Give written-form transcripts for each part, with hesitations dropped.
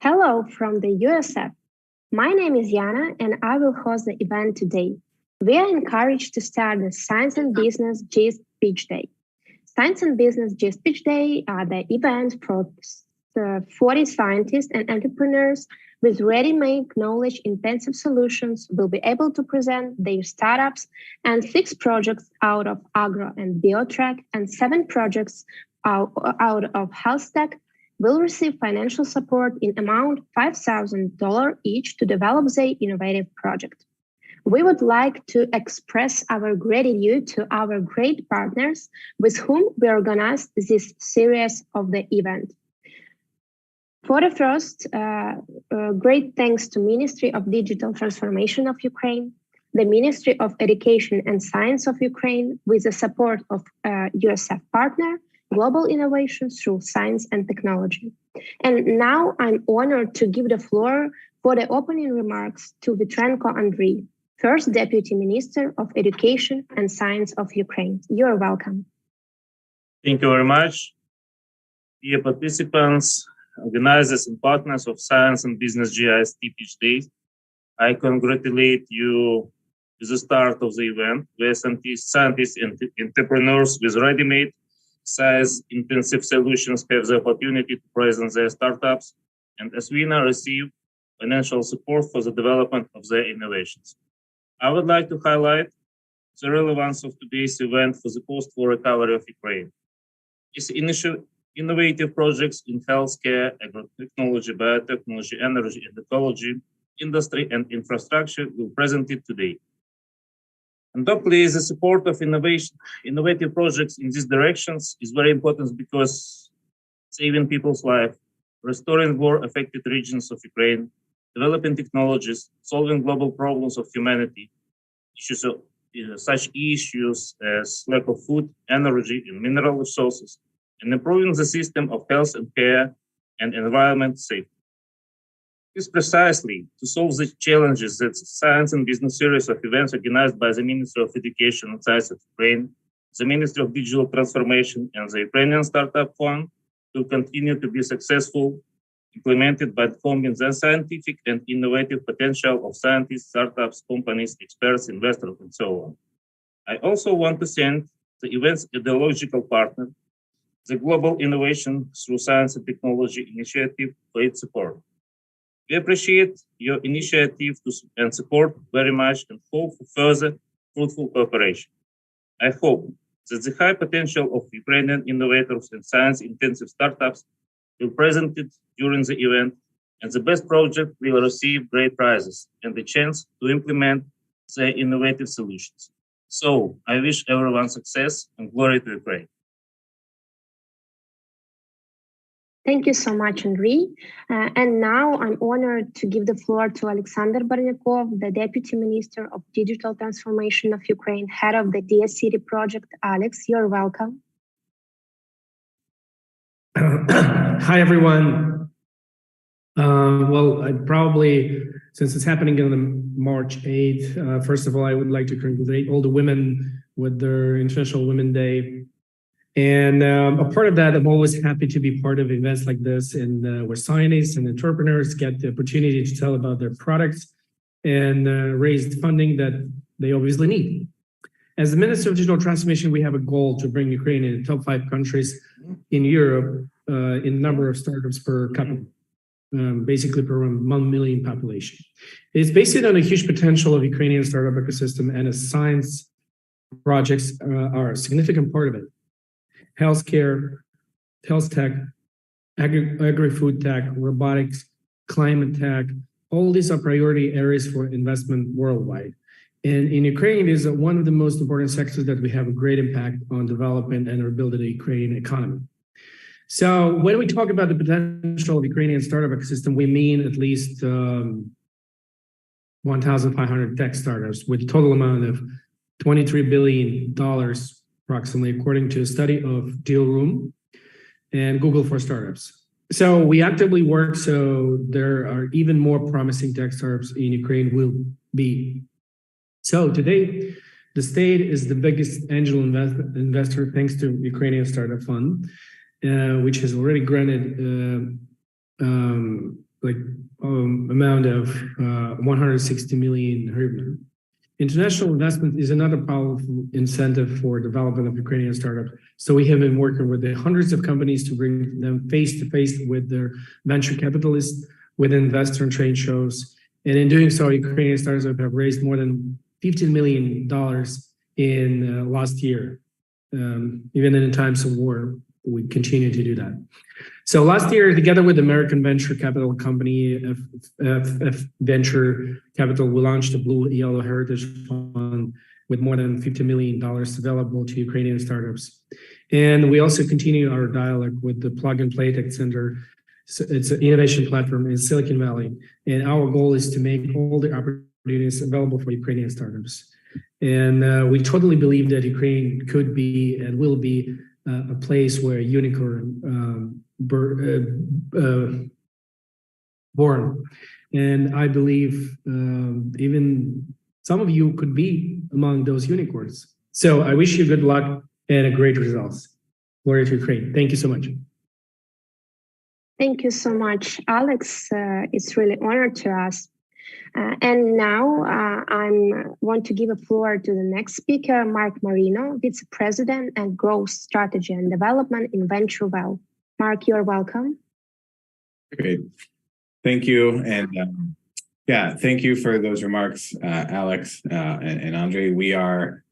Hello from the USF. My name is Yana and I will host the event today. We are encouraged to start the Science and Business GIST Pitch Day. Science and Business GIST Pitch Day are the event for 40 scientists and entrepreneurs with ready-made knowledge-intensive solutions will be able to present their startups, and 6 projects out of agro and biotech and 7 projects out of health tech will receive financial support in amount $5,000 each to develop their innovative project. We would like to express our gratitude to our great partners with whom we organized this series of the event. For the first, great thanks to Ministry of Digital Transformation of Ukraine, the Ministry of Education and Science of Ukraine with the support of USF partner, Global Innovation through Science and Technology. And now I'm honored to give the floor for the opening remarks to Vitrenko Andriy, First Deputy Minister of Education and Science of Ukraine. You're welcome. Thank you very much. Dear participants, organizers and partners of Science and Business GIST Pitch Day, I congratulate you with the start of the event, where scientists and entrepreneurs with ready-made, science-intensive solutions have the opportunity to present their startups and as winner receive financial support for the development of their innovations. I would like to highlight the relevance of today's event for the post-war recovery of Ukraine. Its innovative projects in healthcare, agrotechnology, biotechnology, energy and ecology, industry and infrastructure will present it today. And hopefully the support of innovative projects in these directions is very important because saving people's life, restoring war-affected regions of Ukraine, developing technologies, solving global problems of humanity, such issues as lack of food, energy, and mineral resources, and improving the system of health and care and environment safety. It is precisely to solve the challenges that the Science and Business series of events organized by the Ministry of Education and Science of Ukraine, the Ministry of Digital Transformation, and the Ukrainian Startup Fund will continue to be successful, implemented by combing the scientific and innovative potential of scientists, startups, companies, experts, investors, and so on. I also want to thank the event's ideological partner, the Global Innovation through Science and Technology initiative, for its support. We appreciate your initiative and support very much and hope for further fruitful cooperation. I hope that the high potential of Ukrainian innovators and science-intensive startups will be presented during the event, and the best project will receive great prizes and the chance to implement their innovative solutions. So I wish everyone success and glory to Ukraine. Thank you so much, Andriy. And now I'm honored to give the floor to Alexander Barnyakov, the Deputy Minister of Digital Transformation of Ukraine, head of the DS-City project. Alex, you're welcome. Hi, everyone. Well, since it's happening on March 8th, first of all, I would like to congratulate all the women with their International Women's Day. And a part of that, I'm always happy to be part of events like this, and where scientists and entrepreneurs get the opportunity to tell about their products and raise the funding that they obviously need. As the Minister of Digital Transformation, we have a goal to bring Ukraine in the top 5 countries in Europe in number of startups per capita, basically per 1 million population. It's based on a huge potential of Ukrainian startup ecosystem, and as science projects are a significant part of it. Healthcare, health tech, agri-food tech, robotics, climate tech, all these are priority areas for investment worldwide. And in Ukraine, it is one of the most important sectors that we have a great impact on development and rebuilding the Ukrainian economy. So when we talk about the potential of Ukrainian startup ecosystem, we mean at least 1,500 tech startups with a total amount of $23 billion approximately, according to a study of Deal Room and Google for Startups. So we actively work so there are even more promising tech startups in Ukraine will be. So today, the state is the biggest angel investor thanks to Ukrainian Startup Fund, which has already granted amount of 160 million hryvnia. International investment is another powerful incentive for development of Ukrainian startups. So we have been working with the hundreds of companies to bring them face to face with their venture capitalists, with investor and trade shows. And in doing so, Ukrainian startups have raised more than $15 million in last year. Even in times of war, we continue to do that. So last year, together with American venture capital company F Venture Capital, we launched a Blue Yellow Heritage Fund with more than $50 million available to Ukrainian startups. And we also continue our dialogue with the Plug and Play Tech Center. So it's an innovation platform in Silicon Valley. And our goal is to make all the opportunities available for Ukrainian startups. And we totally believe that Ukraine could be and will be a place where unicorn born. And I believe even some of you could be among those unicorns. So I wish you good luck and a great results. Glory to Ukraine. Thank you so much. Thank you so much, Alex. It's really an honor to us. And now I want to give a floor to the next speaker, Mark Moreno, Vice President and Growth Strategy and Development in Venture Well. Mark, you're welcome. Great. Thank you. And yeah, thank you for those remarks, Alex and Andre. We are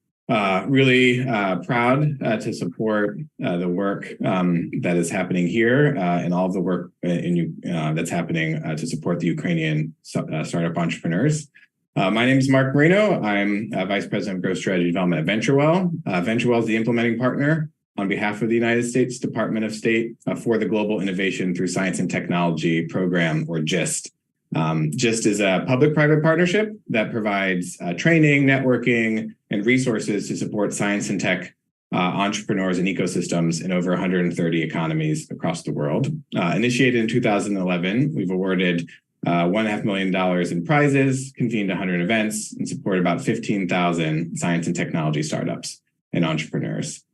really proud to support the work that is happening here and all of the work that's happening to support the Ukrainian startup entrepreneurs. My name is Mark Moreno. I'm Vice President of Growth Strategy Development at VentureWell. VentureWell is the implementing partner on behalf of the United States Department of State for the Global Innovation through Science and Technology Program, or GIST. GIST is a public-private partnership that provides training, networking, and resources to support science and tech entrepreneurs and ecosystems in over 130 economies across the world. Initiated in 2011, we've awarded $1.5 million in prizes, convened 100 events, and support about 15,000 science and technology startups and entrepreneurs.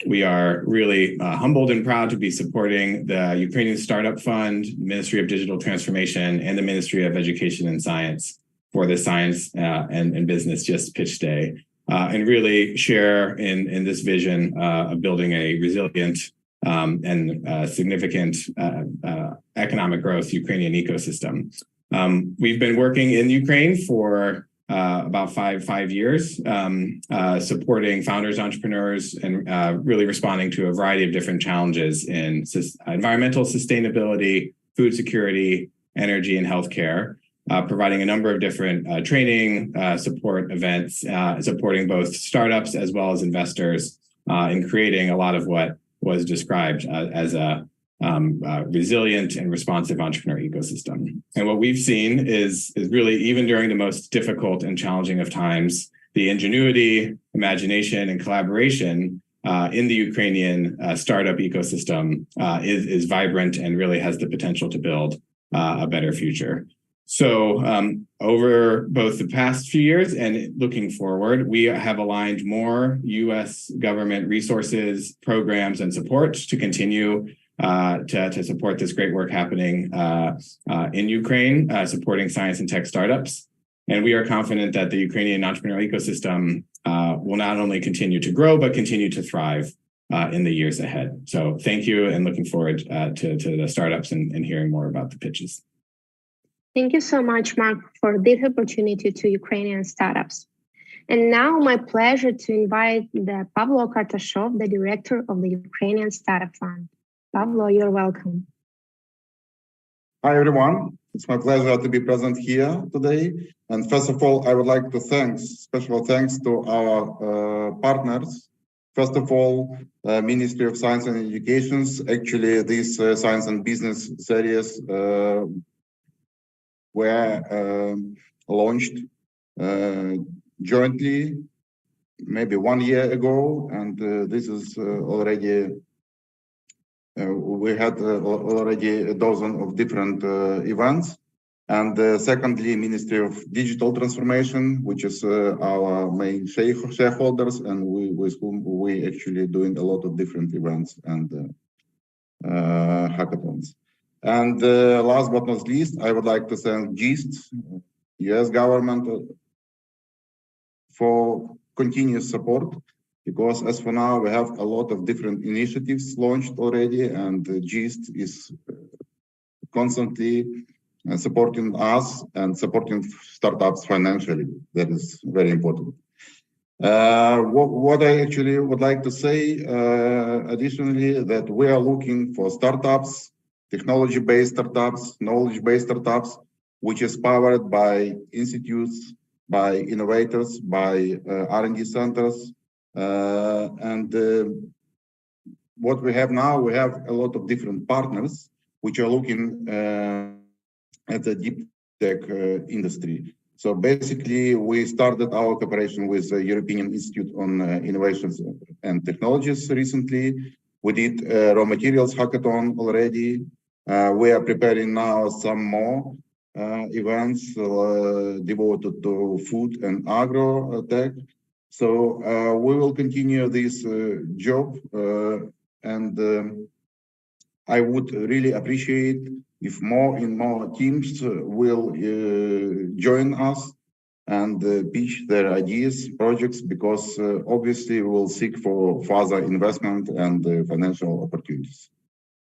We are really humbled and proud to be supporting the Ukrainian Startup Fund, Ministry of Digital Transformation, and the Ministry of Education and Science for the Science and Business GIST Pitch Day, and really share in this vision of building a resilient and significant economic growth Ukrainian ecosystem. We've been working in Ukraine for about five years, supporting founders, entrepreneurs, and really responding to a variety of different challenges in environmental sustainability, food security, energy, and healthcare, providing a number of different training, support events, supporting both startups as well as investors, in creating a lot of what was described as a resilient and responsive entrepreneur ecosystem. And what we've seen is really, even during the most difficult and challenging of times, the ingenuity, imagination, and collaboration in the Ukrainian startup ecosystem is vibrant and really has the potential to build a better future. So over both the past few years and looking forward, we have aligned more U.S. government resources, programs, and support to continue to support this great work happening in Ukraine, supporting science and tech startups. And we are confident that the Ukrainian entrepreneurial ecosystem will not only continue to grow, but continue to thrive in the years ahead. So thank you, and looking forward to the startups and hearing more about the pitches. Thank you so much, Mark, for this opportunity to Ukrainian startups. And now my pleasure to invite the Pablo Okatashov, the director of the Ukrainian Startup Fund. Pablo, you're welcome. Hi, everyone. It's my pleasure to be present here today. And first of all, I would like to special thanks to our partners. First of all, Ministry of Science and Education. Actually, this Science and Business series were launched jointly maybe 1 year ago. And this is already we had already a dozen of different events. And secondly, Ministry of Digital Transformation, which is our main shareholders, and with whom we actually doing a lot of different events and hackathons. And last but not least, I would like to thank GIST, US government, for continuous support, because as for now, we have a lot of different initiatives launched already, and GIST is constantly supporting us and supporting startups financially. That is very important. What I actually would like to say additionally, that we are looking for startups, technology-based startups, knowledge-based startups, which is powered by institutes, by innovators, by R&D centers. What we have now, we have a lot of different partners which are looking at the deep tech industry. So basically, we started our cooperation with the European Institute on Innovations and Technologies recently. We did raw materials hackathon already. We are preparing now some more events devoted to food and agro tech. So we will continue this job, and I would really appreciate if more and more teams will join us and pitch their ideas, projects, because obviously we will seek for further investment and financial opportunities.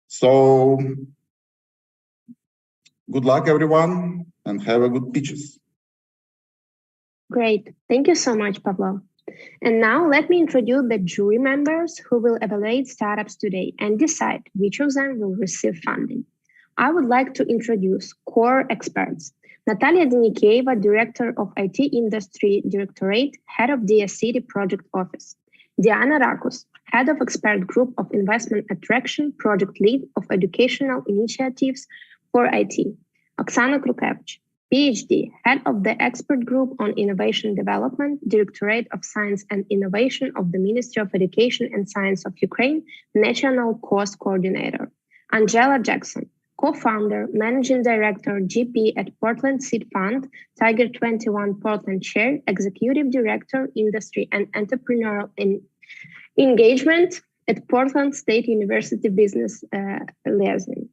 So good luck, everyone, and have a good pitches. Great. Thank you so much, Pablo. And now let me introduce the jury members who will evaluate startups today and decide which of them will receive funding. I would like to introduce core experts. Natalia Denikeyeva, Director of IT Industry Directorate, Head of DSCD Project Office. Diana Rakus, Head of Expert Group of Investment Attraction, Project Lead of Educational Initiatives for IT. Oksana Krukevich, PhD, Head of the Expert Group on Innovation Development, Directorate of Science and Innovation of the Ministry of Education and Science of Ukraine, National Course Coordinator. Angela Jackson, Co-founder, Managing Director, GP at Portland Seed Fund, Tiger 21 Portland Chair, Executive Director, Industry and Entrepreneurial Engagement at Portland State University Business Liaison.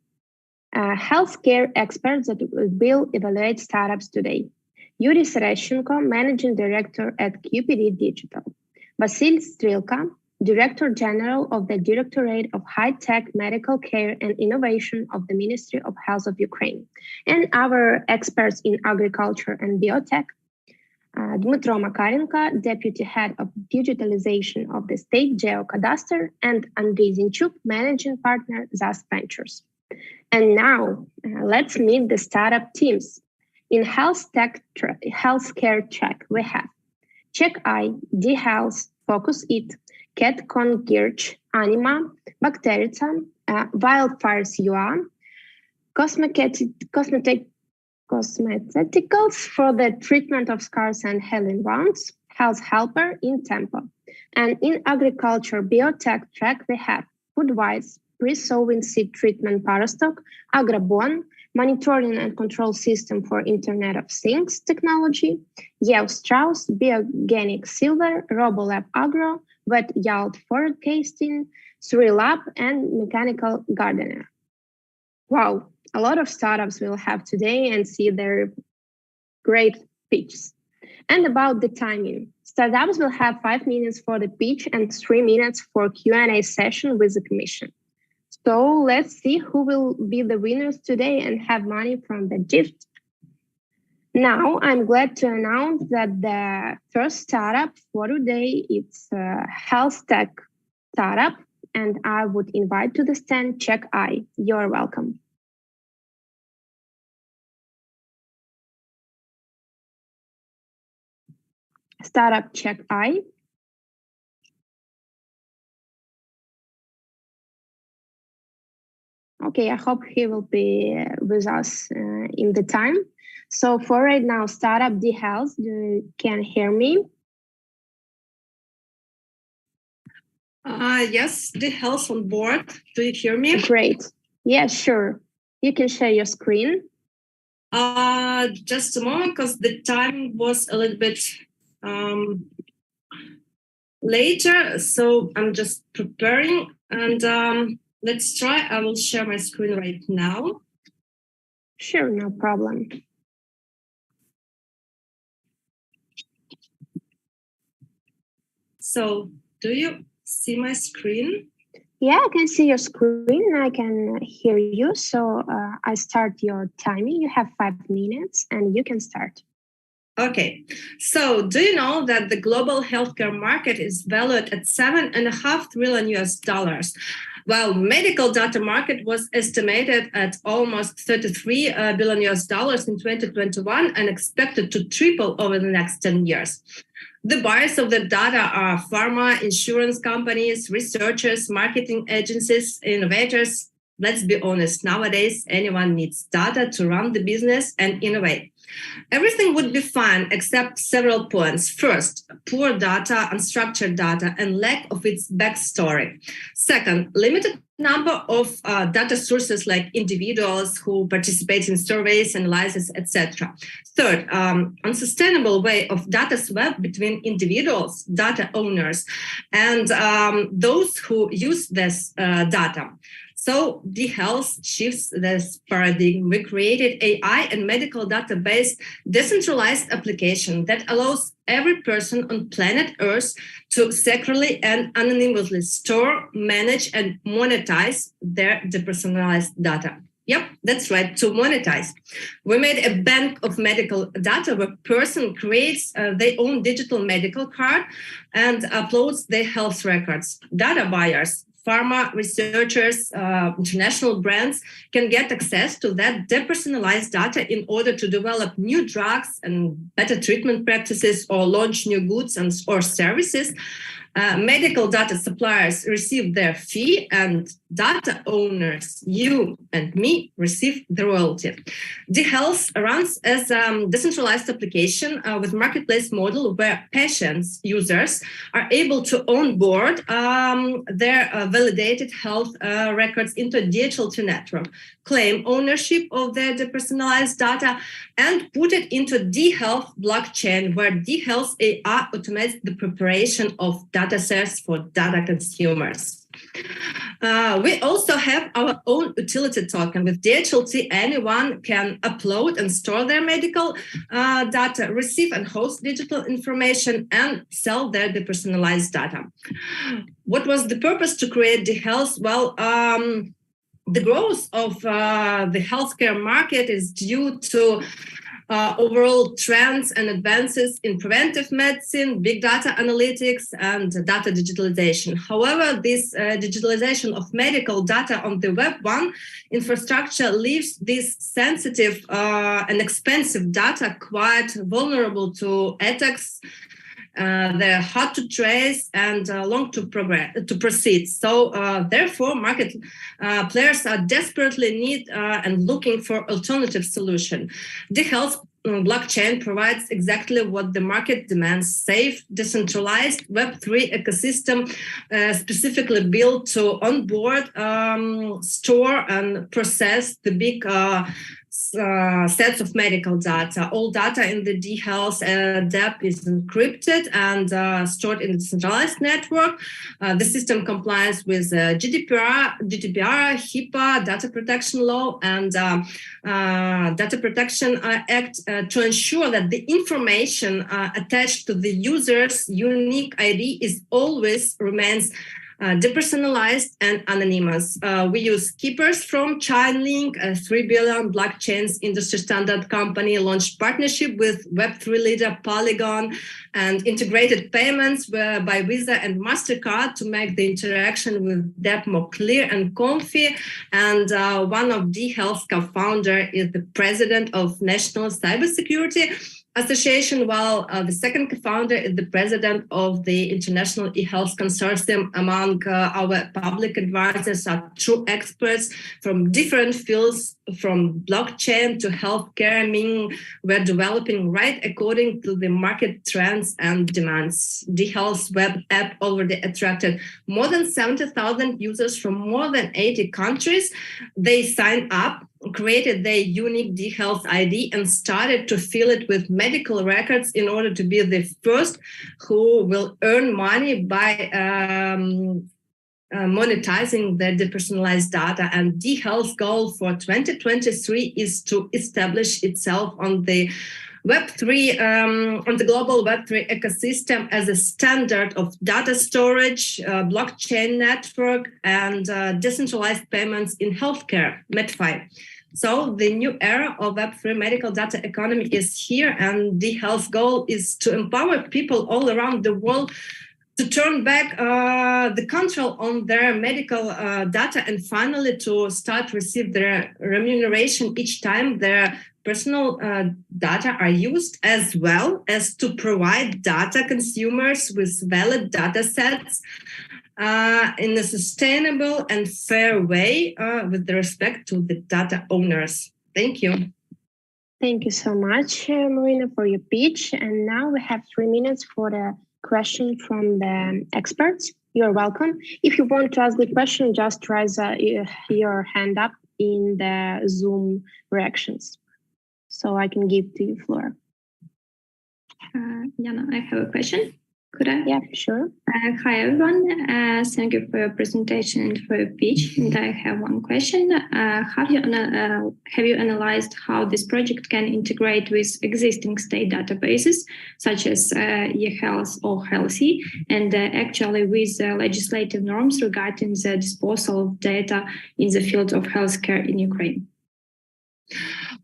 Healthcare experts that will evaluate startups today. Yuri Sereshchenko, Managing Director at QPD Digital. Vasil Strilka, Director General of the Directorate of High-Tech Medical Care and Innovation of the Ministry of Health of Ukraine. And our experts in agriculture and biotech, Dmytro Makarenko, Deputy Head of Digitalization of the State Geocadastre, and Andrei Zinchuk, Managing Partner, ZAS Ventures. And now, let's meet the startup teams. In healthcare track, we have Chikai, D-Health, Focus It, Cat Concierge, Anima, Bacteria, Wildfires UA, cosmeticals for the treatment of scars and healing wounds, Health Helper in Tempo. And in agriculture biotech track, we have Foodwise, pre-sowing seed treatment Parastock, Agrabon, monitoring and control system for Internet of Things technology, Yale Strauss, Biogenic Silver, Robolab Agro, Wet Yield Forecasting, 3Lab, and Mechanical Gardener. Wow, a lot of startups we'll have today and see their great pitches. And about the timing, startups will have 5 minutes for the pitch and 3 minutes for Q&A session with the commission. So let's see who will be the winners today and have money from the gift. Now, I'm glad to announce that the first startup for today is a health tech startup, and I would invite to the stand Chikai. You're welcome. Startup Chikai. Okay, I hope he will be with us in the time. So for right now, startup D-Health, you can hear me? Yes, D-Health on board. Do you hear me? Great. Yeah, sure. You can share your screen. Just a moment, because the time was a little bit later. So I'm just preparing and let's try. I will share my screen right now. Sure, no problem. So, do you see my screen? Yeah, I can see your screen. I can hear you. So I start your timing. You have 5 minutes and you can start. Okay, so do you know that the global healthcare market is valued at $7.5 trillion US? While medical data market was estimated at almost $33 billion US in 2021 and expected to triple over the next 10 years. The buyers of the data are pharma, insurance companies, researchers, marketing agencies, innovators. Let's be honest, nowadays anyone needs data to run the business and innovate. Everything would be fine except several points. First, poor data, unstructured data, and lack of its backstory. Second, limited number of data sources like individuals who participate in surveys, analysis, etc. Third, unsustainable way of data swap between individuals, data owners, and those who use this data. So DHealth shifts this paradigm. We created AI and medical database decentralized application that allows every person on planet Earth to securely and anonymously store, manage, and monetize their depersonalized data. Yep, that's right, to monetize. We made a bank of medical data where a person creates their own digital medical card and uploads their health records. Data buyers, pharma, researchers, international brands can get access to that depersonalized data in order to develop new drugs and better treatment practices or launch new goods or services. Medical data suppliers receive their fee and data owners, you and me, receive the royalty. DHealth runs as a decentralized application with marketplace model where patients, users are able to onboard their validated health records into a DHL2 network, claim ownership of their depersonalized data, and put it into DHealth blockchain, where DHealth AI automates the preparation of data sets for data consumers. We also have our own utility token. With DHLT, anyone can upload and store their medical data, receive and host digital information, and sell their depersonalized data. What was the purpose to create DHealth? Well, the growth of the healthcare market is due to overall trends and advances in preventive medicine, big data analytics, and data digitalization. However, this digitalization of medical data on the Web1 infrastructure leaves this sensitive and expensive data quite vulnerable to attacks. They're hard to trace and long to proceed. So therefore, market players are desperately need and looking for alternative solution. DHealth blockchain provides exactly what the market demands: safe, decentralized Web3 ecosystem specifically built to onboard, store, and process the big sets of medical data. All data in the DHealth app is encrypted and stored in a decentralized network. The system complies with GDPR, HIPAA, Data Protection Law, and Data Protection Act to ensure that the information attached to the user's unique ID is always remains depersonalized and anonymous. We use keepers from Chainlink, a 3 billion blockchains industry standard company, launched partnership with Web3 leader Polygon, and integrated payments by Visa and MasterCard to make the interaction with DApp more clear and comfy. And one of DHealth's co-founder is the president of National Cybersecurity Association, while the second co-founder is the president of the International eHealth Consortium. Among our public advisors are true experts from different fields, from blockchain to healthcare, meaning we're developing right according to the market trends and demands. DHealth's web app already attracted more than 70,000 users from more than 80 countries. They signed up, created their unique DHealth ID, and started to fill it with medical records in order to be the first who will earn money by monetizing the depersonalized data. And the health goal for 2023 is to establish itself on the Web3, on the global Web3 ecosystem as a standard of data storage, blockchain network, and decentralized payments in healthcare, MedFi. So the new era of Web3 medical data economy is here, and the health goal is to empower people all around the world to turn back the control on their medical data and finally to start receive their remuneration each time their personal data are used, as well as to provide data consumers with valid data sets in a sustainable and fair way with respect to the data owners. Thank you. Thank you so much, Moreno, for your pitch. And now we have 3 minutes for the question from the experts. You're welcome. If you want to ask the question, just raise your hand up in the Zoom reactions. So I can give to you floor. Yana, I have a question. Could I? Yeah, sure. Hi, everyone. Thank you for your presentation and for your pitch. And I have one question. Have you analyzed how this project can integrate with existing state databases, such as eHealth or Healthy, and actually with legislative norms regarding the disposal of data in the field of healthcare in Ukraine?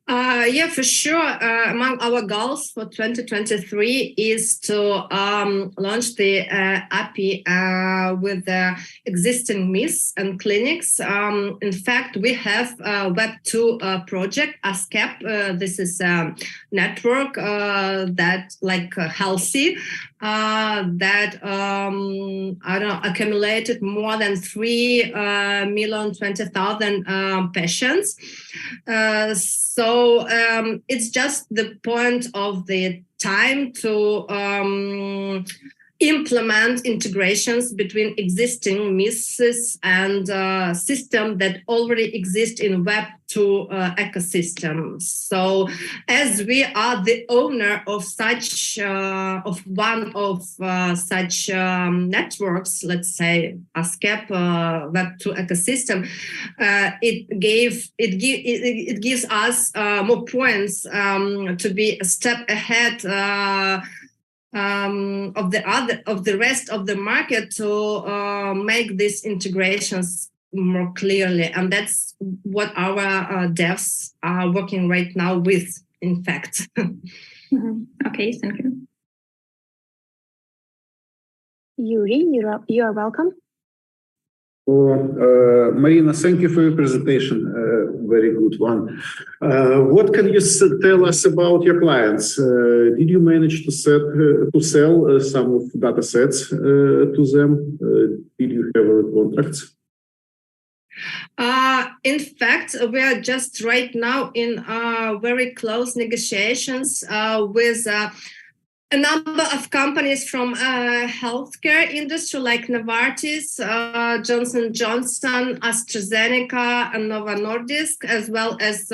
Yeah, for sure. Among our goals for 2023 is to launch the API with the existing MIS and clinics. In fact, we have a Web2 project, ASCAP. This is a network that like Healthy that accumulated more than 3,020,000 patients. So it's just the point of the time to implement integrations between existing MISs and systems that already exist in Web2 ecosystems. So as we are the owner of such of one of such networks, let's say ASCAP Web2 ecosystem, it gives us more points to be a step ahead of the rest of the market to make these integrations more clearly, and that's what our devs are working right now with, in fact. Okay, thank you. Yuri, you are welcome. Marina, thank you for your presentation. Very good one. What can you tell us about your clients? Did you manage to sell some of data sets to them? Did you have contracts? In fact, we are just right now in very close negotiations with a number of companies from healthcare industry like Novartis, Johnson & Johnson, AstraZeneca, and Novo Nordisk, as well as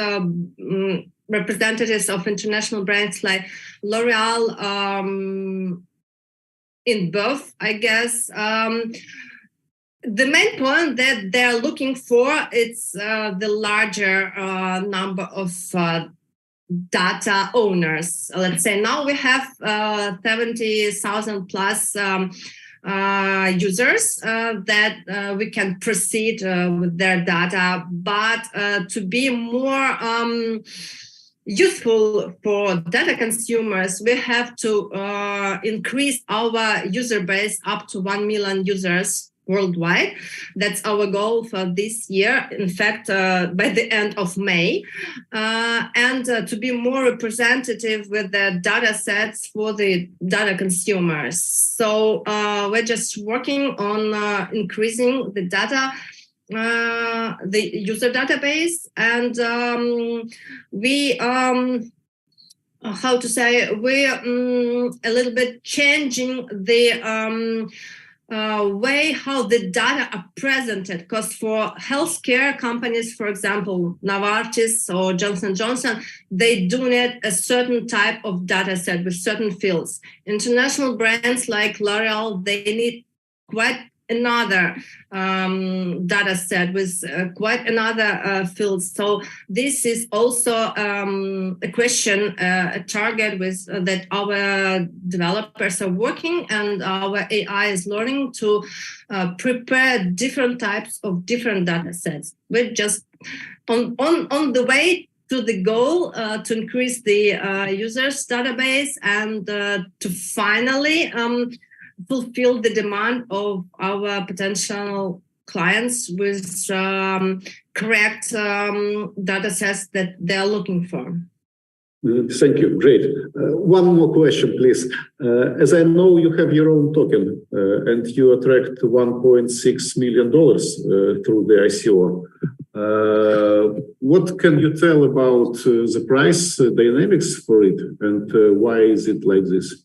representatives of international brands like L'Oreal, in both, I guess. The main point that they're looking for is the larger number of data owners. Let's say now we have 70,000 plus users that we can proceed with their data, but to be more useful for data consumers, we have to increase our user base up to 1 million users worldwide. That's our goal for this year, in fact, by the end of May, and to be more representative with the data sets for the data consumers. So we're just working on increasing the data, the user database, and we how to say, we're a little bit changing the way how the data are presented, because for healthcare companies, for example, Novartis or Johnson & Johnson, they do need a certain type of data set with certain fields. International brands like L'Oreal, they need quite another data set with quite another field. So this is also a question, a target with that our developers are working, and our AI is learning to prepare different types of different data sets. We're just on the way to the goal to increase the users database and to finally fulfill the demand of our potential clients with correct data sets that they're looking for. Thank you. Great. One more question, please. As I know, you have your own token and you attract $1.6 million through the ICO. What can you tell about the price dynamics for it, and why is it like this?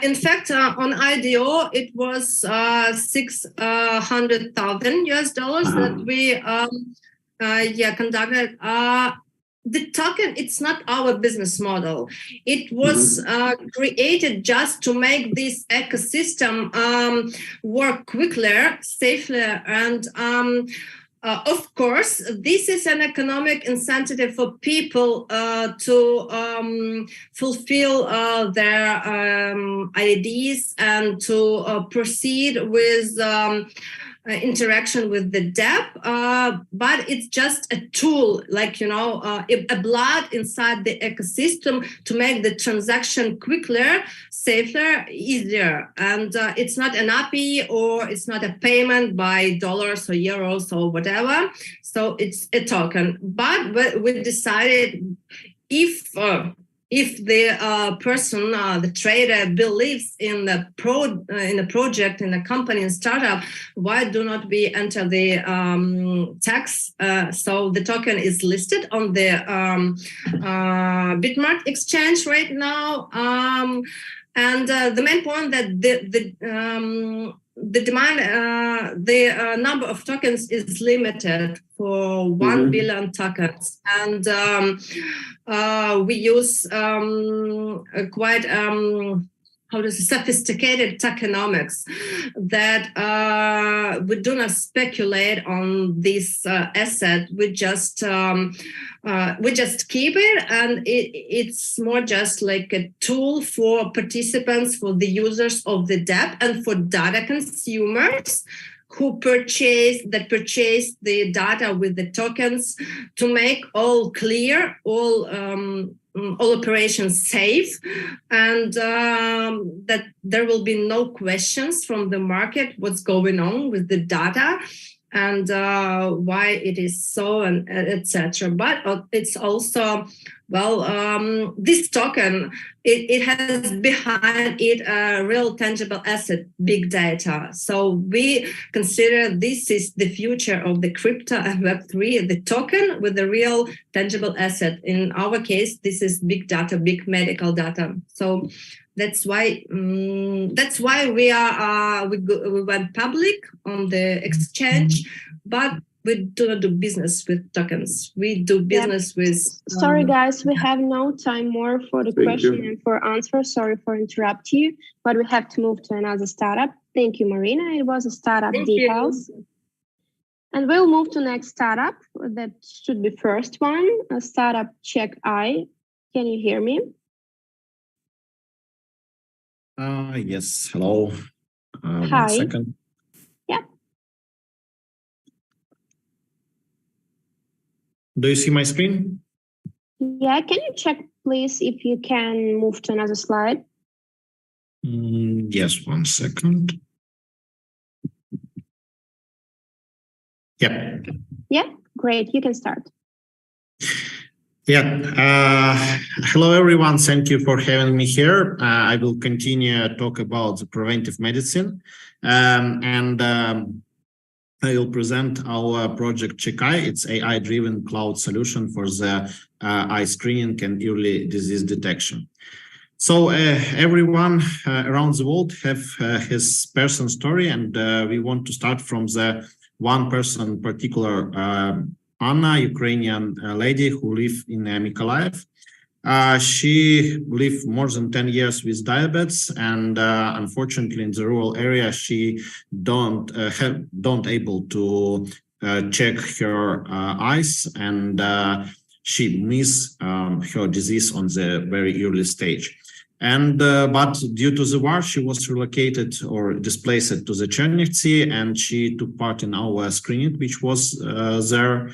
In fact, on IDO, it was $600,000 that we conducted. The token, it's not our business model. It was created just to make this ecosystem work quicker, safer, and of course, this is an economic incentive for people to fulfill their ideas and to proceed with interaction with the debt, but it's just a tool, like, a blood inside the ecosystem to make the transaction quicker, safer, easier. And it's not an API, or it's not a payment by dollars or euros or whatever. So it's a token. But we decided if the person, the trader, believes in the project, in the company, in startup, why do not we enter the tax? So the token is listed on the Bitmark exchange right now, and the main point that the demand, the number of tokens is limited for 1 billion tokens, and we use quite sophisticated tokenomics that we do not speculate on this asset. We just keep it, and it's more just like a tool for participants, for the users of the debt, and for data consumers who purchase the data with the tokens, to make all clear, all operations safe, and that there will be no questions from the market what's going on with the data and why it is so, and etc. But it's also, this token, it has behind it a real tangible asset, big data. So we consider this is the future of the crypto and Web3, the token with the real tangible asset. In our case, this is big data, big medical data. So that's why we went public on the exchange, but we do not do business with tokens. We do business with... Sorry, guys, we have no time more for the question and for answer. Sorry for interrupting you, but we have to move to another startup. Thank you, Marina. It was a startup details. And we'll move to next startup. That should be first one, a startup Chikai. Can you hear me? Yes, hello. Hi. 1 second. Yeah. Do you see my screen? Yeah, can you check, please, if you can move to another slide? Yes, 1 second. Yeah. Yeah, great. You can start. Yeah. Hello, everyone. Thank you for having me here. I will continue to talk about the preventive medicine. I will present our project Chikai. It's AI-driven cloud solution for the eye screening and early disease detection. So everyone around the world have his person story, and we want to start from the one person particular, Anna, Ukrainian lady who lives in Mykolaiv. She lived more than 10 years with diabetes, and unfortunately, in the rural area, she don't able to check her eyes, and she miss her disease on the very early stage. And but due to the war, she was relocated or displaced to the Chernivtsi, and she took part in our screening, which was there.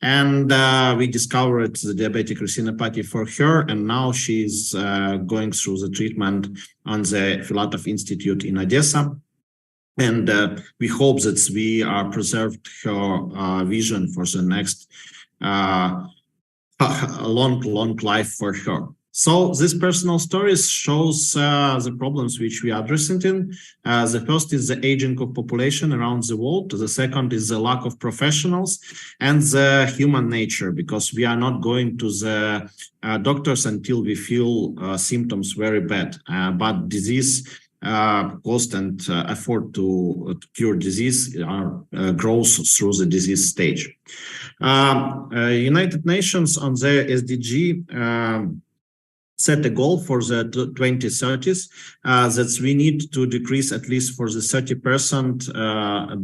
And we discovered the diabetic retinopathy for her, and now she's going through the treatment on the Filatov Institute in Odessa. And we hope that we are preserved her vision for the next long life for her. So this personal stories shows the problems which we are addressing in. The first is the aging of population around the world. The second is the lack of professionals and the human nature, because we are not going to the doctors until we feel symptoms very bad. But disease cost and effort to cure disease grows through the disease stage. United Nations on the SDG set a goal for the 2030s that we need to decrease at least for the 30%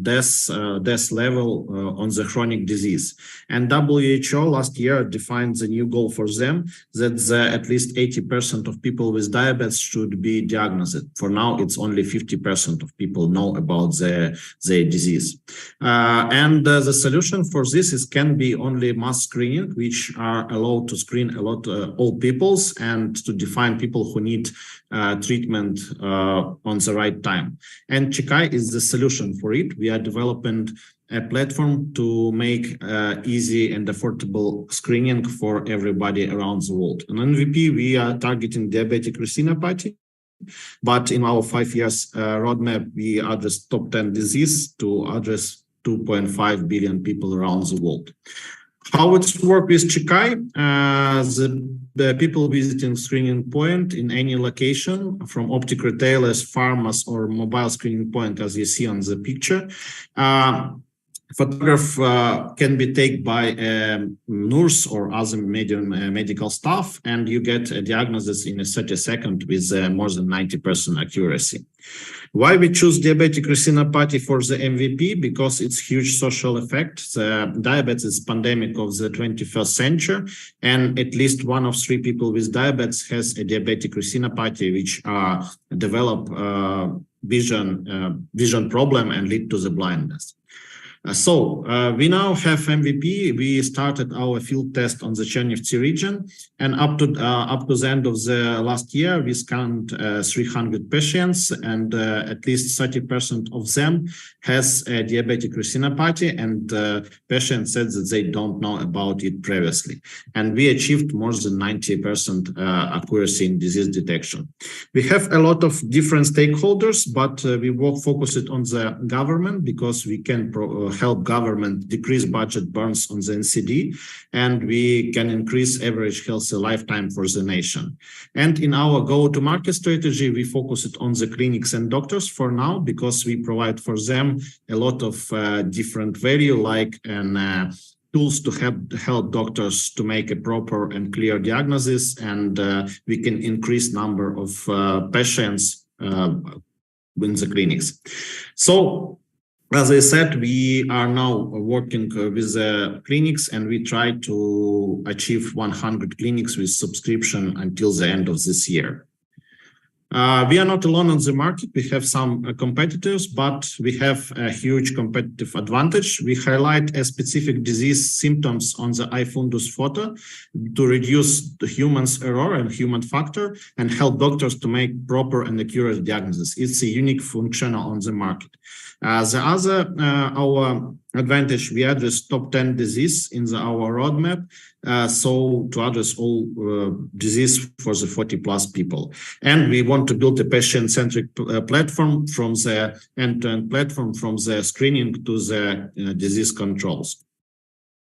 death level on the chronic disease. And WHO last year defined the new goal for them that at least 80% of people with diabetes should be diagnosed. For now, it's only 50% of people know about the disease. And the solution for this is can be only mass screening, which are allowed to screen a lot all peoples and to define people who need treatment on the right time. And Chikai is the solution for it. We are developing a platform to make easy and affordable screening for everybody around the world. On MVP, we are targeting diabetic retinopathy, but in our 5 years roadmap, we address top 10 disease to address 2.5 billion people around the world. How it's work with Chikai? The people visiting screening point in any location, from optic retailers, pharmacies, or mobile screening point, as you see on the picture. Photograph can be taken by a nurse or other medical staff, and you get a diagnosis in 30 seconds with more than 90% accuracy. Why we choose diabetic retinopathy for the MVP? Because it's huge social effect. The diabetes is pandemic of the 21st century, and at least 1 of 3 people with diabetes has a diabetic retinopathy, which develop vision problem and lead to the blindness. So we now have MVP. We started our field test on the Chernivtsi region, and up to the end of the last year, we scanned 300 patients, and at least 30% of them has a diabetic retinopathy, and patients said that they don't know about it previously. And we achieved more than 90% accuracy in disease detection. We have a lot of different stakeholders, but we focused on the government because we can help government decrease budget burns on the NCD, and we can increase average healthy lifetime for the nation. And in our go-to-market strategy, we focused on the clinics and doctors for now, because we provide for them a lot of different value, like tools to help doctors to make a proper and clear diagnosis, and we can increase number of patients in the clinics. So, as I said, we are now working with the clinics, and we try to achieve 100 clinics with subscription until the end of this year. We are not alone on the market. We have some competitors, but we have a huge competitive advantage. We highlight a specific disease symptoms on the eye fundus photo to reduce the human's error and human factor and help doctors to make proper and accurate diagnosis. It's a unique function on the market. The other, our advantage, we address top 10 disease in our roadmap, so to address all disease for the 40+ people. And we want to build a patient-centric platform from the end-to-end platform, from the screening to the disease controls.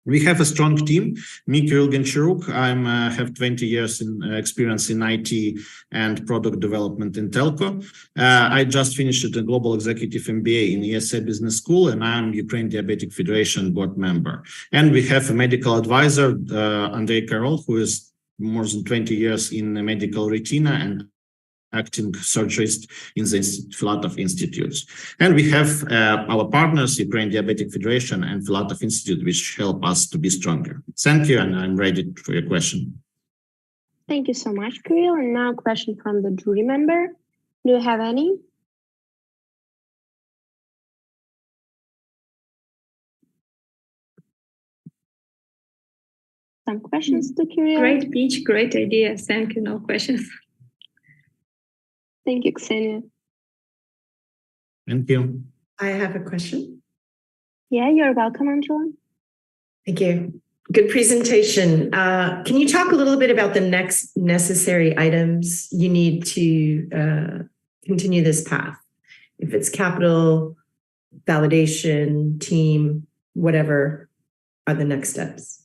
We have a strong team. Me, Kirill Goncharuk, I have 20 years in experience in IT and product development in telco. I just finished a global executive MBA in ESA Business School, and I'm Ukraine Diabetic Federation board member. And we have a medical advisor, Andrei Karol, who is more than 20 years in medical retina and acting surgeist in the Filatov Institutes. And we have our partners, Ukrainian Diabetic Federation and Filatov Institute, which help us to be stronger. Thank you, and I'm ready for your question. Thank you so much, Kirill. And now a question from the jury member. Do you have any? Some questions to Kirill? Great pitch, great idea. Thank you. No questions. Thank you, Ksenia. Thank you. I have a question. Yeah, you're welcome, Angela. Thank you. Good presentation. Can you talk a little bit about the next necessary items you need to continue this path? If it's capital, validation, team, whatever are the next steps?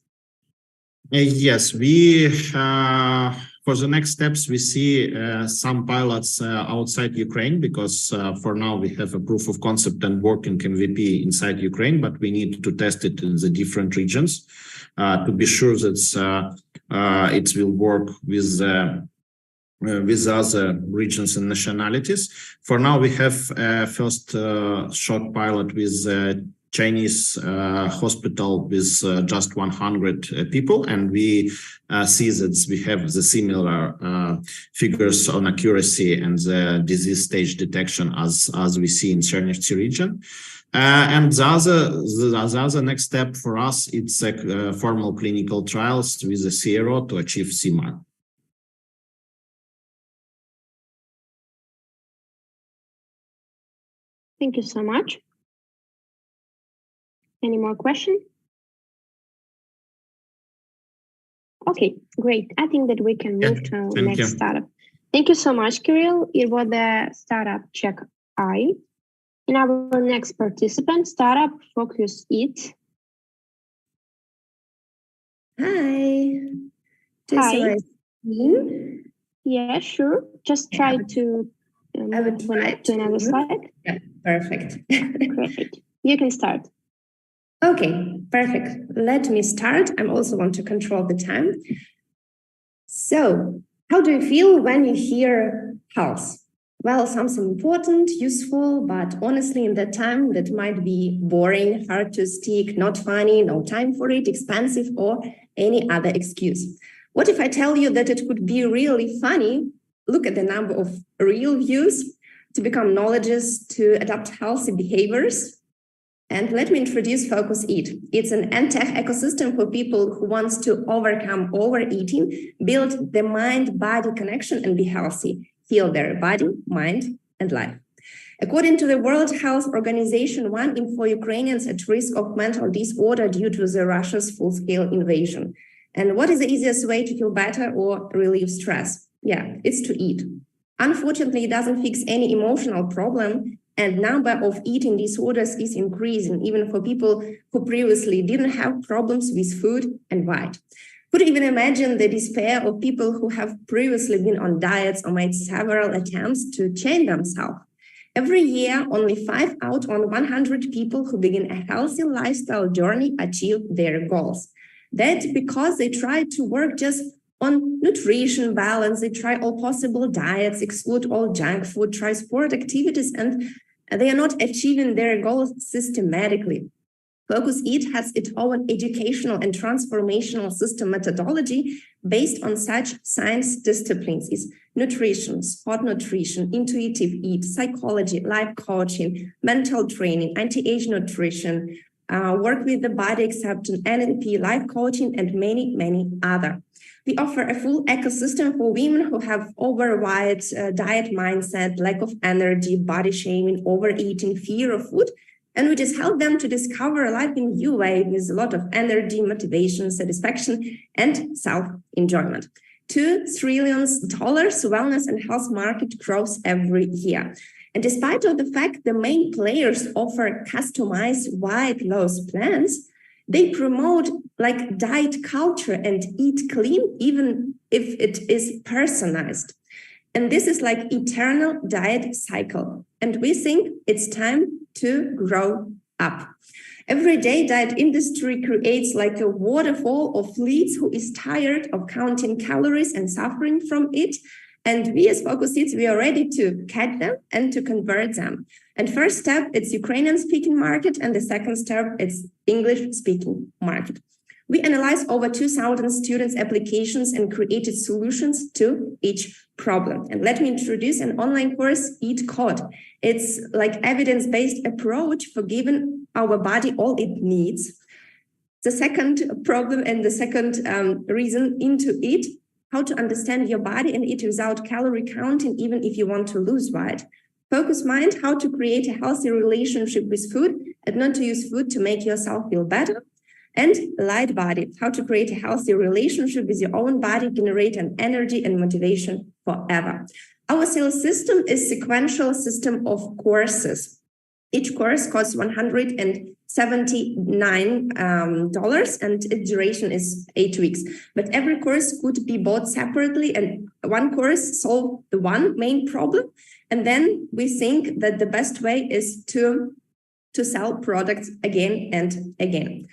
Yes, we for the next steps, we see some pilots outside Ukraine, because for now we have a proof of concept and working MVP inside Ukraine, but we need to test it in the different regions to be sure that it will work with other regions and nationalities. For now, we have first short pilot with Chinese hospital with just 100 people, and we see that we have the similar figures on accuracy and the disease stage detection as we see in Chernihiv region. And the other next step for us, it's formal clinical trials with the CRO to achieve CMAR. Thank you so much. Any more questions? Okay, great. I think that we can move to next startup. Thank you so much, Kirill. It was the startup Chikai. And our next participant, startup Focus It. Hi. Hi. Yeah, sure. Just try to move to another slide. Yeah, perfect. Great. You can start. Okay, perfect. Let me start. I also want to control the time. So, how do you feel when you hear health? Well, something important, useful, but honestly, in that time, that might be boring, hard to stick, not funny, no time for it, expensive, or any other excuse. What if I tell you that it could be really funny? Look at the number of real views to become knowledges, to adopt healthy behaviors. And let me introduce Focus Eat. It's an tech ecosystem for people who wants to overcome overeating, build the mind-body connection, and be healthy, heal their body, mind, and life. According to the World Health Organization, 1 in 4 Ukrainians at risk of mental disorder due to the Russia's full-scale invasion. And what is the easiest way to feel better or relieve stress? Yeah, it's to eat. Unfortunately, it doesn't fix any emotional problem, and number of eating disorders is increasing, even for people who previously didn't have problems with food and weight. Could even imagine the despair of people who have previously been on diets or made several attempts to change themselves. Every year, only 5 out of 100 people who begin a healthy lifestyle journey achieve their goals. That's because they try to work just on nutrition balance, they try all possible diets, exclude all junk food, try sport activities, and they are not achieving their goals systematically. Focus Eat has its own educational and transformational system methodology based on such science disciplines as nutrition, sport nutrition, intuitive eat, psychology, life coaching, mental training, anti-age nutrition, work with the body acceptance, NLP, life coaching, and many, many other. We offer a full ecosystem for women who have overweight, diet mindset, lack of energy, body shaming, overeating, fear of food. And we just help them to discover life in a new way with a lot of energy, motivation, satisfaction, and self-enjoyment. $2 trillion wellness and health market grows every year. And despite of the fact the main players offer customized weight loss plans, they promote like diet culture and eat clean, even if it is personalized. And this is like eternal diet cycle. And we think it's time to grow up. Every day, diet industry creates like a waterfall of leads who is tired of counting calories and suffering from it. And we as Focus Seeds, we are ready to catch them and to convert them. And first step, it's Ukrainian speaking market. And the second step, it's English speaking market. We analyzed over 2,000 students' applications and created solutions to each problem. And let me introduce an online course, Eat Code. It's like evidence-based approach for giving our body all it needs. The second problem and the second reason into it, how to understand your body and eat without calorie counting, even if you want to lose weight. Focus Mind, how to create a healthy relationship with food and not to use food to make yourself feel better. And Light Body, how to create a healthy relationship with your own body, generate an energy and motivation forever. Our sales system is sequential system of courses. Each course costs $179 and its duration is 8 weeks. But every course could be bought separately, and one course solves the one main problem. And then we think that the best way is to sell products again and again.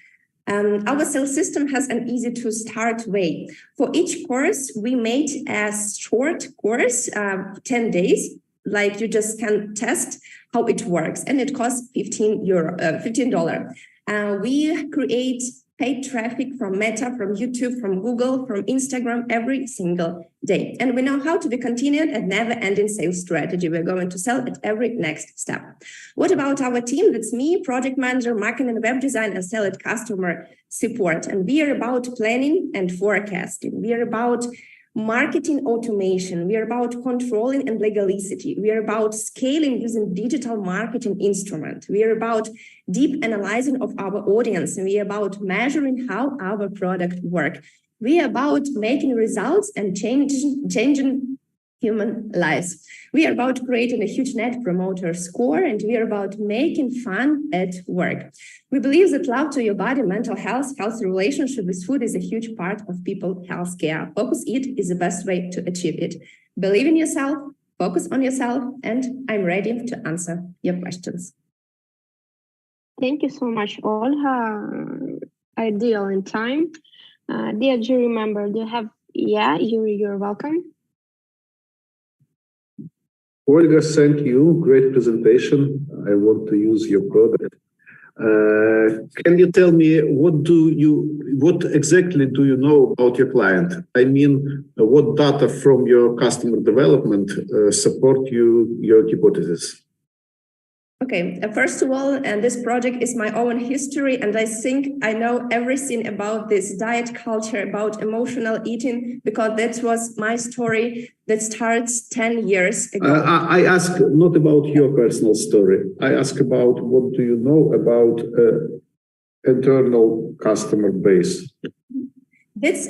Our sales system has an easy to start way. For each course, we made a short course, 10 days, like you just can test how it works. And it costs $15. We create paid traffic from Meta, from YouTube, from Google, from Instagram every single day. And we know how to be continued and never-ending sales strategy. We're going to sell at every next step. What about our team? That's me, project manager, marketing and web design, and sell at customer support. And we are about planning and forecasting. We are about marketing automation. We are about controlling and legalicity. We are about scaling using digital marketing instrument. We are about deep analyzing of our audience. And we are about measuring how our product work. We are about making results and changing human lives. We are about creating a huge net promoter score, and we are about making fun at work. We believe that love to your body, mental health, healthy relationship with food is a huge part of people's health care. Focus Eat is the best way to achieve it. Believe in yourself, focus on yourself, and I'm ready to answer your questions. Thank you so much, Olga. Ideal in time. Dear jury member, do you have, Yuri, you're welcome. Olga, thank you. Great presentation. I want to use your product. Can you tell me what exactly do you know about your client? I mean, what data from your customer development support your hypothesis? Okay, first of all, and this project is my own history, and I think I know everything about this diet culture, about emotional eating, because that was my story that starts 10 years ago. I ask not about your personal story. I ask about what do you know about internal customer base? That's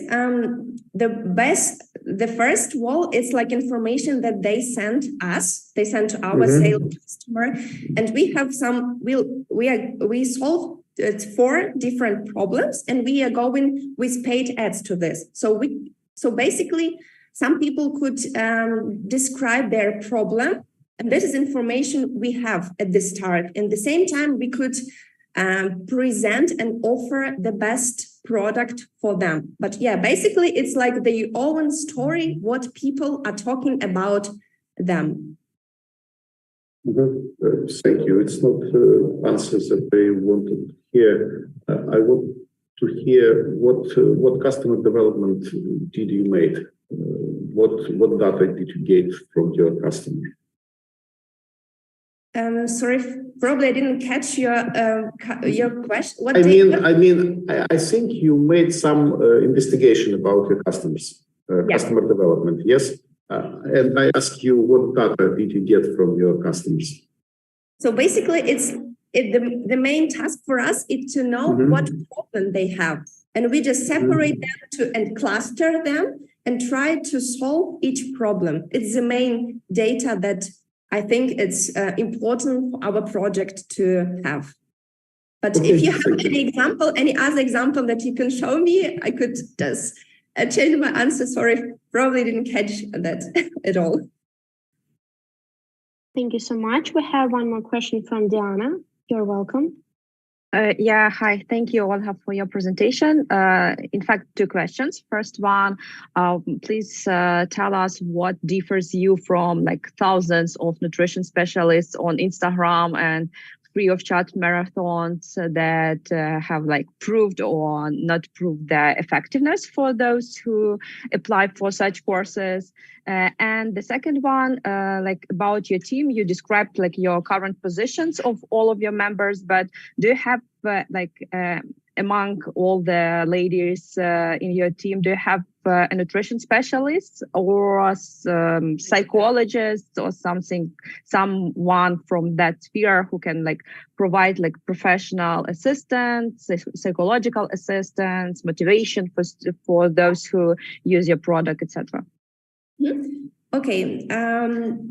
the first wall is like information that they send us, they send to our sales customer, and we have we solve 4 different problems, and we are going with paid ads to this. So basically, some people could describe their problem, and this is information we have at the start. At the same time, we could present and offer the best product for them. But yeah, basically it's like their own story, what people are talking about them. Thank you. It's not answers that they wanted to hear. I want to hear what customer development did you make? What data did you get from your customer? Sorry, probably I didn't catch your question. I think you made some investigation about your customers, customer development, yes? And I ask you, what data did you get from your customers? So basically, the main task for us is to know what problem they have, and we just separate them and cluster them and try to solve each problem. It's the main data that I think it's important for our project to have. But if you have any other example that you can show me, I could just change my answer. Sorry, probably didn't catch that at all. Thank you so much. We have one more question from Diana. You're welcome. Yeah, hi. Thank you, Olga, for your presentation. In fact, two questions. First one, please tell us what differs you from like thousands of nutrition specialists on Instagram and free of charge marathons that have like proved or not proved their effectiveness for those who apply for such courses. And the second one, like about your team, you described like your current positions of all of your members, but do you have among all the ladies in your team, do you have a nutrition specialist or psychologist or someone from that sphere who can like provide like professional assistance, psychological assistance, motivation for those who use your product, etc.? Okay.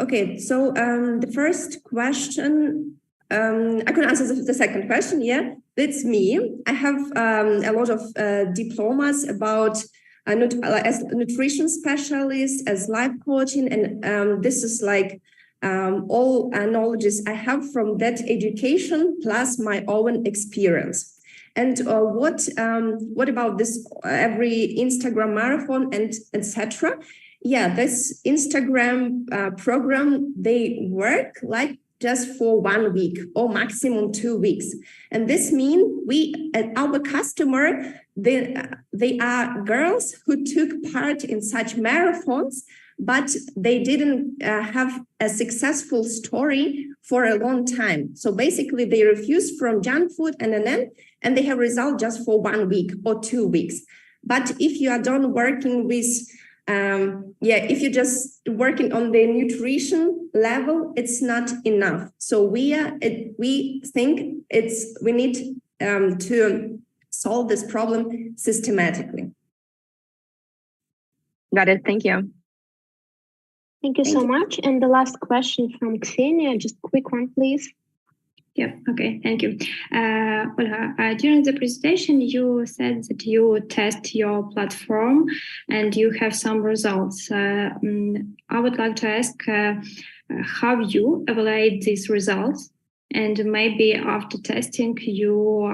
Okay. So the first question, I can answer the second question. Yeah, that's me. I have a lot of diplomas about as nutrition specialist, as life coaching, and this is like all knowledges I have from that education plus my own experience. And what about this every Instagram marathon and etc.? Yeah, this Instagram program, they work like just for 1 week or maximum 2 weeks. And this means our customer, they are girls who took part in such marathons, but they didn't have a successful story for a long time. So basically they refused from junk food and they have result just for 1 week or 2 weeks. But if you are done working with if you're just working on the nutrition level, it's not enough. So we think we need to solve this problem systematically. Got it. Thank you. Thank you so much. And the last question from Ksenia, just a quick one, please. Yeah, okay, thank you. Olga, during the presentation, you said that you test your platform and you have some results. I would like to ask how you evaluate these results, and maybe after testing, you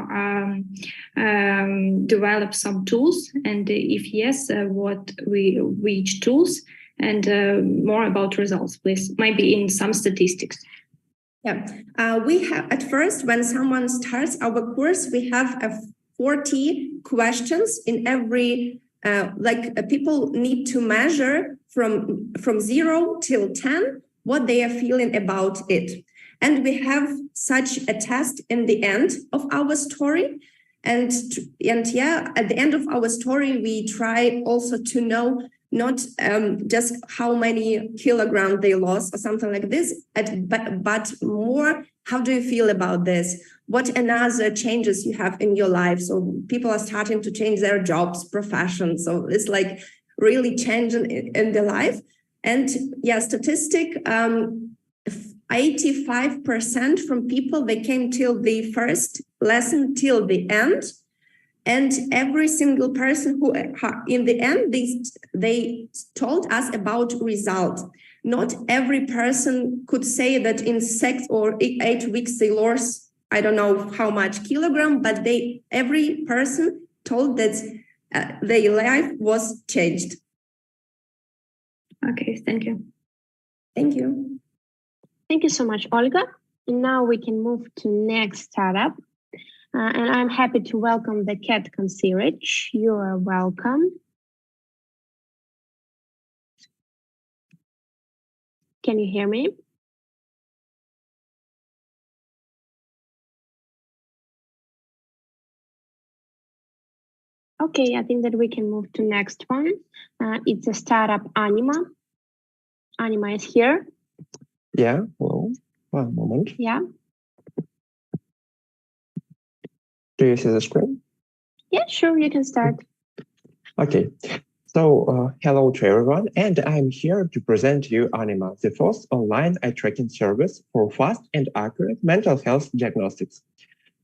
develop some tools, and if yes, which tools, and more about results, please, maybe in some statistics. Yeah, we have at first when someone starts our course, we have 40 questions in every people need to measure from 0 till 10 what they are feeling about it, and we have such a test in the end of our story, and yeah, at the end of our story we try also to know not just how many kilograms they lost or something like this, but more, how do you feel about this? What another changes you have in your life? So people are starting to change their jobs, professions. So it's like really changing in their life. And yeah, statistic, 85% from people, they came till the first lesson till the end. And every single person who, in the end, they told us about result. Not every person could say that in 6 or 8 weeks they lost, I don't know how much kilogram, but every person told that their life was changed. Okay, thank you. Thank you. Thank you so much, Olga. And now we can move to next startup. And I'm happy to welcome the cat Concierge. You are welcome. Can you hear me? Okay, I think that we can move to next one. It's a startup Anima. Anima is here. Yeah, well, 1 moment. Yeah. Do you see the screen? Yeah, sure, you can start. Okay, so hello to everyone, and I'm here to present you Anima, the first online eye tracking service for fast and accurate mental health diagnostics.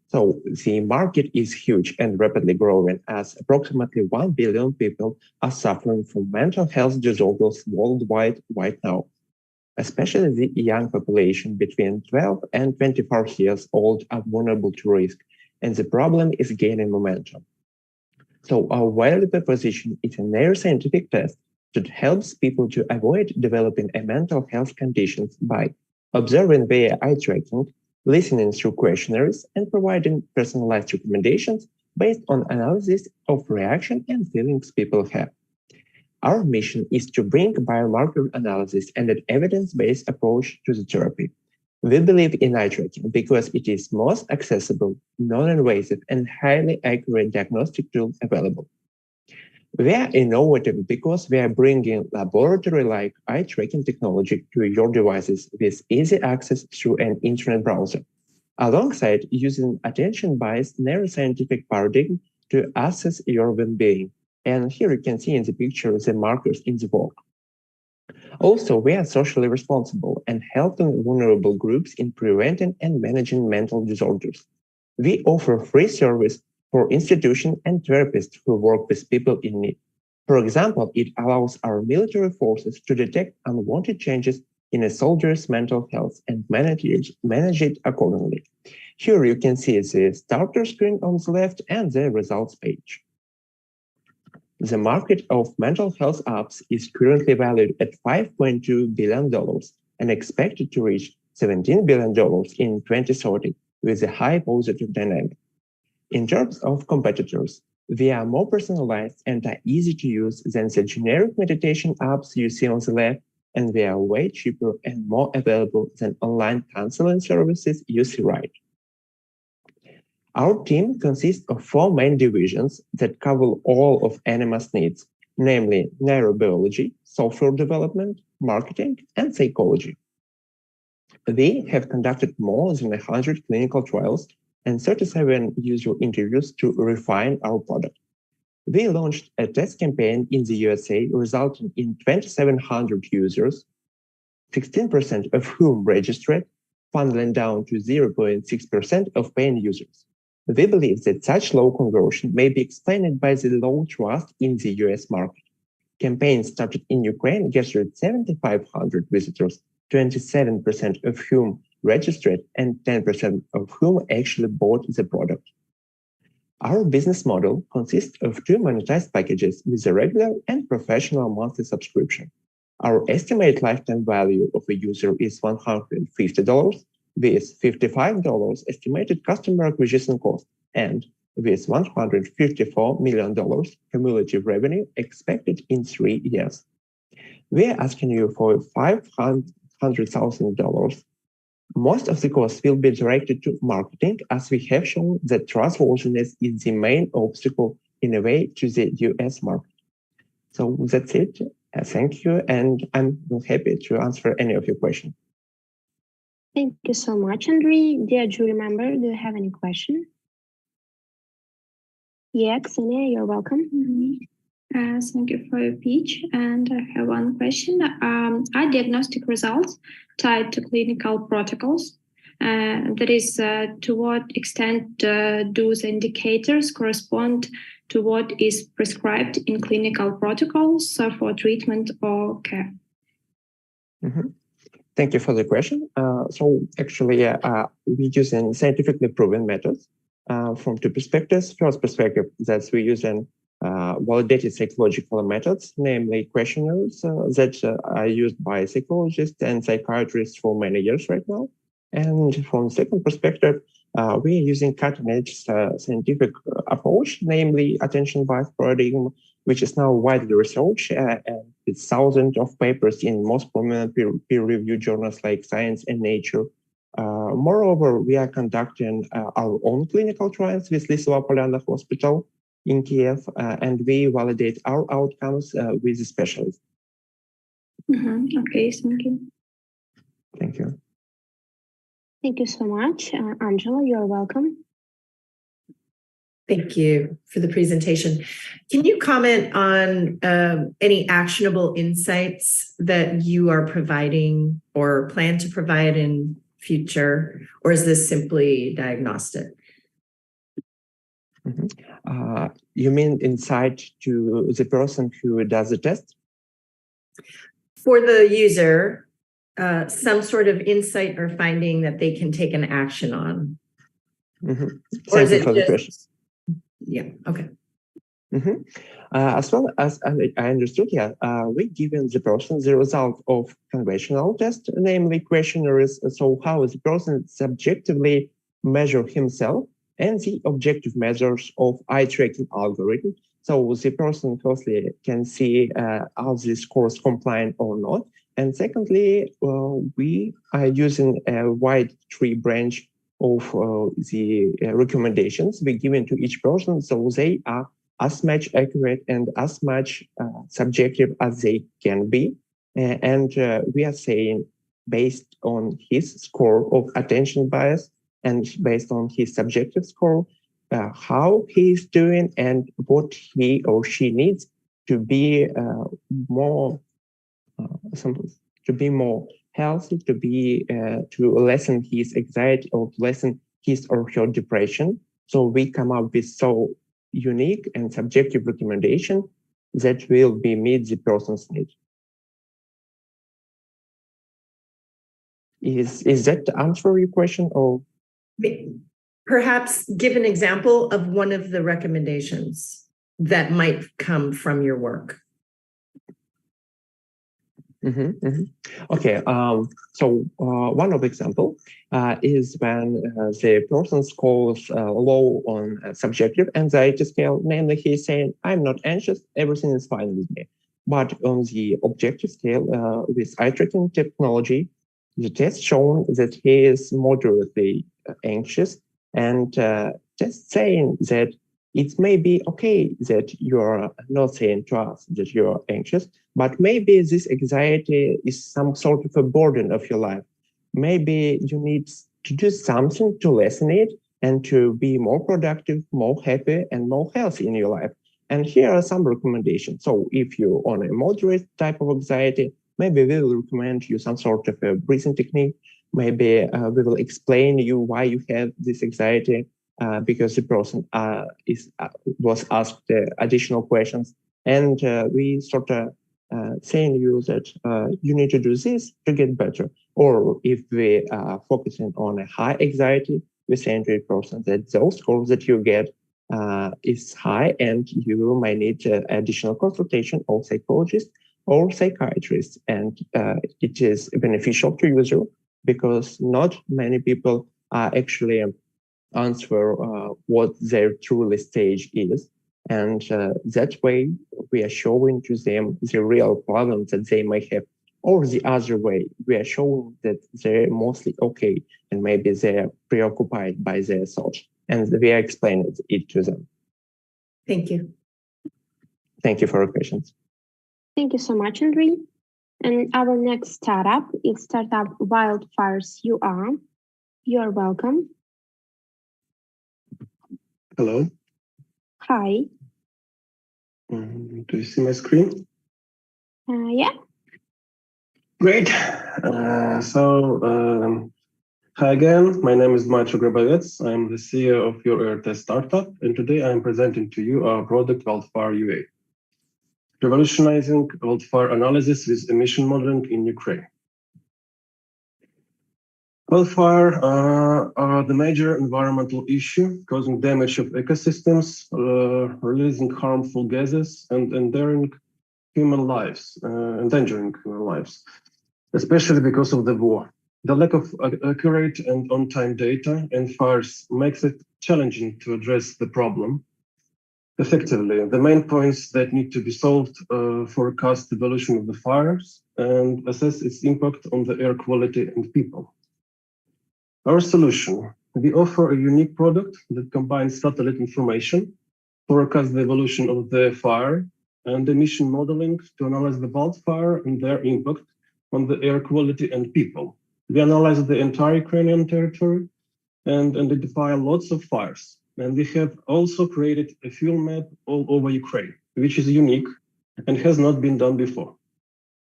So the market is huge and rapidly growing, as approximately 1 billion people are suffering from mental health disorders worldwide right now. Especially the young population between 12 and 24 years old are vulnerable to risk, and the problem is gaining momentum. So our value proposition is a neuroscientific test that helps people to avoid developing a mental health conditions by observing via eye tracking, listening through questionnaires, and providing personalized recommendations based on analysis of reaction and feelings people have. Our mission is to bring biomarker analysis and an evidence-based approach to the therapy. We believe in eye tracking because it is most accessible, non-invasive, and highly accurate diagnostic tool available. We are innovative because we are bringing laboratory-like eye tracking technology to your devices with easy access through an internet browser, alongside using attention-biased neuroscientific paradigm to assess your well-being. And here you can see in the picture the markers in the work. Also, we are socially responsible and helping vulnerable groups in preventing and managing mental disorders. We offer free service for institutions and therapists who work with people in need. For example, it allows our military forces to detect unwanted changes in a soldier's mental health and manage it accordingly. Here you can see the starter screen on the left and the results page. The market of mental health apps is currently valued at $5.2 billion and expected to reach $17 billion in 2030 with a high positive dynamic. In terms of competitors, we are more personalized and are easy to use than the generic meditation apps you see on the left, and we are way cheaper and more available than online counseling services you see right. Our team consists of 4 main divisions that cover all of Anima's needs, namely neurobiology, software development, marketing, and psychology. We have conducted more than 100 clinical trials and 37 user interviews to refine our product. We launched a test campaign in the USA, resulting in 2,700 users, 16% of whom registered, funneling down to 0.6% of paying users. We believe that such low conversion may be explained by the low trust in the US market. Campaigns started in Ukraine gathered 7,500 visitors, 27% of whom registered and 10% of whom actually bought the product. Our business model consists of 2 monetized packages with a regular and professional monthly subscription. Our estimated lifetime value of a user is $150, with $55 estimated customer acquisition cost, and with $154 million cumulative revenue expected in 3 years. We are asking you for $500,000. Most of the costs will be directed to marketing, as we have shown that trustworthiness is the main obstacle in a way to the US market. So that's it. Thank you, and I'm happy to answer any of your questions. Thank you so much, Andrei. Dear jury member, do you have any question? Yeah, Ksenia, you're welcome. Thank you for your pitch. And I have one question. Are diagnostic results tied to clinical protocols? That is, to what extent do the indicators correspond to what is prescribed in clinical protocols for treatment or care? Thank you for the question. So actually, we're using scientifically proven methods from 2 perspectives. First perspective, that we're using validated psychological methods, namely questionnaires that are used by psychologists and psychiatrists for many years right now. And from the second perspective, we are using cutting-edge scientific approach, namely attention-biased paradigm, which is now widely researched with thousands of papers in most prominent peer-reviewed journals like Science and Nature. Moreover, we are conducting our own clinical trials with Lisova Polyana Hospital in Kiev, and we validate our outcomes with the specialists. Okay, thank you. Thank you. Thank you so much. Angela, you're welcome. Thank you for the presentation. Can you comment on any actionable insights that you are providing or plan to provide in future, or is this simply diagnostic? You mean insight to the person who does the test? For the user, some sort of insight or finding that they can take an action on. Or is Thank you it for the question. Yeah, okay. As well as I understood, we given the person the result of conventional test, namely questionnaires. So how the person subjectively measure himself and the objective measures of eye tracking algorithm. So the person firstly can see are the scores compliant or not. And secondly, we are using a wide tree branch of the recommendations we given to each person. So they are as much accurate and as much subjective as they can be. And we are saying based on his score of attention bias and based on his subjective score, how he is doing and what he or she needs to be more healthy, to lessen his anxiety or to lessen his or her depression. So we come up with so unique and subjective recommendation that will be meet the person's need. Is that the answer your question, or perhaps give an example of one of the recommendations that might come from your work? Okay, so one of the example is when the person scores low on subjective anxiety scale, namely he's saying, I'm not anxious, everything is fine with me. But on the objective scale with eye tracking technology, the test shown that he is moderately anxious, and just saying that it may be okay that you're not saying to us that you're anxious, but maybe this anxiety is some sort of a burden of your life. Maybe you need to do something to lessen it and to be more productive, more happy, and more healthy in your life. And here are some recommendations. So if you're on a moderate type of anxiety, maybe we will recommend you some sort of a breathing technique. Maybe we will explain you why you have this anxiety. Because the person was asked additional questions, and we sort of saying you that you need to do this to get better. Or if we are focusing on a high anxiety, we saying to the person that those scores that you get is high, and you might need additional consultation of psychologist or psychiatrist, and it is beneficial to user because not many people are actually answer what their truly stage is. And that way we are showing to them the real problems that they may have. Or the other way, we are showing that they're mostly okay and maybe they're preoccupied by their thoughts. And we are explaining it to them. Thank you. Thank you for your questions. Thank you so much, Andrei. And our next startup is startup Wildfires UR. You are welcome. Hello. Hi. Do you see my screen? Yeah. Great. Hi again. My name is Dmitry Grabovets. I'm the CEO of Your Airtest Startup, and today I'm presenting to you our product Wildfire UA, revolutionizing wildfire analysis with emission modeling in Ukraine. Wildfire are the major environmental issue causing damage of ecosystems, releasing harmful gases, and endangering human lives, especially because of the war. The lack of accurate and on-time data and fires makes it challenging to address the problem effectively. The main points that need to be solved forecast the evolution of the fires and assess its impact on the air quality and people. Our solution, we offer a unique product that combines satellite information, forecast the evolution of the fire, and emission modeling to analyze the wildfire and their impact on the air quality and people. We analyze the entire Ukrainian territory and identify lots of fires. And we have also created a fuel map all over Ukraine, which is unique and has not been done before.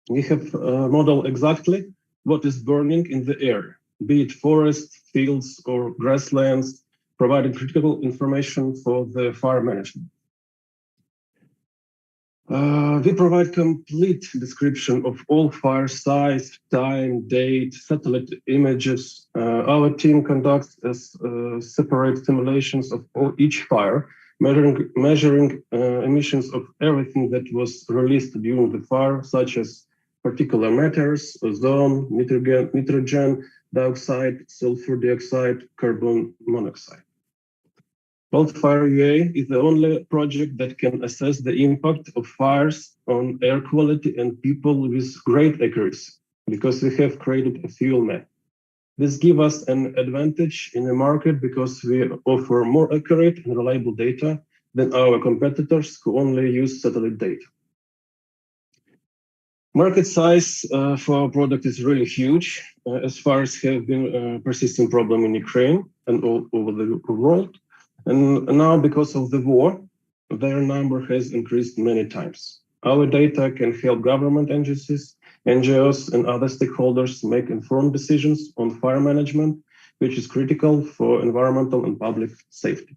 We have modeled exactly what is burning in the air, be it forests, fields, or grasslands, providing critical information for the fire management. We provide complete description of all fire size, time, date, satellite images. Our team conducts separate simulations of each fire, measuring emissions of everything that was released during the fire, such as particulate matters, ozone, nitrogen dioxide, sulfur dioxide, carbon monoxide. Wildfire UA is the only project that can assess the impact of fires on air quality and people with great accuracy, because we have created a fuel map. This gives us an advantage in the market because we offer more accurate and reliable data than our competitors who only use satellite data. Market size for our product is really huge, as fires have been a persistent problem in Ukraine and all over the world. And now, because of the war, their number has increased many times. Our data can help government agencies, NGOs, and other stakeholders make informed decisions on fire management, which is critical for environmental and public safety.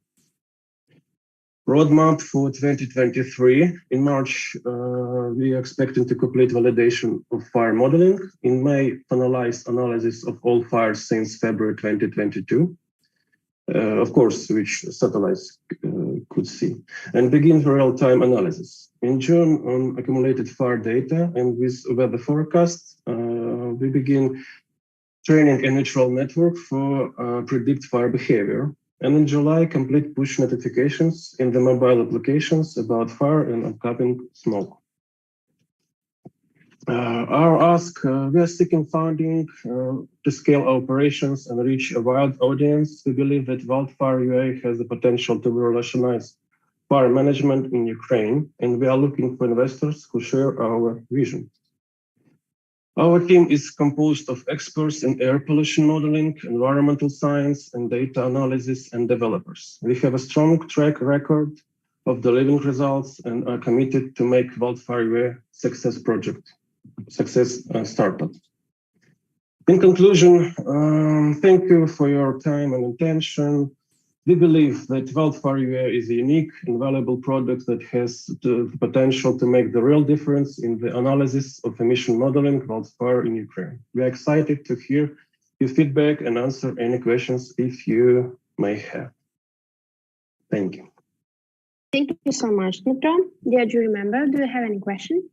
Roadmap for 2023. In March, we are expecting to complete validation of fire modeling. In May, finalize analysis of all fires since February 2022. Of course, which satellites could see, and begin real-time analysis. In June, on accumulated fire data and with weather forecasts, we begin training a neural network for predict fire behavior. And in July, complete push notifications in the mobile applications about fire and upcoming smoke. Our ask, we are seeking funding to scale operations and reach a wide audience. We believe that Wildfire UA has the potential to revolutionize fire management in Ukraine, and we are looking for investors who share our vision. Our team is composed of experts in air pollution modeling, environmental science, and data analysis, and developers. We have a strong track record of delivering results and are committed to make Wildfire UA success startup. In conclusion, thank you for your time and attention. We believe that Wildfire UA is a unique and valuable product that has the potential to make the real difference in the analysis of emission modeling wildfire in Ukraine. We are excited to hear your feedback and answer any questions if you may have. Thank you. Thank you so much, Dmitro. Dear jury member, do you have any questions?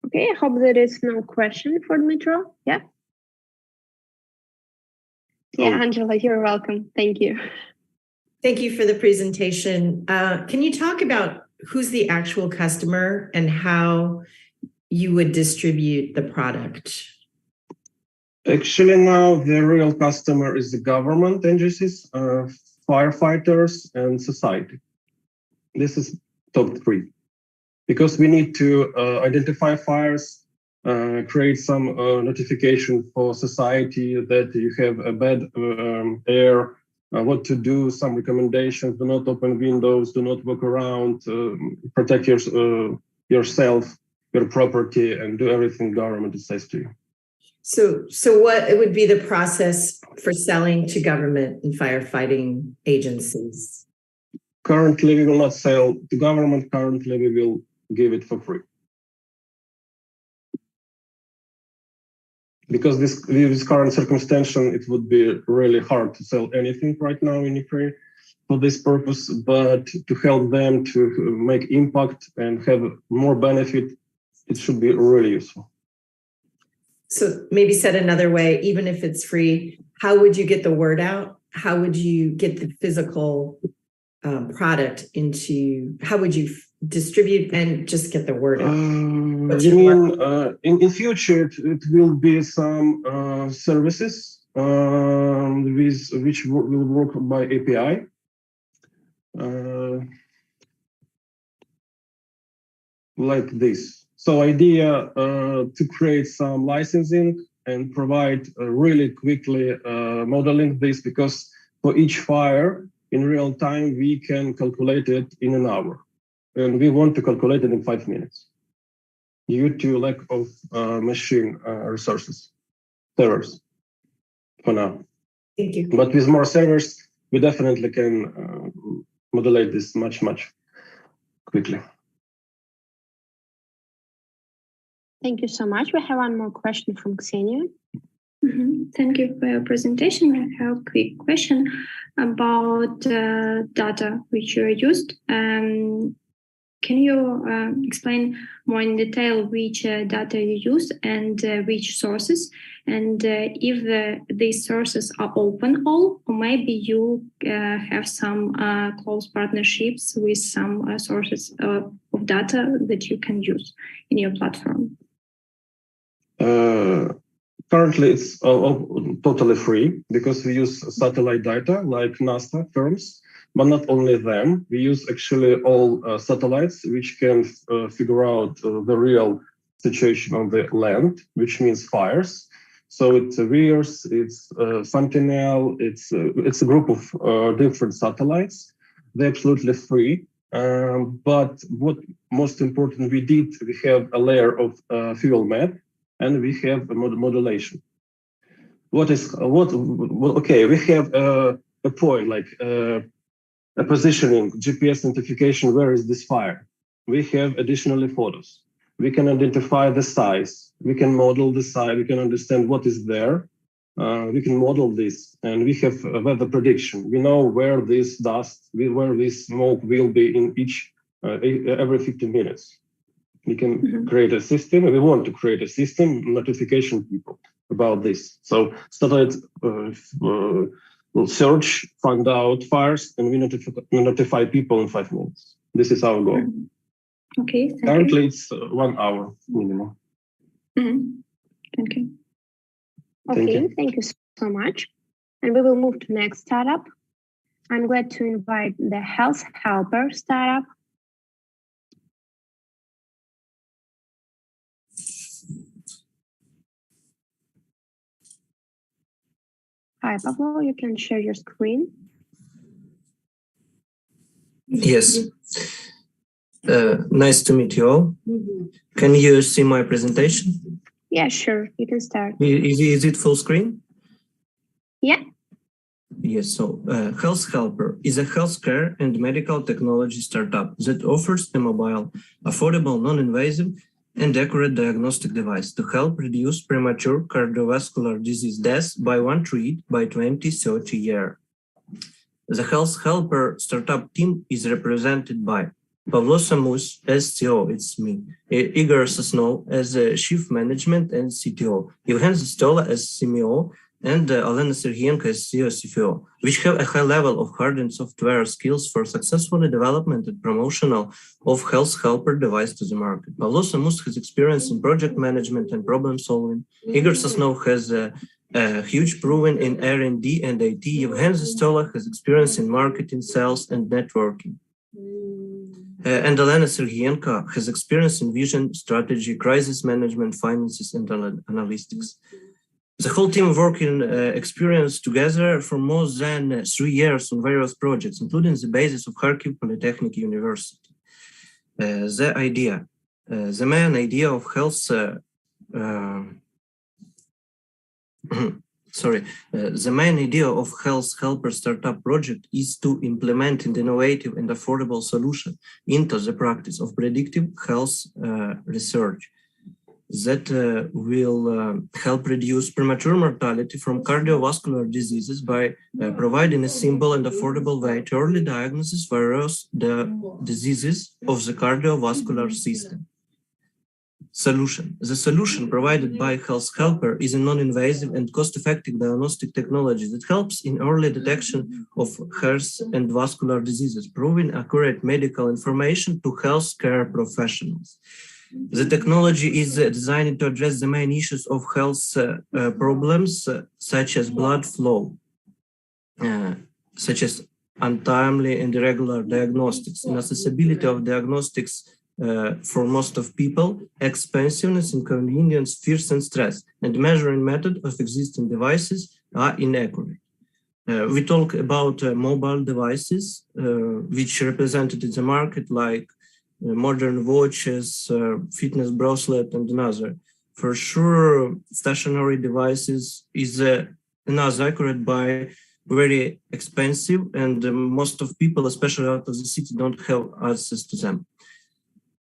Okay, I hope there is no question for Dmitro. Yeah. Yeah, Angela, you're welcome. Thank you. Thank you for the presentation. Can you talk about who's the actual customer and how you would distribute the product? Actually, now the real customer is the government agencies, firefighters, and society. This is top 3. Because we need to identify fires, create some notification for society that you have a bad air, what to do, some recommendations: do not open windows, do not walk around, protect yourself, your property, and do everything government says to you. So what would be the process for selling to government and firefighting agencies? Currently, we will not sell to government. Currently, we will give it for free. Because this current circumstance, it would be really hard to sell anything right now in Ukraine for this purpose, but to help them to make impact and have more benefit, it should be really useful. So maybe said another way, even if it's free, how would you get the word out? How would you get the physical product into, how would you distribute and just get the word out? You mean in future it will be some services which will work by API. Like this. So idea to create some licensing and provide really quickly modeling this, because for each fire in real time we can calculate it in an hour. And we want to calculate it in 5 minutes. due to lack of machine resources, servers, for now. Thank you. But with more servers, we definitely can modulate this much quickly. Thank you so much. We have one more question from Ksenia. Thank you for your presentation. I have a quick question about data which you used. Can you explain more in detail which data you used and which sources? And if these sources are open all, or maybe you have some close partnerships with some sources of data that you can use in your platform? Currently, it's totally free because we use satellite data like NASA firms, but not only them. We use actually all satellites which can figure out the real situation on the land, which means fires. So it's VIRS, it's Sentinel, it's a group of different satellites. They're absolutely free. But what most important we have a layer of fuel map, and we have a modulation. Okay, we have a point like a positioning, GPS identification, where is this fire? We have additionally photos. We can identify the size. We can model the size. We can understand what is there. We can model this, and we have weather prediction. We know where this dust, where this smoke will be in each every 15 minutes. We can create a system, and we want to create a system, notification people about this. So satellites will search, find out fires, and we notify people in 5 minutes. This is our goal. Okay. Currently, it's 1 hour minimum. Thank you. Okay, thank you so much. And we will move to next startup. I'm glad to invite the Health Helper startup. Hi, Pablo, you can share your screen. Yes. Nice to meet you all. Can you see my presentation? Yeah, sure. You can start. Is it full screen? Yeah. Yes. So Health Helper is a healthcare and medical technology startup that offers a mobile, affordable, non-invasive, and accurate diagnostic device to help reduce premature cardiovascular disease deaths by 1/3 by 2030 year. The Health Helper startup team is represented by Pablo Samus as CEO, it's me, Igor Sosnov as Chief Management and CTO, Evgen Stola as CMO, and Alena Serhienko as CEO CFO, which have a high level of hard and software skills for successful development and promotional of Health Helper device to the market. Pablo Samus has experience in project management and problem solving. Igor Sosnov has a huge proven in R&D and IT. Evgen Stola has experience in marketing, sales, and networking. And Alena Serhienko has experience in vision, strategy, crisis management, finances, and analytics. The whole team working experience together for more than 3 years on various projects, including the basis of Kharkiv Polytechnic University. The main idea of health the main idea of Health Helper startup project is to implement an innovative and affordable solution into the practice of predictive health research that will help reduce premature mortality from cardiovascular diseases by providing a simple and affordable way to early diagnosis various diseases of the cardiovascular system. The solution provided by Health Helper is a non-invasive and cost-effective diagnostic technology that helps in early detection of heart and vascular diseases, proving accurate medical information to healthcare professionals. The technology is designed to address the main issues of health problems, such as blood flow, such as untimely and irregular diagnostics, inaccessibility of diagnostics for most of people, expensiveness, inconvenience, fears, and stress, and measuring method of existing devices are inaccurate. We talk about mobile devices, which represented in the market like modern watches, fitness bracelet, and another. For sure, stationary devices is not accurate by very expensive, and most of people, especially out of the city, don't have access to them.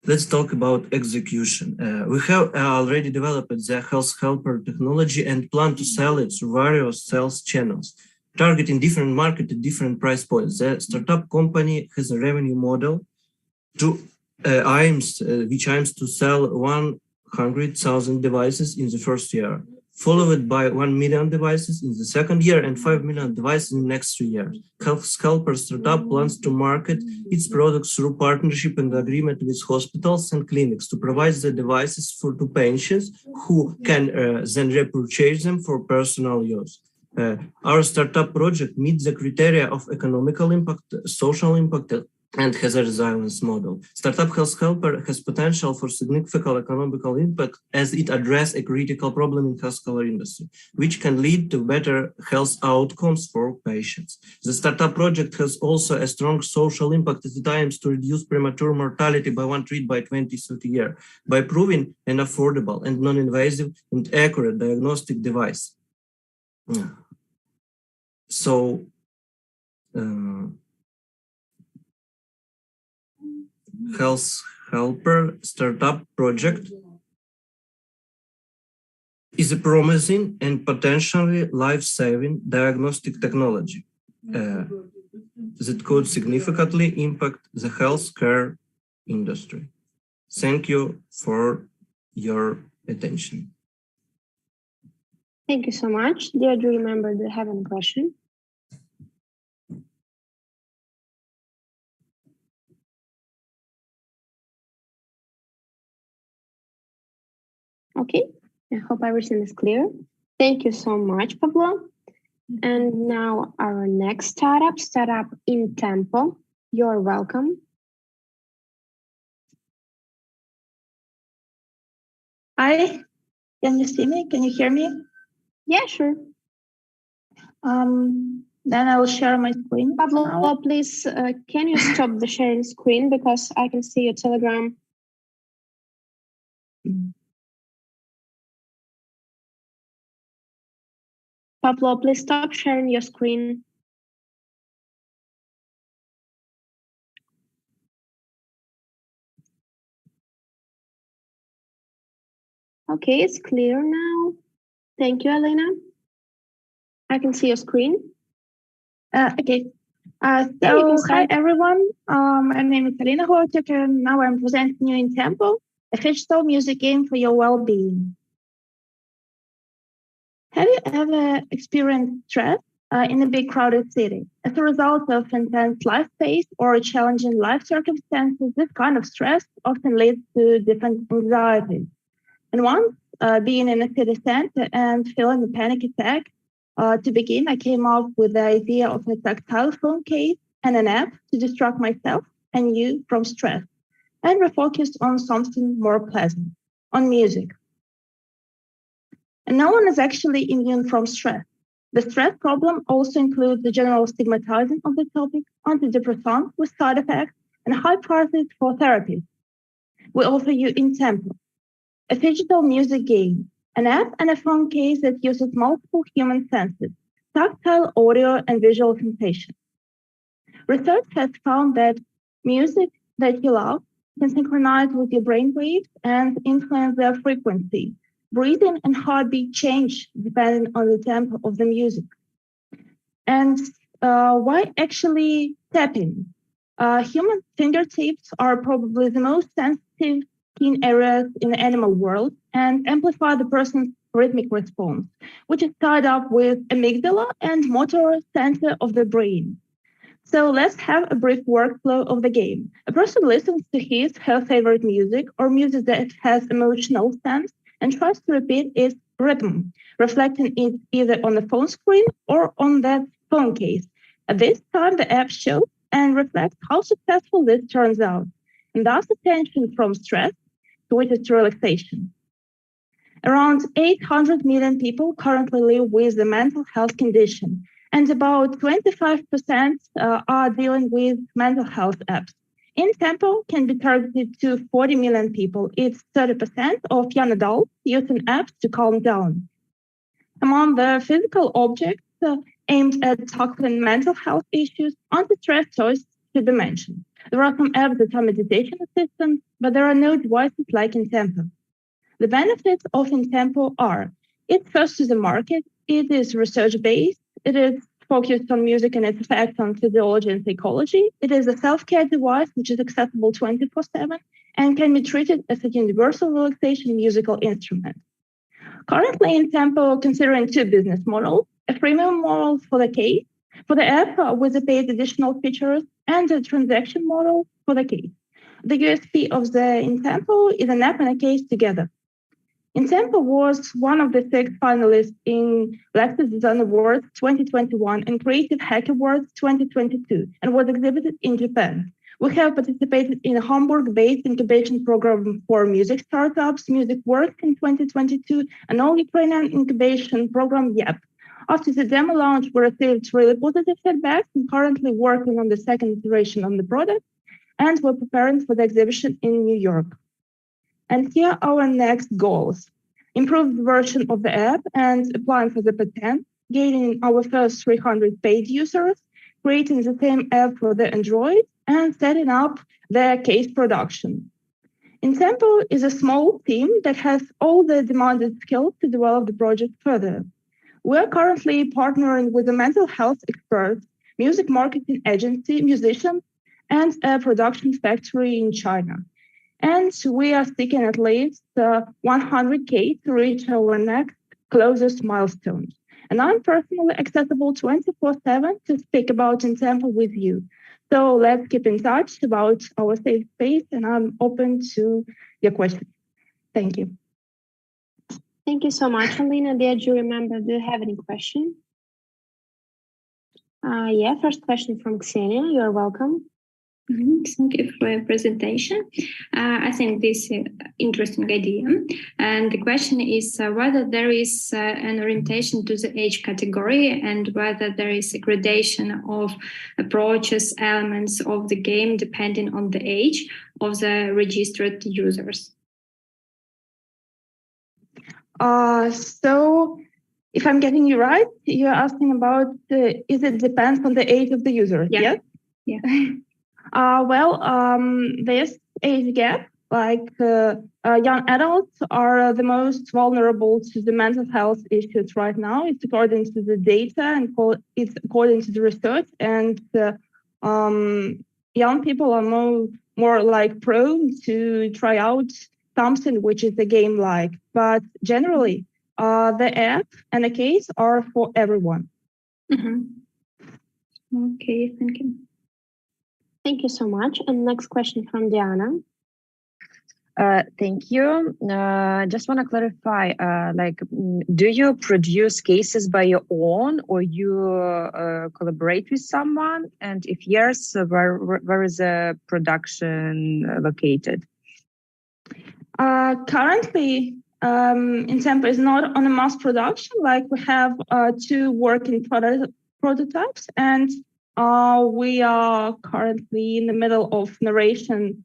Let's talk about execution. We have already developed the health helper technology and plan to sell it through various sales channels, targeting different market at different price points. The startup company has a revenue model which aims to sell 100,000 devices in the first year, followed by 1 million devices in the second year and 5 million devices in the next 3 years. Health Helper startup plans to market its products through partnership and agreement with hospitals and clinics to provide the devices to patients who can then repurchase them for personal use. Our startup project meets the criteria of economical impact, social impact, and has a resilience model. Startup Health Helper has potential for significant economical impact as it addresses a critical problem in healthcare industry, which can lead to better health outcomes for patients. The startup project has also a strong social impact as it aims to reduce premature mortality by 1/3 by 2030 year by proving an affordable and non-invasive and accurate diagnostic device. So, Health Helper startup project is a promising and potentially life-saving diagnostic technology that could significantly impact the healthcare industry. Thank you for your attention. Thank you so much. Dear member, do you have any question? Okay, I hope everything is clear. Thank you so much, Pablo. And now our next startup in Tempo. You're welcome. Hi, can you see me? Can you hear me? Yeah, sure. Then I will share my screen. Pablo, please, can you stop the sharing screen because I can see your Telegram. Pablo, please stop sharing your screen. Okay, it's clear now. Thank you, Elena. I can see your screen. Okay. So hi everyone. My name is Elena Hortik, and now I'm presenting you in Tempo, a digital music game for your well-being. Have you ever experienced stress in a big crowded city? As a result of intense life pace or challenging life circumstances, this kind of stress often leads to different anxieties. And once being in a city center and feeling a panic attack, to begin, I came up with the idea of a tactile phone case and an app to distract myself and you from stress and refocus on something more pleasant, on music. And no one is actually immune from stress. The stress problem also includes the general stigmatizing of the topic, antidepressants with side effects, and high prices for therapy. We offer you in Tempo, a digital music game, an app and a phone case that uses multiple human senses, tactile, audio, and visual sensations. Research has found that music that you love can synchronize with your brain waves and influence their frequency. Breathing and heartbeat change depending on the tempo of the music. And why actually tapping? Human fingertips are probably the most sensitive skin areas in the animal world and amplify the person's rhythmic response, which is tied up with amygdala and motor center of the brain. So let's have a brief workflow of the game. A person listens to her favorite music or music that has emotional sense and tries to repeat its rhythm, reflecting it either on the phone screen or on that phone case. At this time, the app shows and reflects how successful this turns out, and thus attention from stress switches to relaxation. Around 800 million people currently live with a mental health condition, and about 25% are dealing with mental health apps. In Tempo can be targeted to 40 million people. It's 30% of young adults using apps to calm down. Among the physical objects aimed at tackling mental health issues, anti-stress toys should be mentioned. There are some apps that are meditation assistants, but there are no devices like Intempo. The benefits of Intempo are: it's first to the market, it is research-based, it is focused on music and its effects on physiology and psychology, it is a self-care device which is accessible 24/7 and can be treated as a universal relaxation musical instrument. Currently, Intempo considering two business models: a freemium model for the app with the paid additional features, and a transaction model for the case. The USP of the Intempo is an app and a case together. Intempo was one of the 6 finalists in Lexus Design Awards 2021 and Creative Hack Awards 2022 and was exhibited in Japan. We have participated in a Hamburg-based incubation program for music startups, Music Works in 2022, and all Ukrainian incubation program, YEP. After the demo launch, we received really positive feedback and currently working on the second iteration of the product, and we're preparing for the exhibition in New York. And here are our next goals: improved version of the app and applying for the patent, gaining our first 300 paid users, creating the same app for the Android, and setting up the case production. Intempo is a small team that has all the demanded skills to develop the project further. We are currently partnering with a mental health expert, music marketing agency, musicians, and a production factory in China. And we are seeking at least 100K to reach our next closest milestone. And I'm personally accessible 24/7 to speak about Intempo with you. So let's keep in touch about our safe space, and I'm open to your questions. Thank you. Thank you so much, Alina. Dear jury member, do you have any question? Yeah, first question from Ksenia. You're welcome. Thank you for your presentation. I think this is an interesting idea. And the question is whether there is an orientation to the age category and whether there is a gradation of approaches, elements of the game depending on the age of the registered users. So if I'm getting you right, you're asking about is it depends on the age of the user? Yeah. Yes? Yeah. This age gap, like young adults are the most vulnerable to the mental health issues right now. It's according to the data and it's according to the research. And young people are more like prone to try out something which is a game-like. But generally, the app and the case are for everyone. Mm-hmm. Okay, thank you. Thank you so much. And next question from Diana. Thank you. Just want to clarify, do you produce cases by your own or you collaborate with someone? And if yes, where is the production located? Currently, Intempo is not on a mass production. Like we have 2 working prototypes, and we are currently in the middle of narrations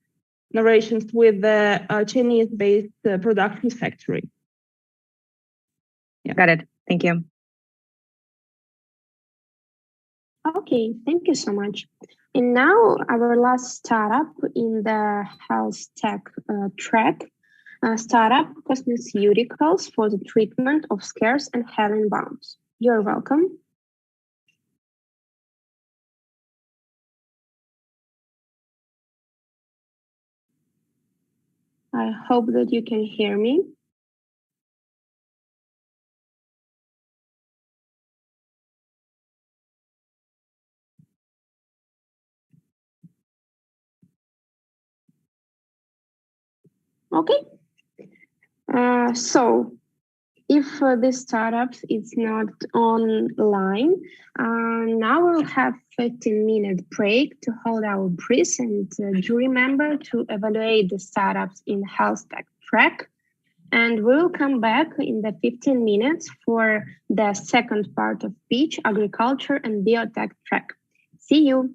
with the Chinese-based production factory. Yeah. Got it. Thank you. Okay, thank you so much. And now our last startup in the health tech track, startup cosmeceuticals for the treatment of scares and healing wounds. You're welcome. I hope that you can hear me. Okay. So if this startup is not online, now we'll have 15-minute break to hold our breath and jury member to evaluate the startups in health tech track. And we'll come back in the 15 minutes for the second part of pitch, agriculture and biotech track. See you.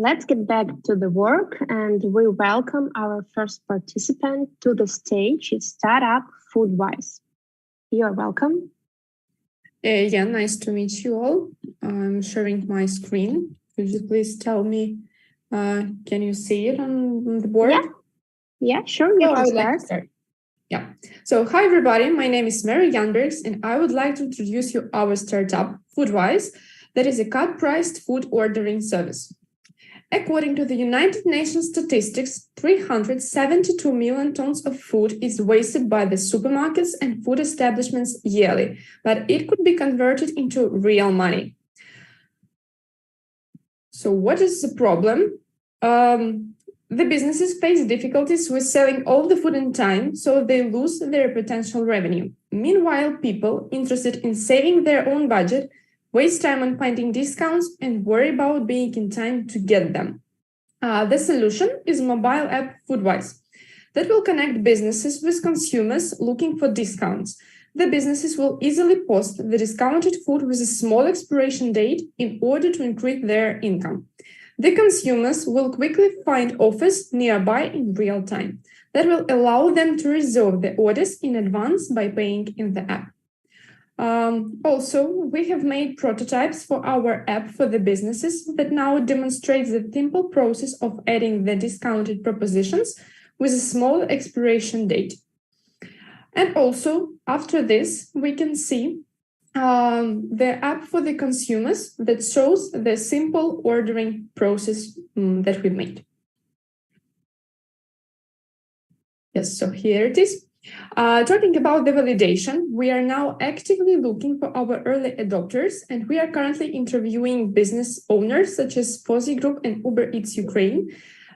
Let's get back to the work, and we welcome our first participant to the stage. It's Startup Foodwise. You're welcome. Yeah, nice to meet you all. I'm sharing my screen. Could you please tell me, can you see it on the board? Yeah, sure. You can start. Yeah. So, hi everybody. My name is Mary Janbergs, and I would like to introduce you our startup, Foodwise, that is a cut-priced food ordering service. According to the United Nations statistics, 372 million tons of food is wasted by the supermarkets and food establishments yearly, but it could be converted into real money. So what is the problem? The businesses face difficulties with selling all the food in time, so they lose their potential revenue. Meanwhile, people interested in saving their own budget waste time on finding discounts and worry about being in time to get them. The solution is mobile app Foodwise that will connect businesses with consumers looking for discounts. The businesses will easily post the discounted food with a small expiration date in order to increase their income. The consumers will quickly find offers nearby in real time that will allow them to reserve the orders in advance by paying in the app. Also, we have made prototypes for our app for the businesses that now demonstrates the simple process of adding the discounted propositions with a small expiration date. And also, after this, we can see the app for the consumers that shows the simple ordering process that we made. Yes, so here it is. Talking about the validation, we are now actively looking for our early adopters, and we are currently interviewing business owners such as Fozzy Group and Uber Eats Ukraine.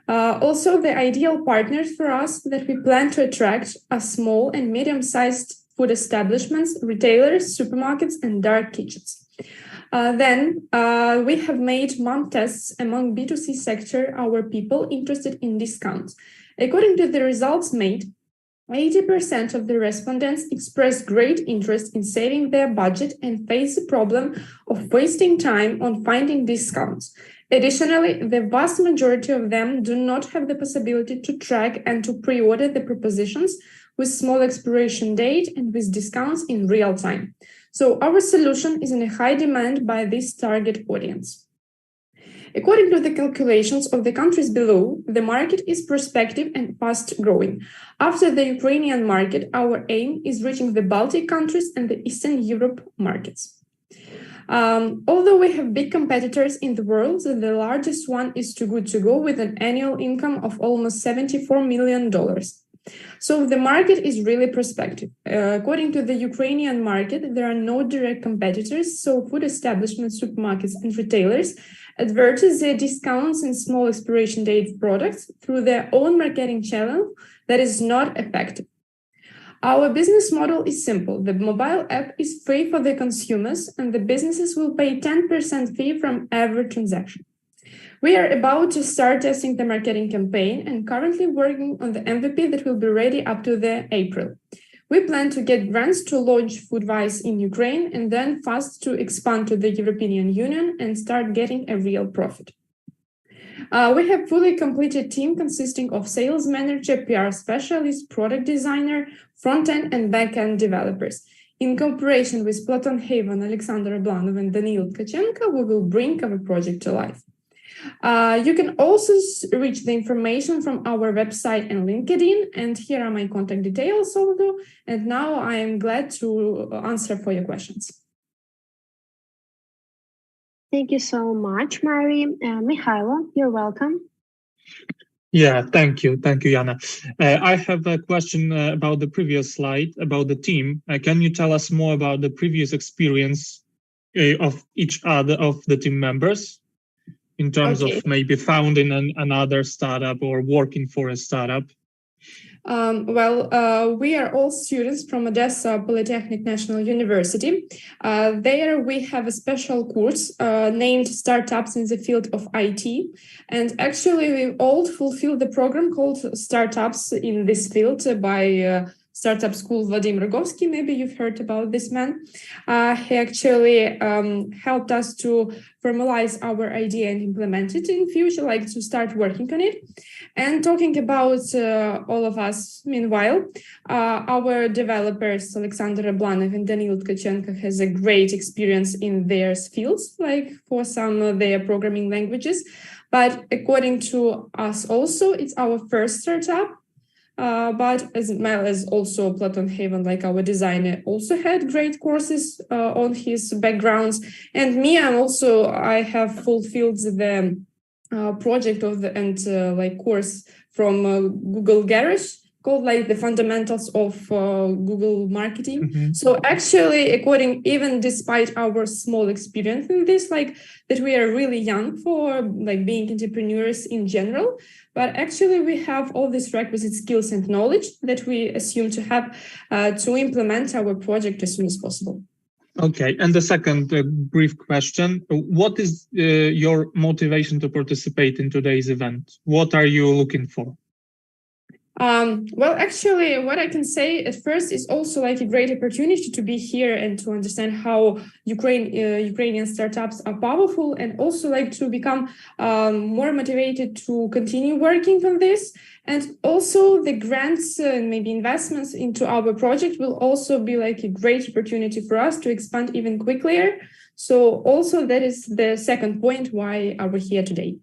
Also, the ideal partners for us that we plan to attract are small and medium-sized food establishments, retailers, supermarkets, and dark kitchens. Then we have made month tests among B2C sector, our people interested in discounts. According to the results made, 80% of the respondents expressed great interest in saving their budget and face the problem of wasting time on finding discounts. Additionally, the vast majority of them do not have the possibility to track and to pre-order the propositions with small expiration date and with discounts in real time. So our solution is in a high demand by this target audience. According to the calculations of the countries below, the market is prospective and fast growing. After the Ukrainian market, our aim is reaching the Baltic countries and the Eastern Europe markets. Although we have big competitors in the world, the largest one is Too Good To Go with an annual income of almost $74 million. So the market is really prospective. According to the Ukrainian market, there are no direct competitors, so food establishments, supermarkets, and retailers advertise their discounts and small expiration date products through their own marketing channel that is not effective. Our business model is simple. The mobile app is free for the consumers, and the businesses will pay 10% fee from every transaction. We are about to start testing the marketing campaign and currently working on the MVP that will be ready up to the April. We plan to get grants to launch Foodwise in Ukraine and then fast to expand to the European Union and start getting a real profit. We have fully completed team consisting of sales manager, PR specialist, product designer, front-end and back-end developers. In cooperation with Platon Haven, Alexander Ablanov, and Daniil Tkachenko, we will bring our project to life. You can also reach the information from our website and LinkedIn, and here are my contact details also. And now I am glad to answer for your questions. Thank you so much, Mary. Mihailo, you're welcome. Yeah, thank you. Thank you, Yana. I have a question about the previous slide, about the team. Can you tell us more about the previous experience of each other of the team members in terms of maybe founding another startup or working for a startup? We are all students from Odessa Polytechnic National University. There we have a special course named Startups in the Field of IT. And actually we all fulfill the program called Startups in this field by startup school, Vadim Rogovsky. Maybe you've heard about this man. He actually helped us to formalize our idea and implement it in future, like to start working on it. And talking about all of us, meanwhile, our developers, Alexander Ablanov and Danil Tkachenko, has a great experience in their fields, like for some of their programming languages. But according to us also, it's our first startup. But as well as also Platon Haven, like our designer, also had great courses on his backgrounds. And me, I have fulfilled the project of the course from Google Garage called like the fundamentals of Google marketing. So actually, even despite our small experience in this, like that we are really young for like being entrepreneurs in general, but actually we have all these requisite skills and knowledge that we assume to have to implement our project as soon as possible. Okay, and the second brief question, what is your motivation to participate in today's event? What are you looking for? Well, actually, what I can say at first is also like a great opportunity to be here and to understand how Ukrainian startups are powerful, and also like to become more motivated to continue working on this. And also the grants and maybe investments into our project will also be like a great opportunity for us to expand even quicker. So also that is the second point why are we here today.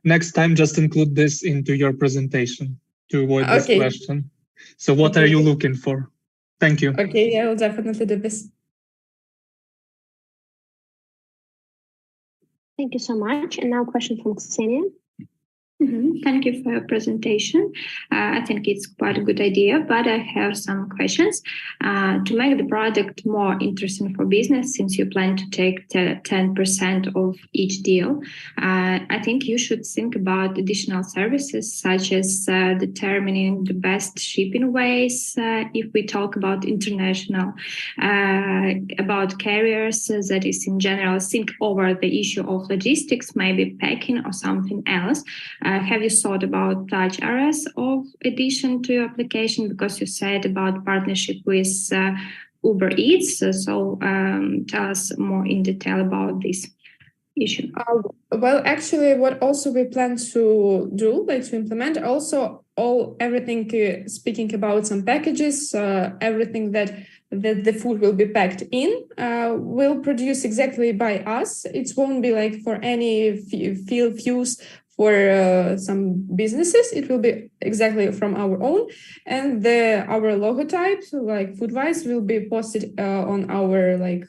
Next time, just include this into your presentation to avoid this question. So what are you looking for? Thank you. Okay, I will definitely do this. Thank you so much. And now a question from Ksenia. Thank you for your presentation. I think it's quite a good idea, but I have some questions. To make the product more interesting for business, since you plan to take 10% of each deal, I think you should think about additional services such as determining the best shipping ways, if we talk about international, about carriers, that is in general, think over the issue of logistics, maybe packing or something else. Have you thought about such areas of addition to your application? Because you said about partnership with Uber Eats. So tell us more in detail about this issue. Well, actually, what also we plan to do, like to implement, also everything speaking about some packages, everything that the food will be packed in, will produce exactly by us. It won't be like for any field use for some businesses. It will be exactly from our own, and our logotype, like Foodwise, will be posted on our, like,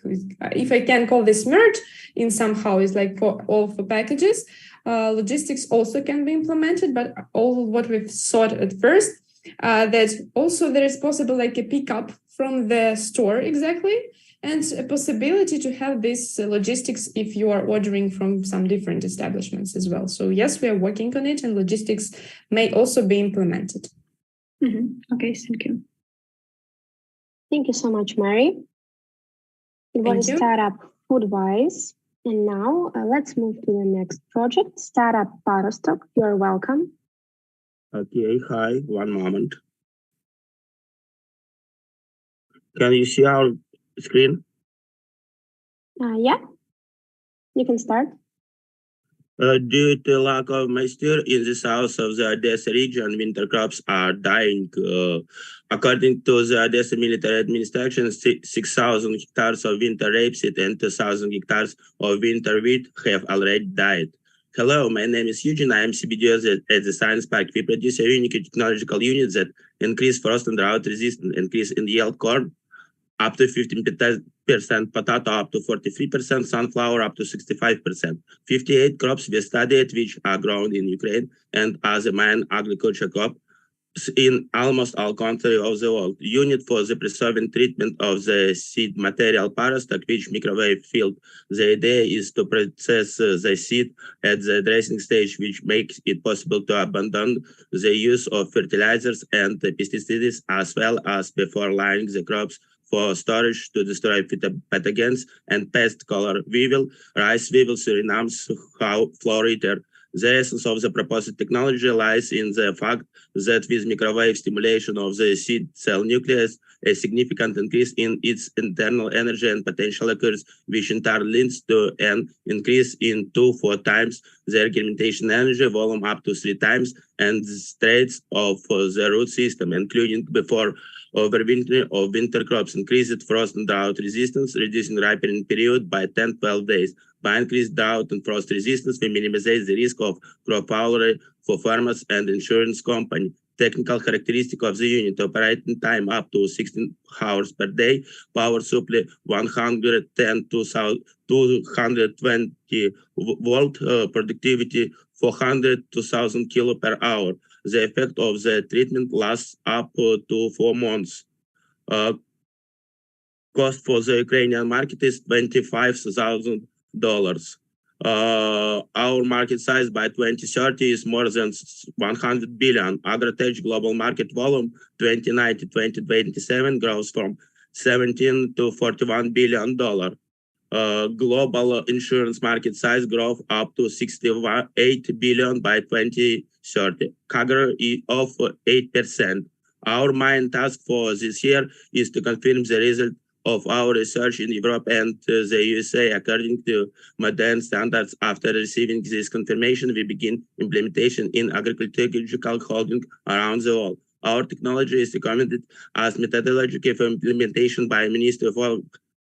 if I can call this merge in somehow, is like for all for packages. Logistics also can be implemented, but all what we've thought at first, that also there is possible like a pickup from the store exactly, and a possibility to have this logistics if you are ordering from some different establishments as well. So yes, we are working on it, and logistics may also be implemented. Okay, thank you. Thank you so much, Mary. It was a startup Foodwise. And now let's move to the next project, Startup Parostok. You're welcome. Okay, hi, one moment. Can you see our screen? Yeah, you can start. Due to lack of moisture in the south of the Odessa region, winter crops are dying. According to the Odessa military administration, 6,000 hectares of winter rapeseed and 2,000 hectares of winter wheat have already died. Hello, my name is Eugene. I am CBDO at the Science Park. We produce a unique technological unit that increase frost and drought resistance, increase in yield corn up to 15%, potato up to 43%, sunflower up to 65%. 58 crops we studied which are grown in Ukraine and are the main agriculture crop in almost all countries of the world. Unit for the preserving treatment of the seed material parostok, which microwave field. The idea is to process the seed at the dressing stage, which makes it possible to abandon the use of fertilizers and pesticides, as well as before laying the crops for storage to destroy pathogens and pest color weevil, rice weevil, Suriname, flow eater, The essence of the proposed technology lies in the fact that with microwave stimulation of the seed cell nucleus, a significant increase in its internal energy and potential occurs, which in turn leads to an increase in 2-4 times the argumentation energy volume up to 3 times, and the traits of the root system, including before overwintering of winter crops, increased frost and drought resistance, reducing ripening period by 10-12 days. By increased drought and frost resistance, we minimize the risk of crop failure for farmers and insurance company. Technical characteristic of the unit: operating time up to 16 hours per day, power supply 110 to 220 volt, productivity 400 to 1000 kilo per hour. The effect of the treatment lasts up to 4 months. Cost for the Ukrainian market is $25,000. Our market size by 2030 is more than 100 billion. Agrotech global market volume 2019-2027 grows from 17 to $41 billion. Global insurance market size growth up to 68 billion by 2030, CAGR of 8%. Our main task for this year is to confirm the result of our research in Europe and the USA according to modern standards. After receiving this confirmation, we begin implementation in agricultural holding around the world. Our technology is recommended as methodology for implementation by Ministry of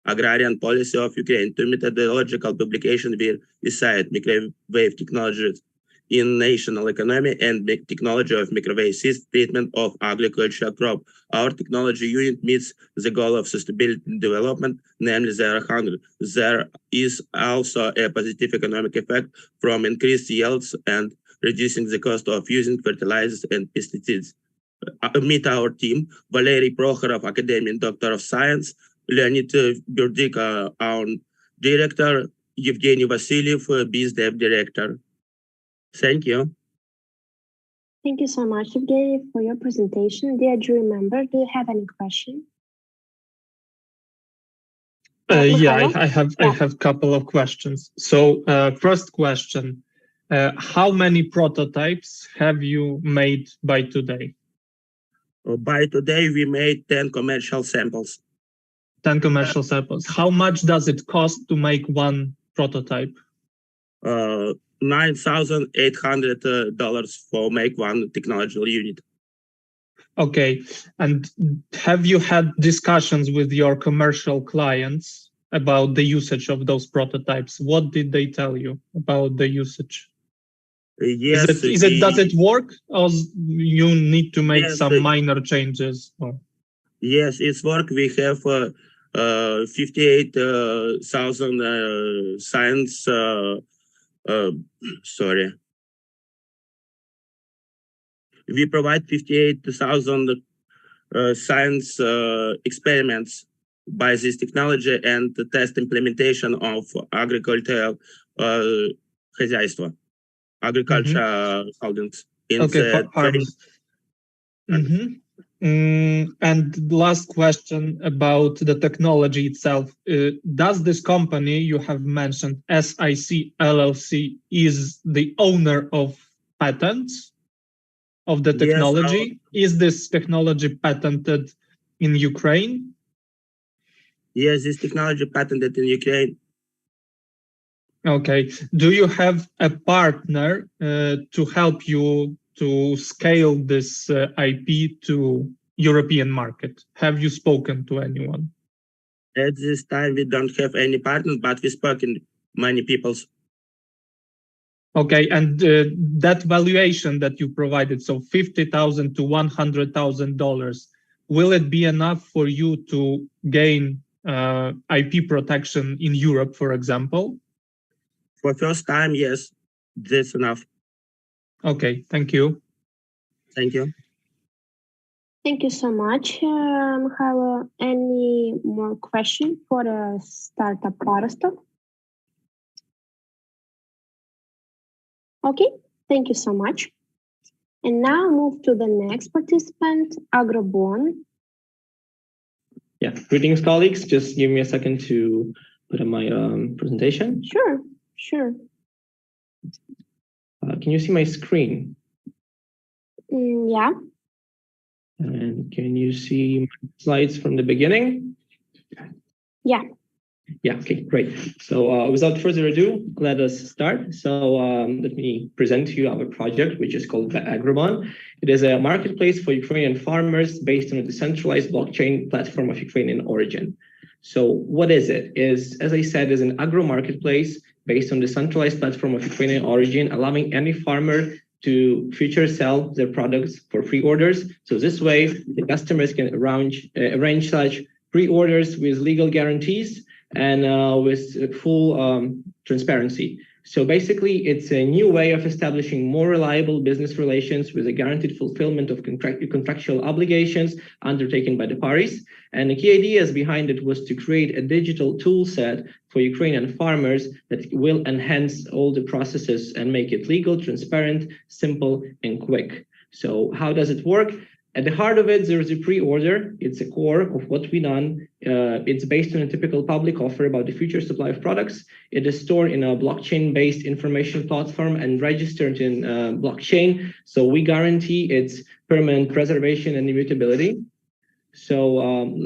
Agrarian Policy of Ukraine. Two methodological publications were decided: microwave technologies in national economy and technology of microwave seed treatment of agricultural crop. Our technology unit meets the goal of sustainability development, namely 0-100. There is also a positive economic effect from increased yields and reducing the cost of using fertilizers and pesticides. Meet our team: Valery Prokhorov, academic doctor of science; Leonid Burdik, our director; Evgeny Vasilyev, BizDev director. Thank you. Thank you so much, Evgeny, for your presentation. Dear jury member, do you have any questions? Yeah, I have a couple of questions. So first question, how many prototypes have you made by today? By today, we made 10 commercial samples. 10 commercial samples. How much does it cost to make one prototype? $9,800 for make one technological unit. Okay, and have you had discussions with your commercial clients about the usage of those prototypes? What did they tell you about the usage? Yes. Does it work, or you need to make some minor changes? Or? Yes, it's work. We have 58,000 science. We provide 58,000 science experiments by this technology and the test implementation of agricultural holdings. Okay, and last question about the technology itself. Does this company you have mentioned, SIC LLC, is the owner of patents of the technology? Yes, is this technology patented in Ukraine? Yes, this technology patented in Ukraine. Okay. Do you have a partner to help you to scale this IP to European market? Have you spoken to anyone? At this time, we don't have any partners, but we spoke in many people's. Okay, and that valuation that you provided, so $50,000 to $100,000, will it be enough for you to gain IP protection in Europe, for example? For first time, yes, that's enough. Okay, thank you. Thank you. Thank you so much, Mikhailo. Any more questions for the startup Parastov? Okay, thank you so much. And now move to the next participant, Agrobon. Yeah, greetings, colleagues. Just give me a second to put on my presentation. Sure, sure. Can you see my screen? Yeah. And can you see my slides from the beginning? Yeah. Yeah, okay, great. So without further ado, let us start. So let me present to you our project, which is called Agrobon. It is a marketplace for Ukrainian farmers based on a decentralized blockchain platform of Ukrainian origin. So what is it? As I said, is an agro marketplace based on the centralized platform of Ukrainian origin, allowing any farmer to future sell their products for pre-orders. So this way, the customers can arrange such pre-orders with legal guarantees and with full transparency. So basically, it's a new way of establishing more reliable business relations with a guaranteed fulfillment of contractual obligations undertaken by the parties. And the key ideas behind it was to create a digital tool set for Ukrainian farmers that will enhance all the processes and make it legal, transparent, simple, and quick. So how does it work? At the heart of it, there is a pre-order. It's a core of what we done. It's based on a typical public offer about the future supply of products. It is stored in a blockchain-based information platform and registered in blockchain. So we guarantee its permanent preservation and immutability. So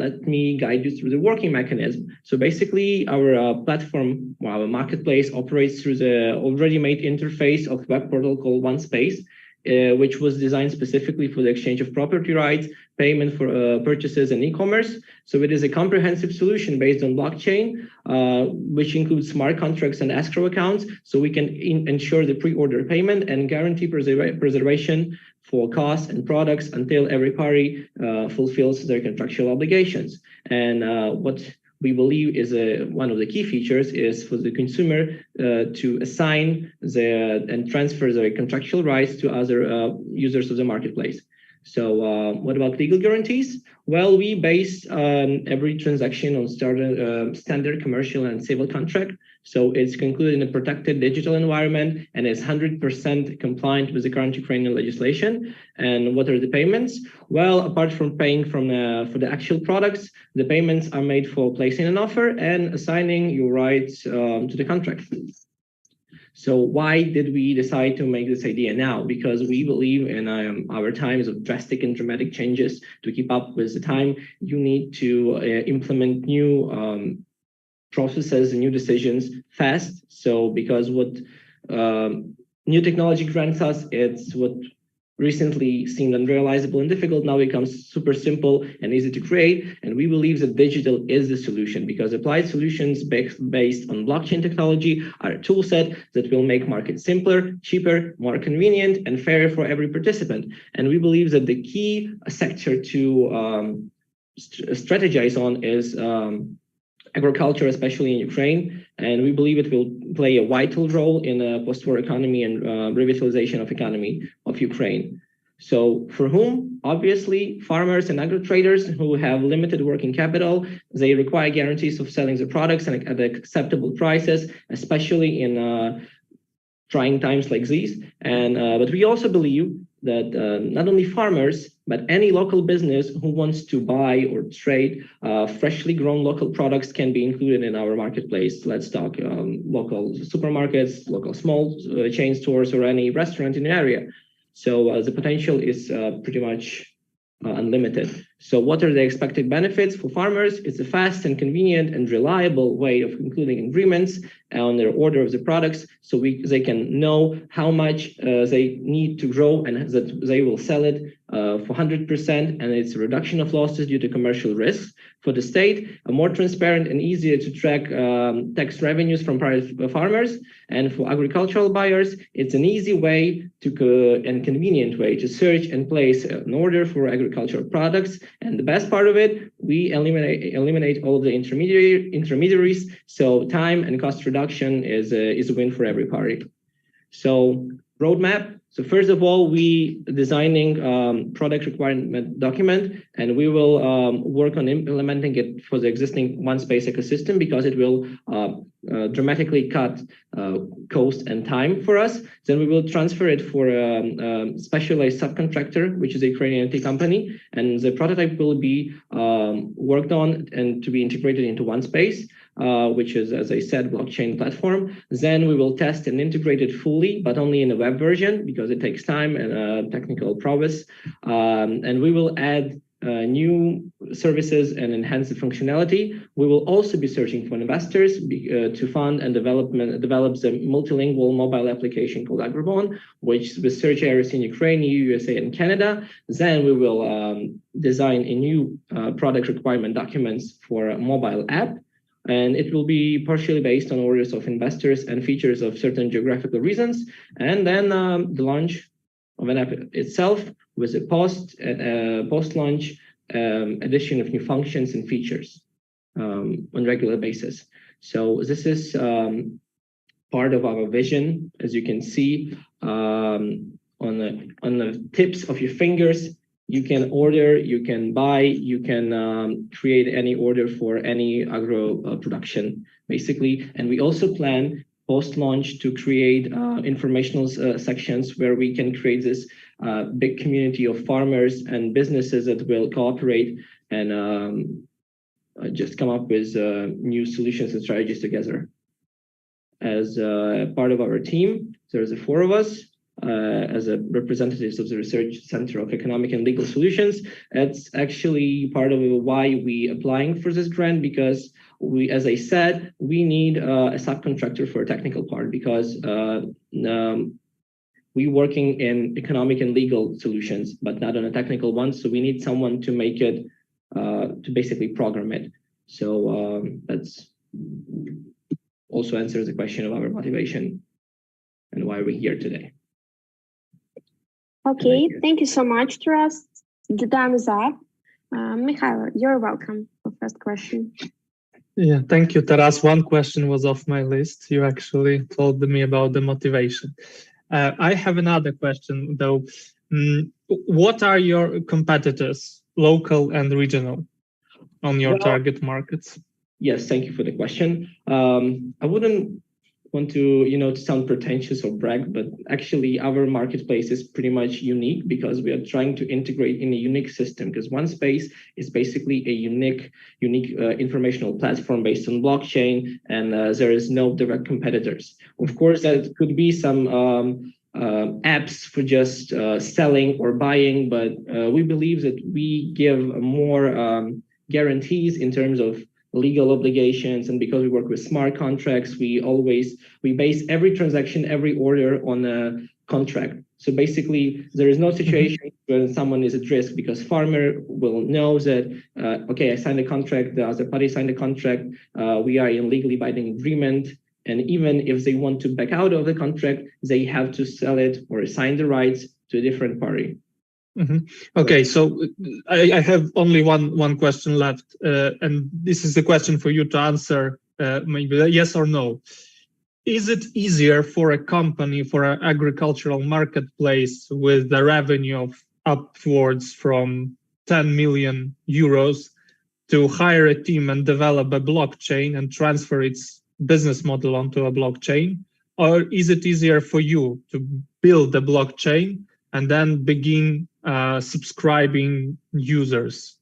let me guide you through the working mechanism. So basically, our platform, our marketplace operates through the already made interface of web portal called OneSpace, which was designed specifically for the exchange of property rights, payment for purchases, and e-commerce. So it is a comprehensive solution based on blockchain, which includes smart contracts and escrow accounts, so we can ensure the pre-order payment and guarantee preservation for costs and products until every party fulfills their contractual obligations. And what we believe is one of the key features is for the consumer to assign and transfer their contractual rights to other users of the marketplace. So what about legal guarantees? Well, we base every transaction on standard commercial and civil contract. So it's concluded in a protected digital environment and is 100% compliant with the current Ukrainian legislation. And what are the payments? Well, apart from paying for the actual products, the payments are made for placing an offer and assigning your rights to the contract. So why did we decide to make this idea now? Because we believe in our times of drastic and dramatic changes. To keep up with the time, you need to implement new processes and new decisions fast. So because what new technology grants us, it's what recently seemed unrealizable and difficult now becomes super simple and easy to create. And we believe that digital is the solution because applied solutions based on blockchain technology are a tool set that will make markets simpler, cheaper, more convenient, and fairer for every participant. And we believe that the key sector to strategize on is agriculture, especially in Ukraine, and we believe it will play a vital role in a post-war economy and revitalization of economy of Ukraine. So for whom? Obviously, farmers and agri-traders who have limited working capital, they require guarantees of selling their products at acceptable prices, especially in trying times like these. And but we also believe that not only farmers, but any local business who wants to buy or trade freshly grown local products can be included in our marketplace. Let's talk local supermarkets, local small chain stores, or any restaurant in the area. So the potential is pretty much unlimited. So what are the expected benefits for farmers? It's a fast and convenient and reliable way of concluding agreements on their order of the products, so they can know how much they need to grow and that they will sell it for 100%, and it's a reduction of losses due to commercial risks. For the state, a more transparent and easier to track tax revenues from private farmers. And for agricultural buyers, it's an easy way and convenient way to search and place an order for agricultural products. And the best part of it, we eliminate all of the intermediaries. So time and cost reduction is a win for every party. So roadmap. So first of all, we designing product requirement document, and we will work on implementing it for the existing OneSpace ecosystem because it will dramatically cut cost and time for us. Then we will transfer it for a specialized subcontractor, which is a Ukrainian IT company, and the prototype will be worked on and to be integrated into OneSpace. which is, as I said, blockchain platform. Then we will test and integrate it fully, but only in a web version because it takes time and technical prowess. And we will add new services and enhance the functionality. We will also be searching for investors to fund and develop the multilingual mobile application called Agribon, which with search areas in Ukraine, EU, USA, and Canada. Then we will design a new product requirement documents for a mobile app. And it will be partially based on orders of investors and features of certain geographical reasons. And then the launch of an app itself with a post-launch addition of new functions and features on a regular basis. So this is part of our vision, as you can see on the tips of your fingers. You can order, you can buy, you can create any order for any agro production, basically. And we also plan post-launch to create informational sections where we can create this big community of farmers and businesses that will cooperate and just come up with new solutions and strategies together. As part of our team, there's 4 of us as representatives of the Research Center of Economic and Legal Solutions. It's actually part of why we applying for this grant, because we, as I said, we need a subcontractor for a technical part because we working in economic and legal solutions, but not on a technical one. So we need someone to make it, to basically program it. So that's also answers the question of our motivation and why we're here today. Okay, thank you so much, Taras. The time is up. Mikhailo, you're welcome for first question. Yeah, thank you, Taras. One question was off my list. You actually told me about the motivation. I have another question, though. What are your competitors, local and regional, on your target markets? Yes, thank you for the question. I wouldn't want to, to sound pretentious or brag, but actually our marketplace is pretty much unique because we are trying to integrate in a unique system, because OneSpace is basically a unique informational platform based on blockchain, and there is no direct competitors. Of course, there could be some apps for just selling or buying, but we believe that we give more guarantees in terms of legal obligations, and because we work with smart contracts, we base every transaction, every order on a contract. So basically, there is no situation when someone is at risk, because farmer will know that okay, I signed a contract, the other party signed a contract, we are in legally binding agreement, and even if they want to back out of the contract, they have to sell it or assign the rights to a different party. Okay, so I have only one question left, and this is the question for you to answer, maybe yes or no. Is it easier for a company, for an agricultural marketplace with the revenue of upwards from 10 million euros to hire a team and develop a blockchain and transfer its business model onto a blockchain? Or is it easier for you to build a blockchain and then begin subscribing users?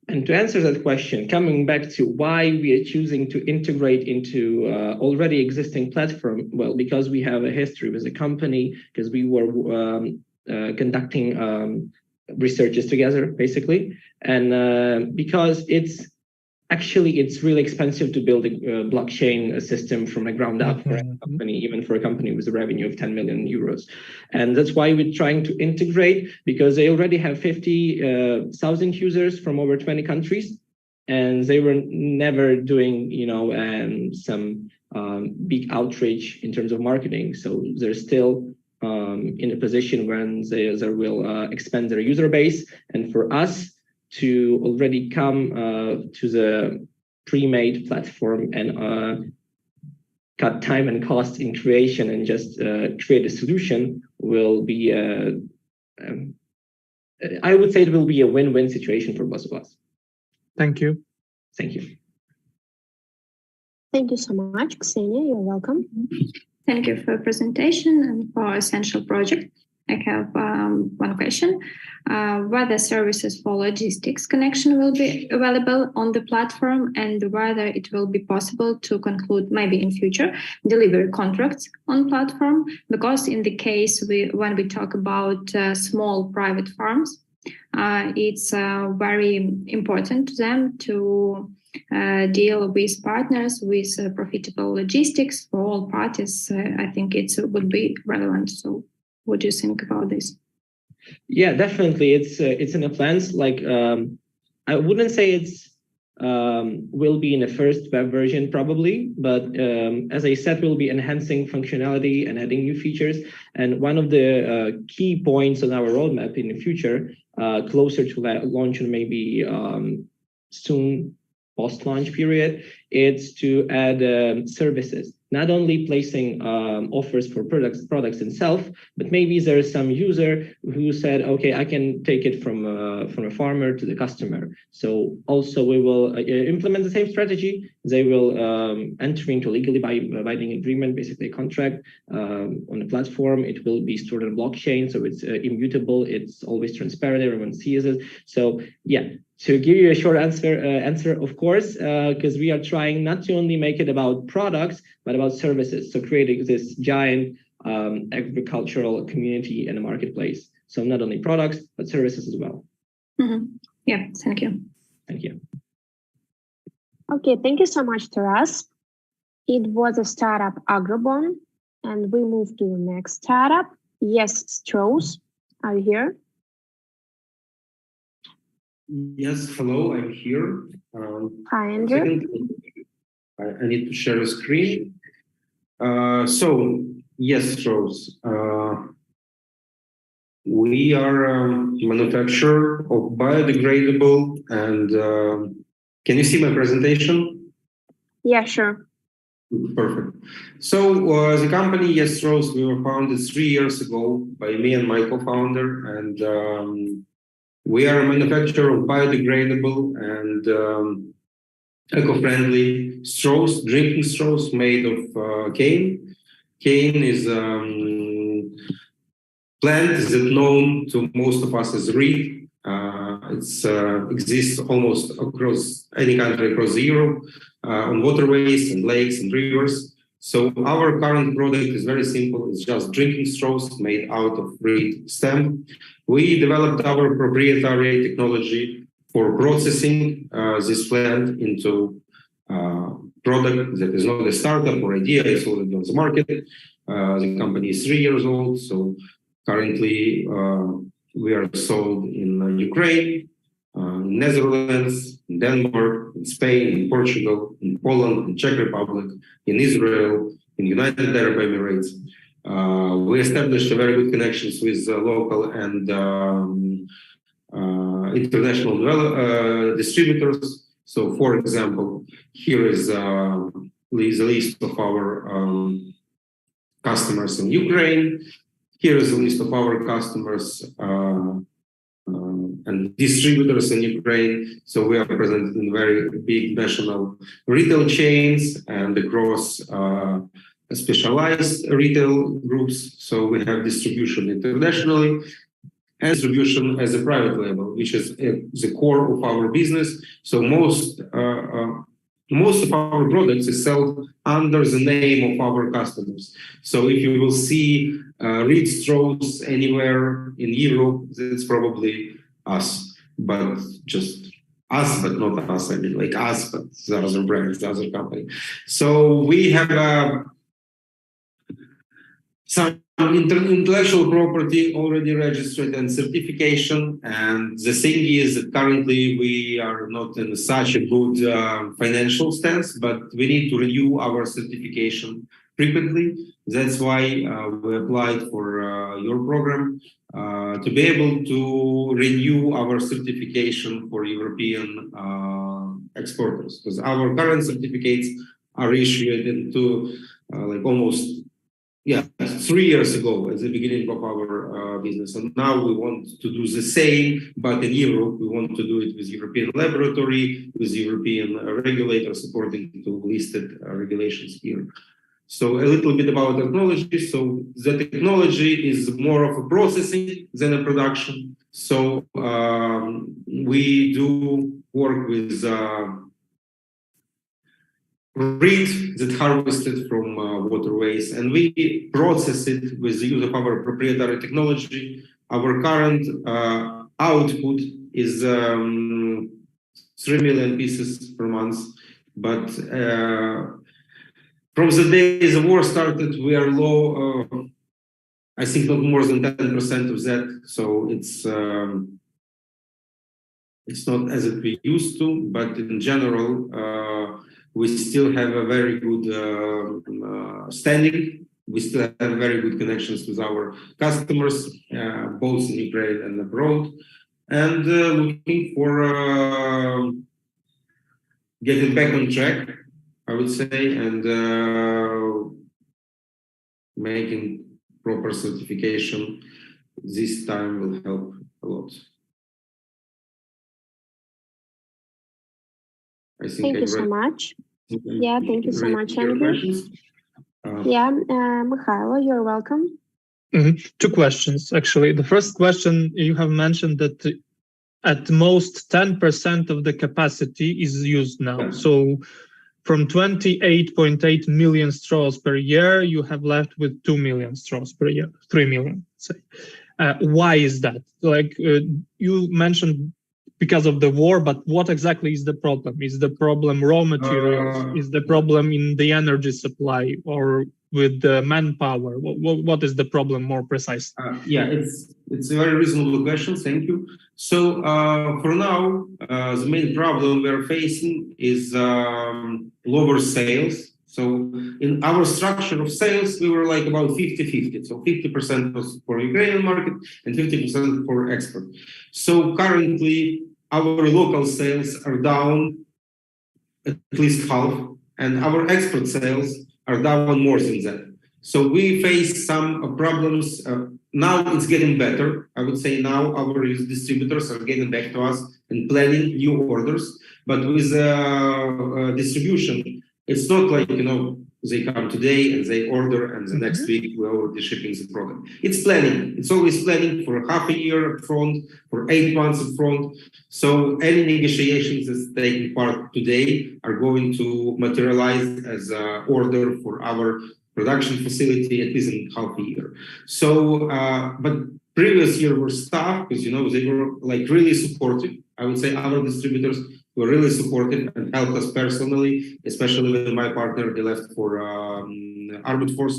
And to answer that question, coming back to why we are choosing to integrate into already existing platform, well, because we have a history with the company, because we were conducting researches together, basically, and because it's really expensive to build a blockchain system from the ground up for a company, even for a company with a revenue of 10 million euros. And that's why we're trying to integrate, because they already have 50,000 users from over 20 countries, and they were never doing, some big outreach in terms of marketing. So they're still in a position when they will expand their user base. And for us to already come to the pre-made platform and cut time and cost in creation and just create a solution will be, I would say it will be a win-win situation for both of us. Thank you. Thank you. Thank you so much, Ksenia. You're welcome. Thank you for your presentation and for our essential project. I have one question. Whether services for logistics connection will be available on the platform, and whether it will be possible to conclude, maybe in future, delivery contracts on platform, because in the case when we talk about small private farms, it's very important to them to deal with partners with profitable logistics for all parties. I think it would be relevant. So what do you think about this? Yeah, definitely. It's in the plans. Like I wouldn't say it's will be in the first web version probably, but as I said, we'll be enhancing functionality and adding new features. And one of the key points on our roadmap in the future, closer to launch and maybe soon post-launch period, it's to add services. Not only placing offers for products themselves, but maybe there's some user who said, okay, I can take it from a farmer to the customer. So also we will implement the same strategy. They will enter into legally binding agreement, basically a contract on the platform. It will be stored on blockchain, so it's immutable. It's always transparent. Everyone sees it. So yeah. To give you a short answer, of course, because we are trying not to only make it about products, but about services. So creating this giant agricultural community in the marketplace. So not only products, but services as well. Mm-hmm. Yeah, thank you. Thank you. Okay, thank you so much, Taras. It was a startup Agrobon, and we move to the next startup. Yes, Strauss, are you here? Yes, hello, I'm here. Hi, Andrew. I need to share a screen. So, yes, Rose, we are a manufacturer of biodegradable and can you see my presentation? Yeah, sure. Perfect. So the company, Yes Rose, we were founded 3 years ago by me and my co-founder, and we are a manufacturer of biodegradable and eco-friendly straws, drinking straws made of cane. Cane is plant that known to most of us as reed. It exists almost across any country across Europe, on waterways and lakes and rivers. So our current product is very simple. It's just drinking straws made out of reed stem. We developed our proprietary technology for processing this plant into product that is not a startup or idea, it's already on the market. The company is 3 years old, so currently we are sold in Ukraine, Netherlands, in Denmark, in Spain, in Portugal, in Poland, in Czech Republic, in Israel, in United Arab Emirates. We established a very good connections with local and international distributors. So, for example, here is the list of our customers in Ukraine. Here is a list of our customers and distributors in Ukraine. So we are present in very big national retail chains and across specialized retail groups. So we have distribution internationally and distribution as a private label, which is the core of our business. So most of our products is sold under the name of our customers. So if you will see reed straws anywhere in Europe, it's probably us, but just us, but not us. I mean, like us, but the other brands, the other company. So we have some intellectual property already registered and certification. And the thing is that currently we are not in such a good financial stance, but we need to renew our certification frequently. That's why we applied for your program to be able to renew our certification for European exporters, because our current certificates are issued into like almost 3 years ago at the beginning of our business. And now we want to do the same, but in Europe, we want to do it with European laboratory, with European regulators according to listed regulations here. So a little bit about technology. So the technology is more of a processing than a production. So we do work with reed that harvested from waterways, and we process it with the use of our proprietary technology. Our current output is 3 million pieces per month, but from the day the war started, we are low. I think not more than 10% of that. So it's not as it we used to, but in general, we still have a very good standing. We still have very good connections with our customers, both in Ukraine and abroad, and looking for getting back on track, I would say, and making proper certification this time will help a lot. I think thank you so much. Yeah, thank you so much, Andrew. Yeah, Mikhailo, you're welcome. Two questions, actually. The first question, you have mentioned that at most 10% of the capacity is used now. So from 28.8 million straws per year, you have left with 2 million straws per year, 3 million, say. Why is that? Like you mentioned because of the war, but what exactly is the problem? Is the problem raw materials? Is the problem in the energy supply or with the manpower? What is the problem more precise? Yeah, it's a very reasonable question. Thank you. So for now, the main problem we're facing is lower sales. So in our structure of sales, we were like about 50-50. So 50% was for Ukrainian market and 50% for export. So currently, our local sales are down at least half, and our export sales are down more than that. So we face some problems. Now it's getting better. I would say now our distributors are getting back to us and planning new orders. But with distribution, it's not like, they come today and they order and the next week we're already shipping the product. It's planning. It's always planning for half a year up front, for 8 months up front. So any negotiations that's taking part today are going to materialize as an order for our production facility at least in half a year. So, but previous year were tough because, they were like really supportive. I would say our distributors were really supportive and helped us personally, especially when my partner, he left for armed force.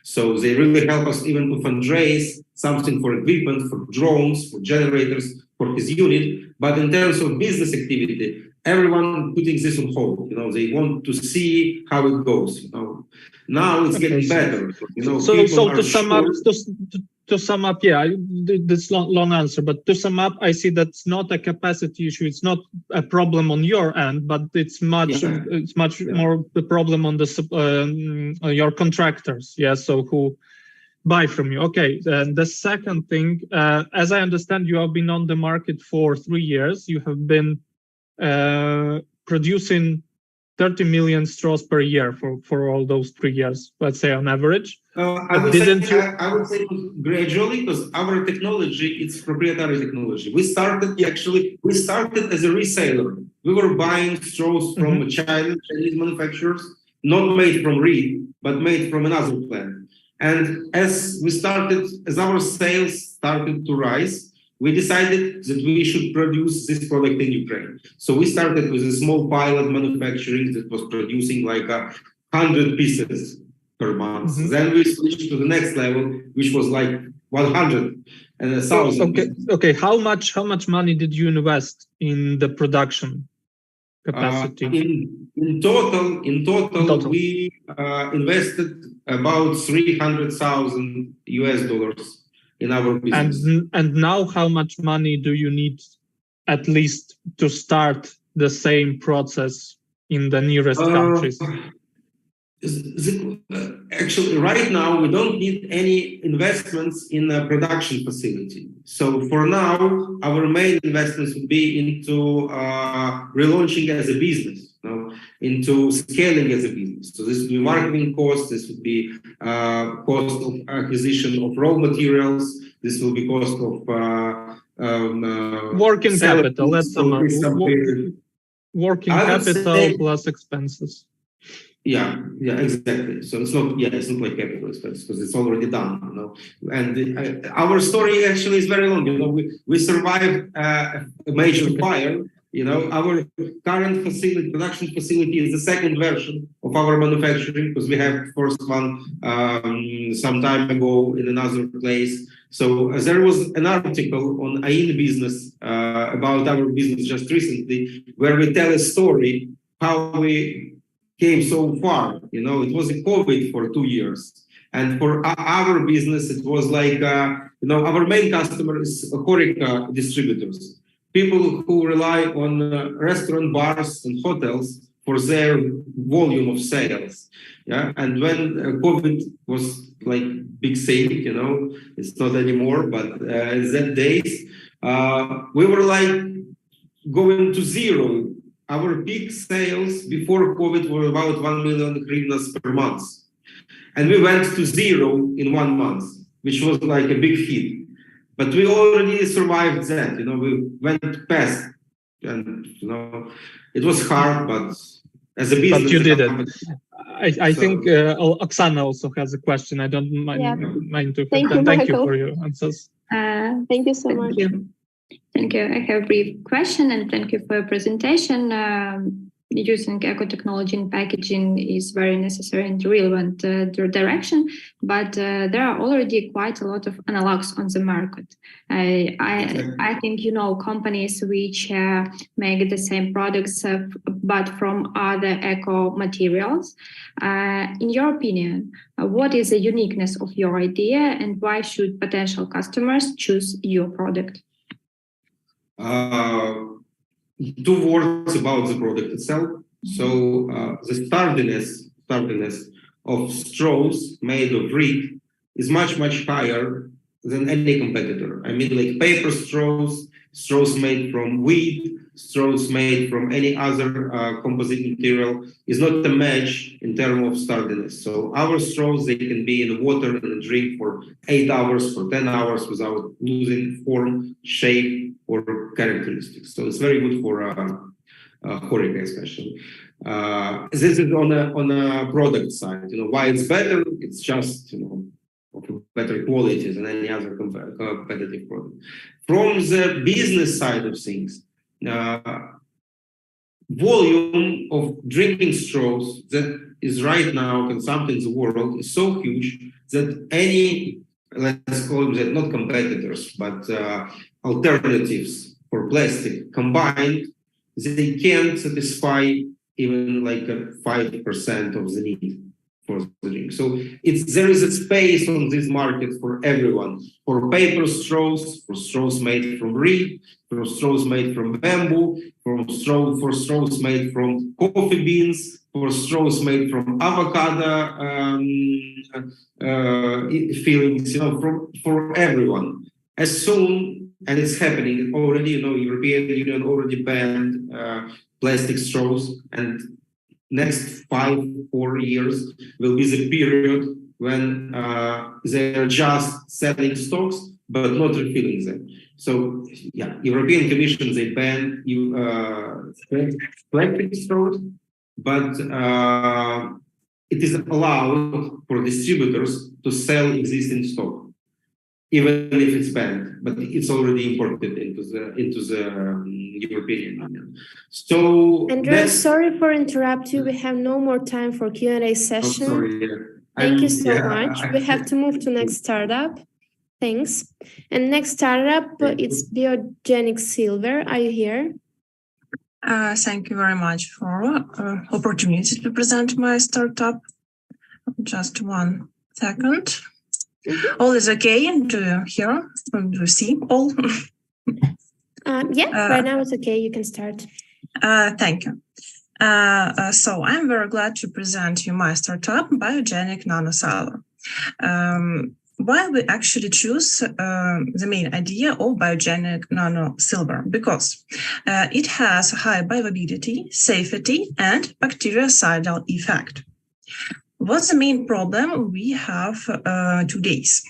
So they really helped us even to fundraise something for equipment, for drones, for generators, for his unit. But in terms of business activity, everyone putting this on hold. They want to see how it goes. Now it's getting better. So to sum up, yeah, this long answer, but to sum up, I see that's not a capacity issue. It's not a problem on your end, but it's much more the problem on the your contractors. Yeah, so who buy from you. Okay, and the second thing, as I understand, you have been on the market for 3 years. You have been producing 30 million straws per year for all those 3 years, let's say on average. I would say gradually, because our technology, it's proprietary technology. We started as a reseller. We were buying straws from Chinese manufacturers, not made from reed, but made from another plant. And as our sales started to rise, we decided that we should produce this product in Ukraine. So we started with a small pilot manufacturing that was producing like 100 pieces per month. Then we switched to the next level, which was like 100 and 1,000. Okay. How much money did you invest in the production capacity? In total, we invested about $300,000 in our business. And now how much money do you need at least to start the same process in the nearest countries? Actually, right now, we don't need any investments in a production facility. So for now, our main investments would be into relaunching as a business, into scaling as a business. So this would be marketing costs, this would be cost of acquisition of raw materials, this will be cost of working capital. Let's working capital plus expenses. Yeah, exactly. So it's not like capital expense because it's already done, you know. And our story actually is very long. You know, we survived a major fire. You know, our current production facility is the second version of our manufacturing because we have the first one some time ago in another place. So there was an article on Business about our business just recently where we tell a story how we came so far. You know, it was a COVID for 2 years. And for our business, it was like, you know, our main customer is HoReCa distributors. People who rely on restaurant, bars, and hotels for their volume of sales. Yeah, and when COVID was like big sale, you know, it's not anymore, but in that days, we were like going to zero. Our peak sales before COVID were about 1 million hryvnias per month. And we went to zero in 1 month, which was like a big hit. But we already survived that, you know, we went past, and, you know, it was hard, but as a business... But you did it. I think Oksana also has a question. I don't mind to... Thank you for your answers. Thank you so much. Thank you. I have a brief question, and thank you for your presentation. Using eco-technology in packaging is very necessary and relevant direction, but there are already quite a lot of analogs on the market. I think, you know, companies which make the same products but from other eco materials. In your opinion, what is the uniqueness of your idea, and why should potential customers choose your product? 2 words about the product itself. So the sturdiness of straws made of reed is much higher than any competitor. I mean, like paper straws made from wheat, straws made from any other composite material is not a match in terms of sturdiness. So our straws, they can be in water and drink for 8 hours, for 10 hours without losing form, shape, or characteristics. So it's very good for HoReCa especially. This is on a product side. You know, why it's better? It's just, you know, of better quality than any other competitive product. From the business side of things, volume of drinking straws that is right now consumed in the world is so huge that any, let's call them that, not competitors, but alternatives for plastic combined, they can't satisfy even like 5% of the need for the drink. So there is a space on this market for everyone, for paper straws, for straws made from reed, for straws made from bamboo, for straws made from coffee beans, for straws made from avocado fillings, you know, for everyone. As soon, and it's happening already, you know, European Union already banned plastic straws, and next 4 years will be the period when they're just selling stocks but not refilling them. So yeah, European Commission, they banned plastic straws, but it is allowed for distributors to sell existing stock, even if it's banned, but it's already imported into the European Union. So Andrew, sorry for interrupt you. We have no more time for Q&A session. Sorry, yeah. Thank you so much. We have to move to next startup. Thanks. And next startup, it's Biogenic Silver. Are you here? Thank you very much for opportunity to present my startup. Just 1 second. All is okay? Do you hear? Do you see all? Right now it's okay. You can start. Thank you. So I'm very glad to present you my startup, Biogenic Nanosilver. Why we actually choose the main idea of Biogenic Nanosilver? Because it has high bioavailability, safety, and bactericidal effect. What's the main problem? We have 2 days.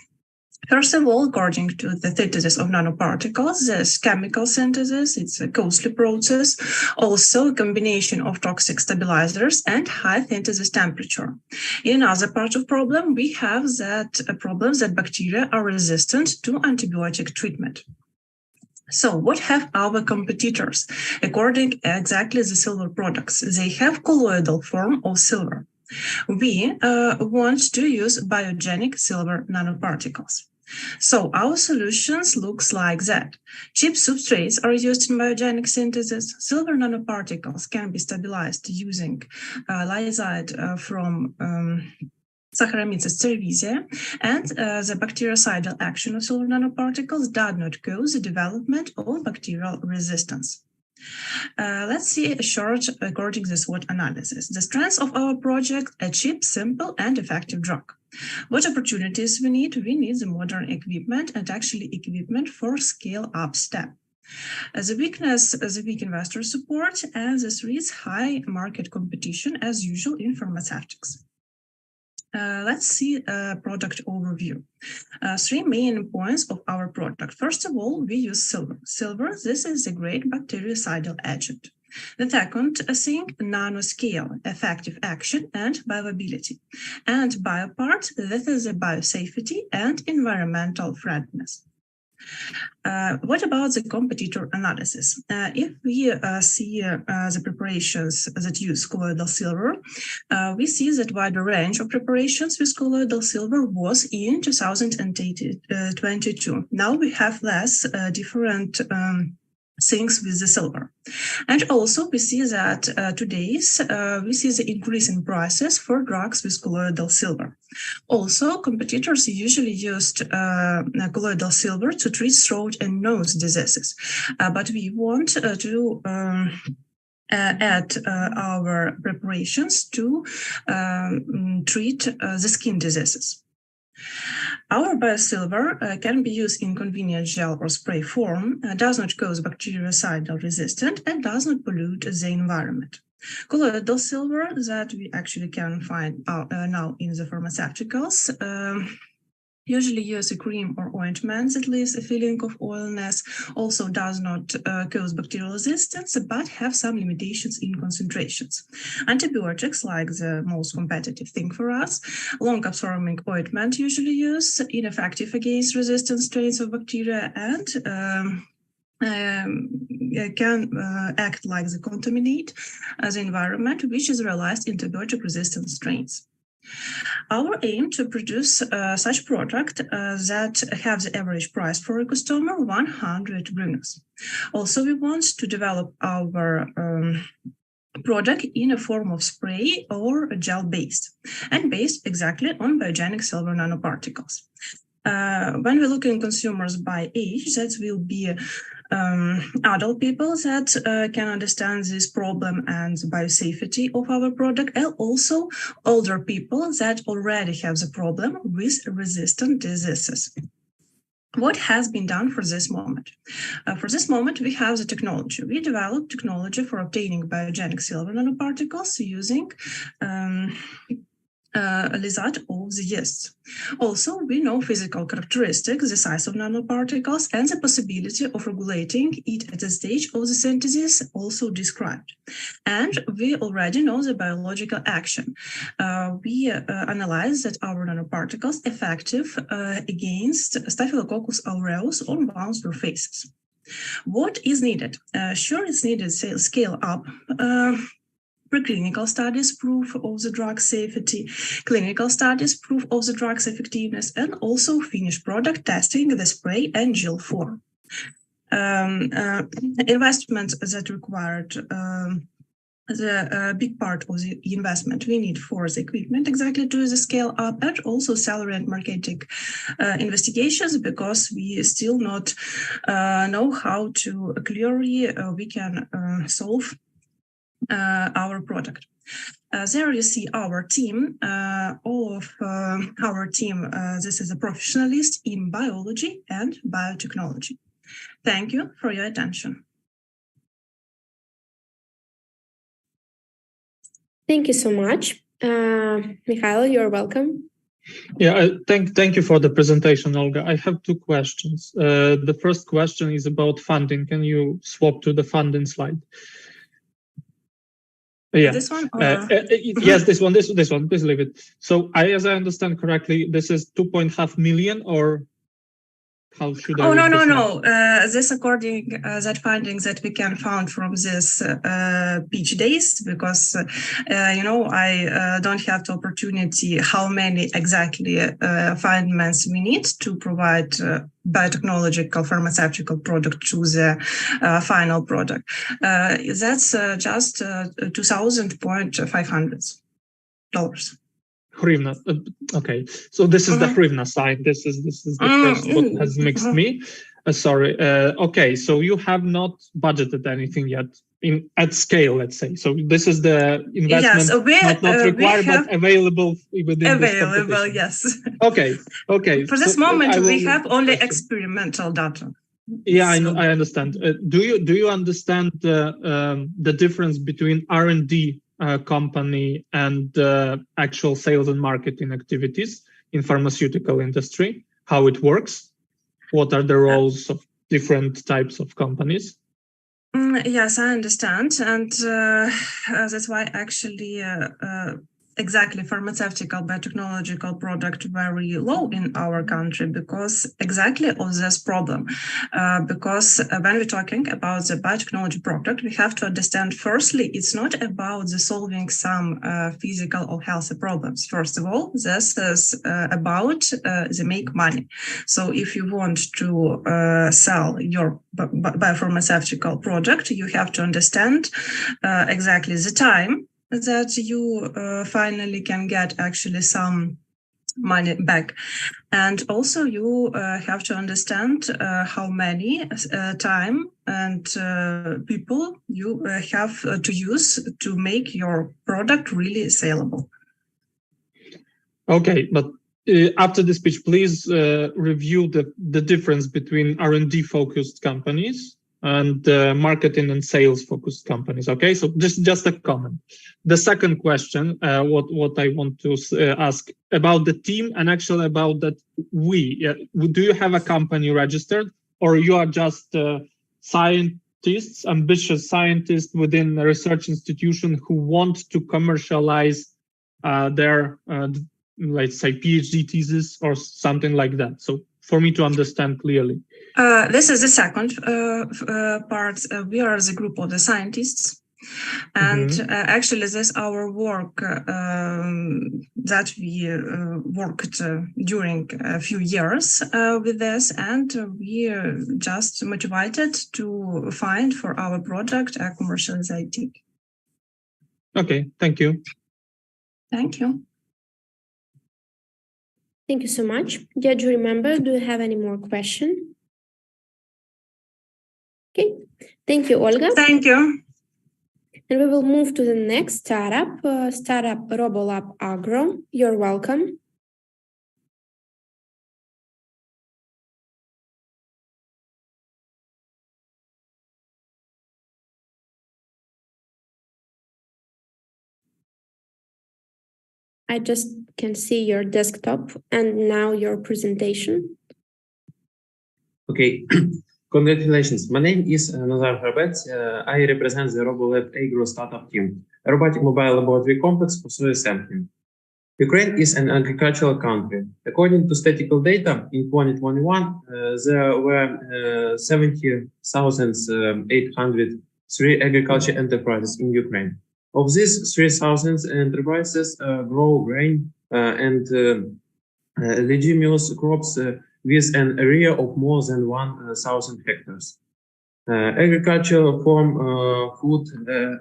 First of all, according to the synthesis of nanoparticles, there's chemical synthesis, it's a costly process, also a combination of toxic stabilizers and high synthesis temperature. In another part of problem, we have that problems that bacteria are resistant to antibiotic treatment. So what have our competitors? According exactly the silver products, they have colloidal form of silver. We want to use biogenic silver nanoparticles. So our solutions looks like that. Cheap substrates are used in biogenic synthesis. Silver nanoparticles can be stabilized using lyside from Saccharomyces cerevisiae, and the bactericidal action of silver nanoparticles does not cause the development of bacterial resistance. Let's see a short according to the SWOT analysis. The strengths of our project: a cheap, simple, and effective drug. What opportunities we need? We need the modern equipment, and actually equipment for scale-up step. As a weakness, as a weak investor support, and this is high market competition as usual in pharmaceutics. Let's see a product overview. 3 main points of our product. First of all, we use silver. Silver, this is a great bactericidal agent. The second thing, nanoscale, effective action and bioavailability. And biopart, this is a biosafety and environmental friendliness. What about the competitor analysis? If we see the preparations that use colloidal silver, we see that wider range of preparations with colloidal silver was in 2022. Now we have less different things with the silver. And also we see that today we see the increase in prices for drugs with colloidal silver. Also, competitors usually used colloidal silver to treat throat and nose diseases, but we want to add our preparations to treat the skin diseases. Our biosilver can be used in convenient gel or spray form, does not cause bactericidal resistance, and does not pollute the environment. Colloidal silver that we actually can find now in the pharmaceuticals usually use a cream or ointment that leaves a feeling of oiliness, also does not cause bacterial resistance, but have some limitations in concentrations. Antibiotics, like the most competitive thing for us, long-absorbing ointment usually used, ineffective against resistant strains of bacteria, and can act like the contaminate the environment, which is realized antibiotic-resistant strains. Our aim to produce such product that have the average price for a customer 100 hryvnias. Also, we want to develop our product in a form of spray or gel-based, and based exactly on biogenic silver nanoparticles. When we look in consumers by age, that will be adult people that can understand this problem and the biosafety of our product, and also older people that already have the problem with resistant diseases. What has been done for this moment? For this moment, we have the technology. We developed technology for obtaining biogenic silver nanoparticles using lysate of the yeast. Also, we know physical characteristics, the size of nanoparticles, and the possibility of regulating it at a stage of the synthesis also described. And we already know the biological action. We analyze that our nanoparticles effective against Staphylococcus aureus on bound surfaces. What is needed? Sure, it's needed scale up. Preclinical studies, proof of the drug safety, clinical studies, proof of the drug's effectiveness, and also finished product testing the spray and gel form. Investment that required the big part of the investment we need for the equipment exactly to the scale up, and also salary and marketing investigations, because we still not know how to clearly we can solve our product. There you see our team. All of our team, this is a professionalist in biology and biotechnology. Thank you for your attention. Thank you so much. Mikhail, you're welcome. Yeah, thank you for the presentation, Olga. I have two questions. The first question is about funding. Can you swap to the funding slide? Yeah. This one? Yes, this one. Please leave it. So, as I understand correctly, this is 2.5 million, or how should I? Oh, no. This according that findings that we can found from this pitch days, because I don't have the opportunity how many exactly findings we need to provide biotechnological pharmaceutical product to the final product. That's just $2,500. Hryvnia. Okay, so this is the Hryvnia side. This is the first what has mixed me. Sorry. Okay, so you have not budgeted anything yet at scale, let's say. So this is the investment not required but available within this competition. Yes. Okay. For this moment, we have only experimental data. Yeah, I understand. Do you understand the difference between R&D company and actual sales and marketing activities in pharmaceutical industry, how it works? What are the roles of different types of companies? Yes, I understand. And that's why actually exactly pharmaceutical biotechnological product very low in our country, because exactly of this problem. Because when we're talking about the biotechnology product, we have to understand firstly, it's not about the solving some physical or health problems. First of all, this is about the make money. So if you want to sell your biopharmaceutical product, you have to understand exactly the time that you finally can get actually some money back. And also you have to understand how many time and people you have to use to make your product really saleable. Okay, but after the speech, please review the difference between R&D focused companies and marketing and sales focused companies. Okay, so just a comment. The second question, what I want to ask about the team, and actually about that do you have a company registered, or you are just scientists, ambitious scientists within a research institution who want to commercialize their let's say PhD thesis or something like that? So for me to understand clearly. This is the second part. We are the group of the scientists. And actually, this our work that we worked during a few years with this, and we are just motivated to find for our product a commercialization. Okay, thank you. Thank you. Thank you so much. Dear jury member, do you have any more questions? Okay, thank you, Olga. Thank you. And we will move to the next startup, startup RoboLab Agro. You're welcome. I just can see your desktop and now your presentation. Okay. Congratulations. My name is Nazar Harbet. I represent the RoboLab Agro startup team, a robotic mobile laboratory complex for soil sampling. Ukraine is an agricultural country. According to statistical data, in 2021, there were 70,803 agriculture enterprises in Ukraine. Of these, 3,000 enterprises grow grain and leguminous crops with an area of more than 1,000 hectares. Agriculture form food,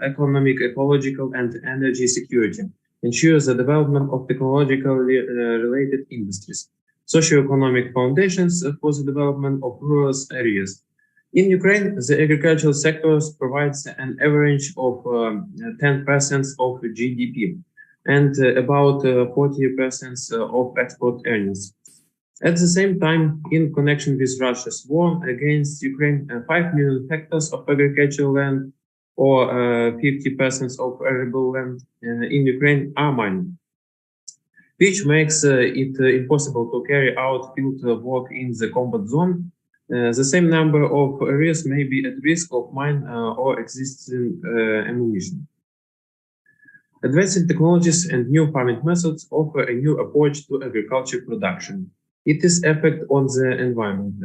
economic, ecological, and energy security, ensures the development of technologically related industries, socioeconomic foundations for the development of rural areas. In Ukraine, the agricultural sector provides an average of 10% of GDP and about 40% of export earnings. At the same time, in connection with Russia's war against Ukraine, 5 million hectares of agricultural land, or 50% of arable land in Ukraine are mined, which makes it impossible to carry out field work in the combat zone. The same number of areas may be at risk of mine or existing ammunition. Advancing technologies and new farming methods offer a new approach to agriculture production. Its effect on the environment,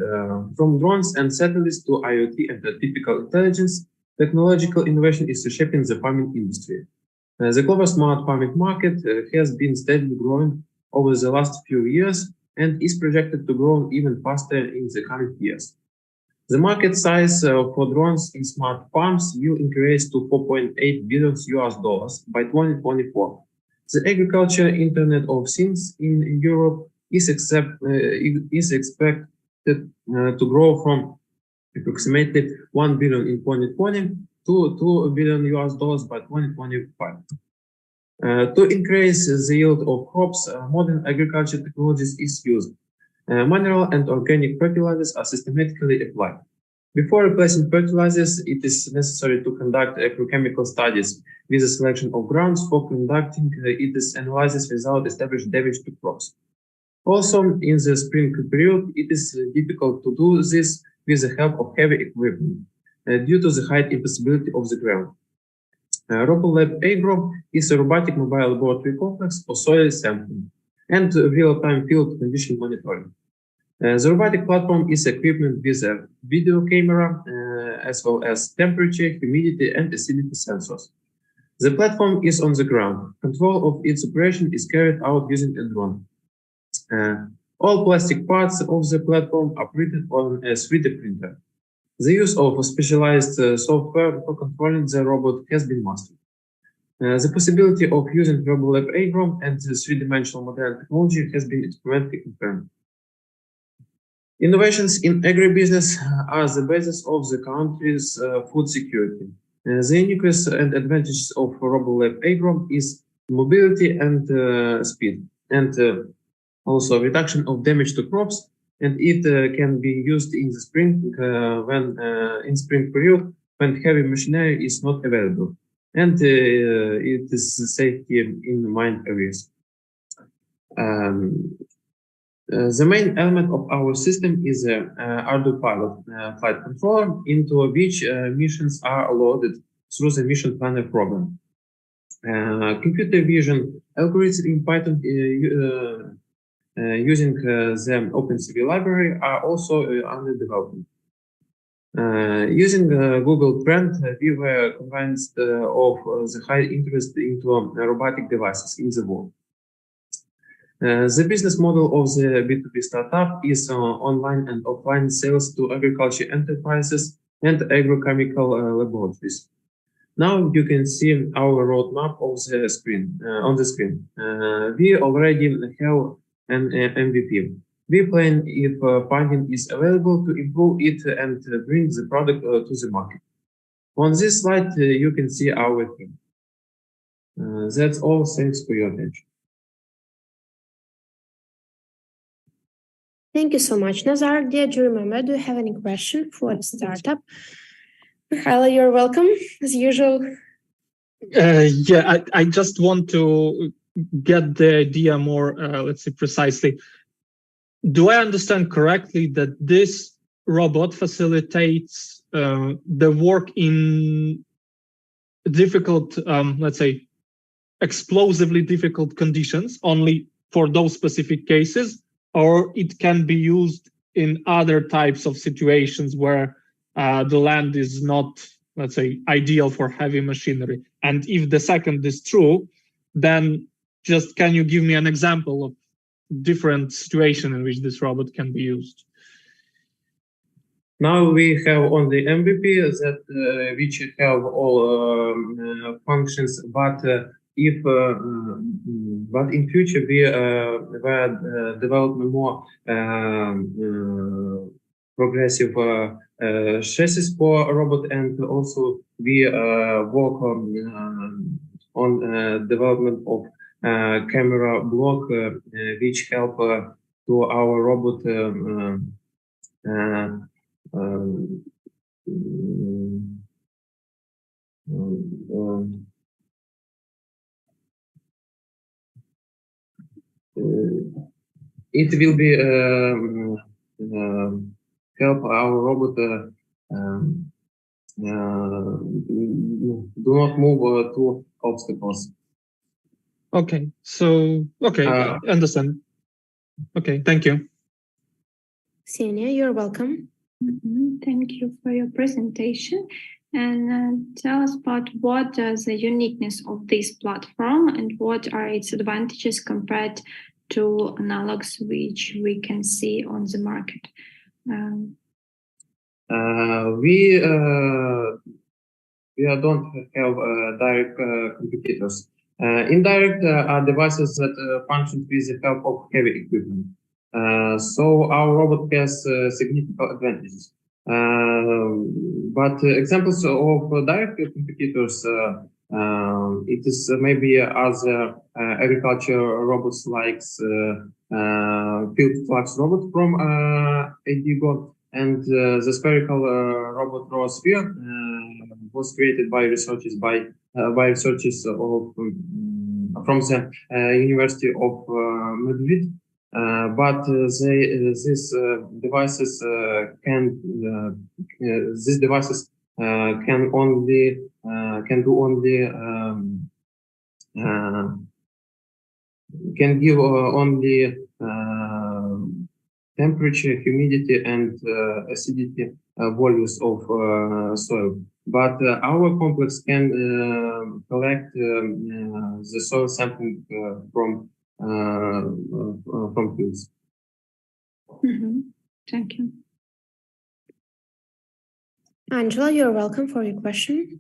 from drones and satellites to IoT and artificial intelligence, technological innovation is reshaping the farming industry. The global smart farming market has been steadily growing over the last few years and is projected to grow even faster in the coming years. The market size for drones in smart farms will increase to $4.8 billion by 2024. The agriculture Internet of Things in Europe is expected to grow from approximately $1 billion in 2020 to $2 billion by 2025. To increase the yield of crops, modern agriculture technologies is used. Mineral and organic fertilizers are systematically applied. Before replacing fertilizers, it is necessary to conduct agrochemical studies with a selection of grounds for conducting its analysis without established damage to crops. Also, in the spring period, it is difficult to do this with the help of heavy equipment due to the high impossibility of the ground. RoboLab Agro is a robotic mobile laboratory complex for soil sampling and real-time field condition monitoring. The robotic platform is equipped with a video camera as well as temperature, humidity, and acidity sensors. The platform is on the ground. Control of its operation is carried out using a drone. All plastic parts of the platform are printed on a 3D printer. The use of specialized software for controlling the robot has been mastered. The possibility of using RoboLab Agro and the three-dimensional model technology has been experimentally confirmed. Innovations in agribusiness are the basis of the country's food security. The uniqueness and advantages of RoboLab Agro is mobility and speed, and also reduction of damage to crops, and it can be used in the spring in spring period when heavy machinery is not available, and it is safety in mined areas. The main element of our system is a Arduino pilot flight controller, into which missions are loaded through the mission planner program. Computer vision algorithms in Python using the OpenCV library are also under development. Using Google Trend, we were convinced of the high interest into robotic devices in the world. The business model of the B2B startup is online and offline sales to agriculture enterprises and agrochemical laboratories. Now you can see our roadmap of the screen, on the screen. We already have an MVP. We plan, if funding is available, to improve it and bring the product to the market. On this slide, you can see our team. That's all. Thanks for your attention. Thank you so much, Nazar. Dear jury member, do you have any question for the startup? Mikhailo, you're welcome, as usual. Yeah, I just want to get the idea more, let's say, precisely. Do I understand correctly that this robot facilitates the work in difficult, let's say, explosively difficult conditions only for those specific cases, or it can be used in other types of situations where the land is not, let's say, ideal for heavy machinery? And if the second is true, then just can you give me an example of different situation in which this robot can be used? Now we have only MVP that which have all functions, but but in future we will develop more progressive chassis for robot, and also we work on development of camera block which help to our robot it will be help our robot do not move to obstacles. Okay, so, okay, understand. Okay, thank you. Ksenia, you're welcome. Thank you for your presentation. And tell us about what is the uniqueness of this platform and what are its advantages compared to analogs which we can see on the market. We don't have direct competitors. Indirect are devices that function with the help of heavy equipment. So our robot has significant advantages. But examples of direct competitors, it is maybe other agriculture robots like field flux robot from ADGO, and the spherical robot Rosphere was created by researchers of from the University of Madrid. But these devices can only can give only temperature, humidity, and acidity values of soil. But our complex can collect the soil sampling from fields. Thank you. Angela, you're welcome for your question.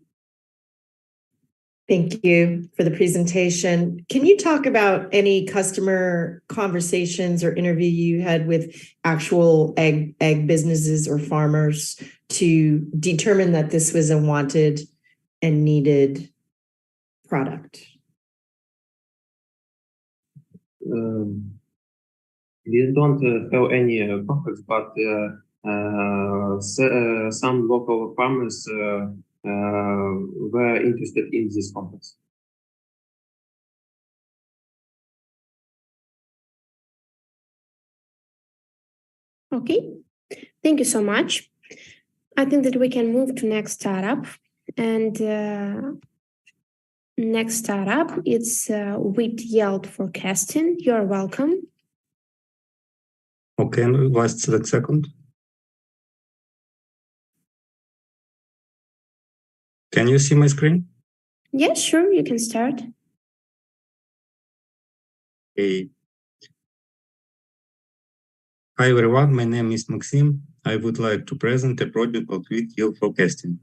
Thank you for the presentation. Can you talk about any customer conversations or interview you had with actual egg businesses or farmers to determine that this was a wanted and needed product? We don't have any contacts, but some local farmers were interested in this complex. Okay, thank you so much. I think that we can move to next startup. And next startup, it's wheat yield forecasting. You're welcome. Okay, let's select second. Can you see my screen? Yes, sure, you can start. Okay. Hi everyone, my name is Maxim. I would like to present a project of wheat yield forecasting.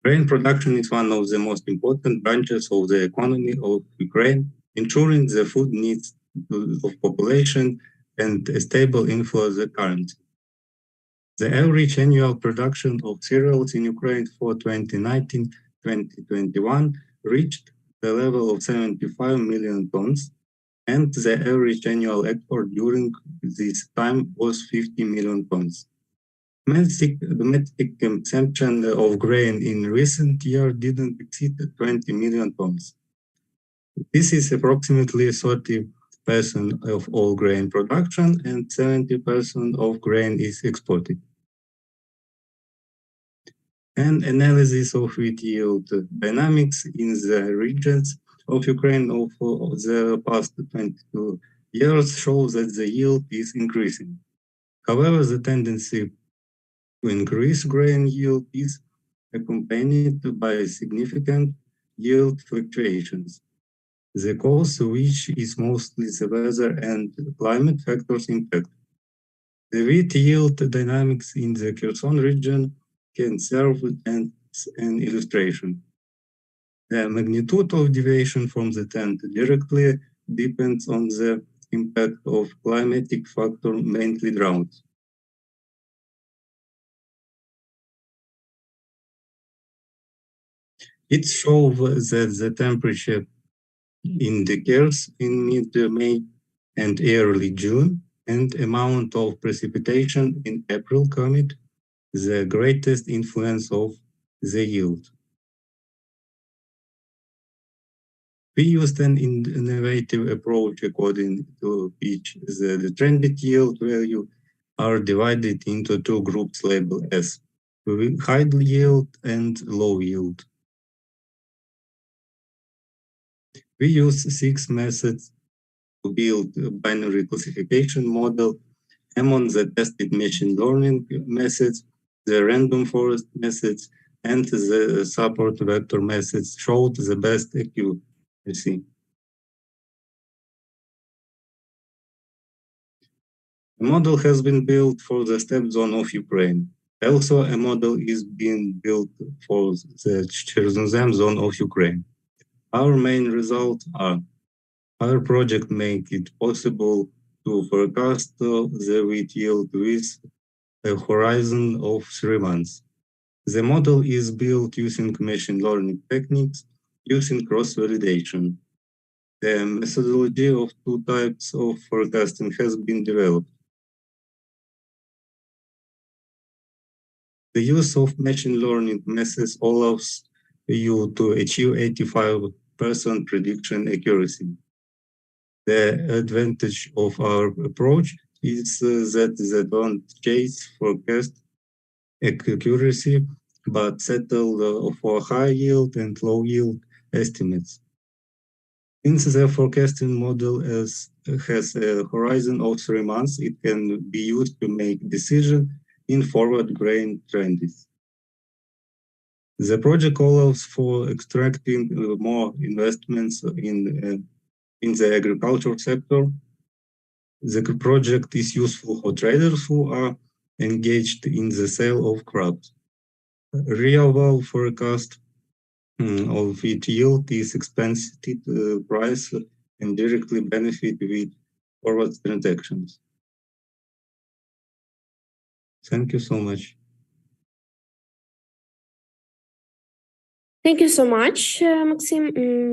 Grain production is one of the most important branches of the economy of Ukraine, ensuring the food needs of population and a stable inflow of the currency. The average annual production of cereals in Ukraine for 2019-2021 reached the level of 75 million tons, and the average annual export during this time was 50 million tons. Domestic consumption of grain in recent years didn't exceed 20 million tons. This is approximately 30% of all grain production, and 70% of grain is exported. An analysis of wheat yield dynamics in the regions of Ukraine of the past 22 years shows that the yield is increasing. However, the tendency to increase grain yield is accompanied by significant yield fluctuations, the cause of which is mostly the weather and climate factors impact. The wheat yield dynamics in the Kherson region can serve as an illustration. The magnitude of deviation from the trend directly depends on the impact of climatic factors, mainly drought. It shows that the temperature indicators in mid-May and early June and amount of precipitation in April commit the greatest influence of the yield. We used an innovative approach according to which the trended yield value are divided into two groups labeled as high yield and low yield. We use 6 methods to build a binary classification model among the tested machine learning methods, the random forest methods, and the support vector methods showed the best accuracy. A model has been built for the steppe zone of Ukraine. Also, a model is being built for the Chernosem zone of Ukraine. Our main results are: our project makes it possible to forecast the wheat yield with a horizon of 3 months. The model is built using machine learning techniques using cross-validation. The methodology of 2 types of forecasting has been developed. The use of machine learning methods allows you to achieve 85% prediction accuracy. The advantage of our approach is that they don't chase forecast accuracy, but settle for high yield and low yield estimates. Since the forecasting model has a horizon of 3 months, it can be used to make decisions in forward grain trends. The project allows for extracting more investments in the agriculture sector. The project is useful for traders who are engaged in the sale of crops. Real forecast of wheat yield is expensive price and directly benefit with forward transactions. Thank you so much. Thank you so much, Maxim.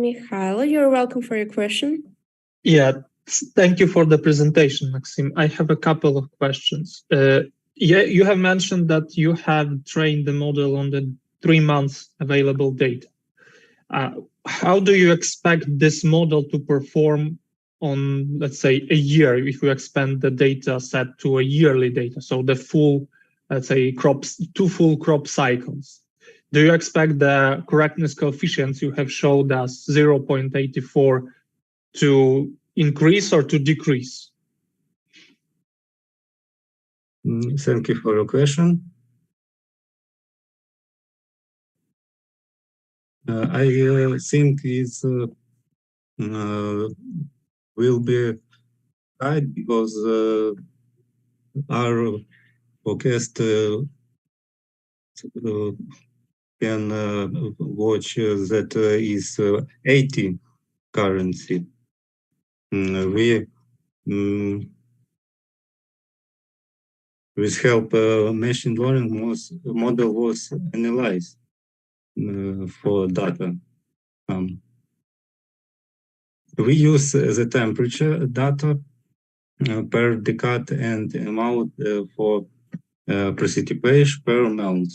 Mikhailo, you're welcome for your question. Yeah, thank you for the presentation, Maxim. I have a couple of questions. Yeah, you have mentioned that you have trained the model on the 3 months available data. How do you expect this model to perform on, let's say, a year, if you expand the data set to a yearly data, so the full, let's say, crops, 2 full crop cycles? Do you expect the correctness coefficients you have showed us 0.84 to increase or to decrease? Thank you for your question. I think it will be high because our forecast can watch that is 80 currency. With help machine learning model was analyzed for data. We use the temperature data per decade and amount for precipitation per month.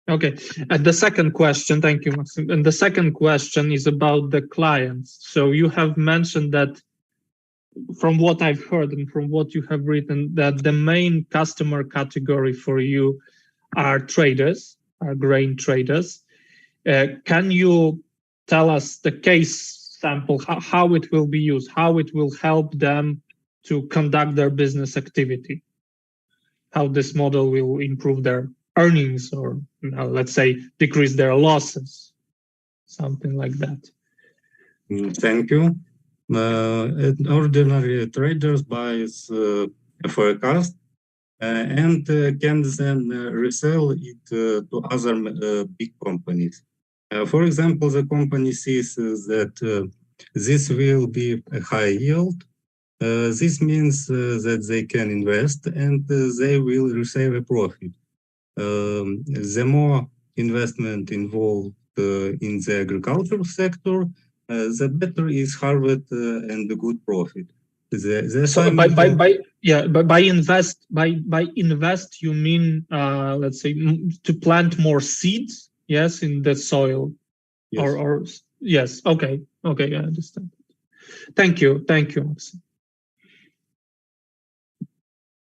Okay, and the second question, thank you, Maxim. And the second question is about the clients. So you have mentioned that, from what I've heard and from what you have written, that the main customer category for you are traders, are grain traders. Can you tell us the case sample, how it will be used, how it will help them to conduct their business activity, how this model will improve their earnings or, let's say, decrease their losses, something like that? Thank you. Ordinary traders buys a forecast and can then resell it to other big companies. For example, the company sees that this will be a high yield. This means that they can invest and they will receive a profit. The more investment involved in the agricultural sector, the better is harvest and the good profit. So by invest you mean let's say to plant more seeds yes, in the soil. Yes. Or yes, okay, I understand. Thank you. Maxim.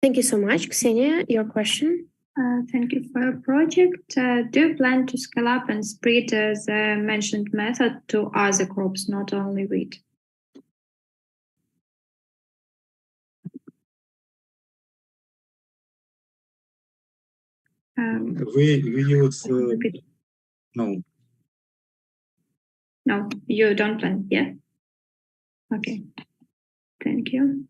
Thank you so much. Ksenia, your question? Thank you for your project. Do you plan to scale up and spread the mentioned method to other crops, not only wheat? We use no. No, you don't plan, yeah? Okay, thank you.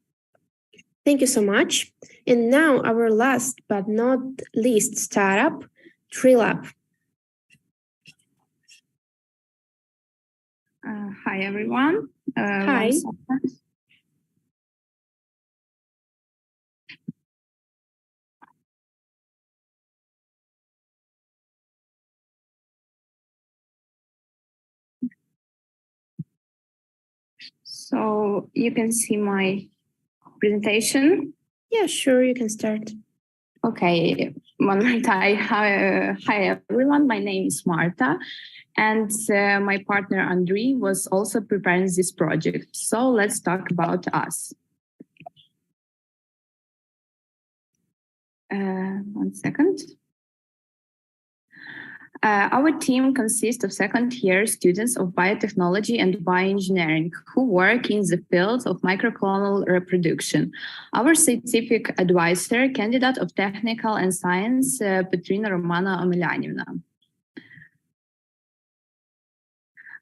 Thank you so much. And now our last but not least startup, TreeLab. Hi, everyone. Hi. So you can see my presentation. Yeah, sure, you can start. Okay, one more time. Hi, everyone. My name is Marta, and my partner Andriy was also preparing this project. So let's talk about us. One second. Our team consists of second-year students of biotechnology and bioengineering who work in the field of microclonal reproduction. Our scientific advisor, candidate of technical and science, Petrina Romana Omelianivna.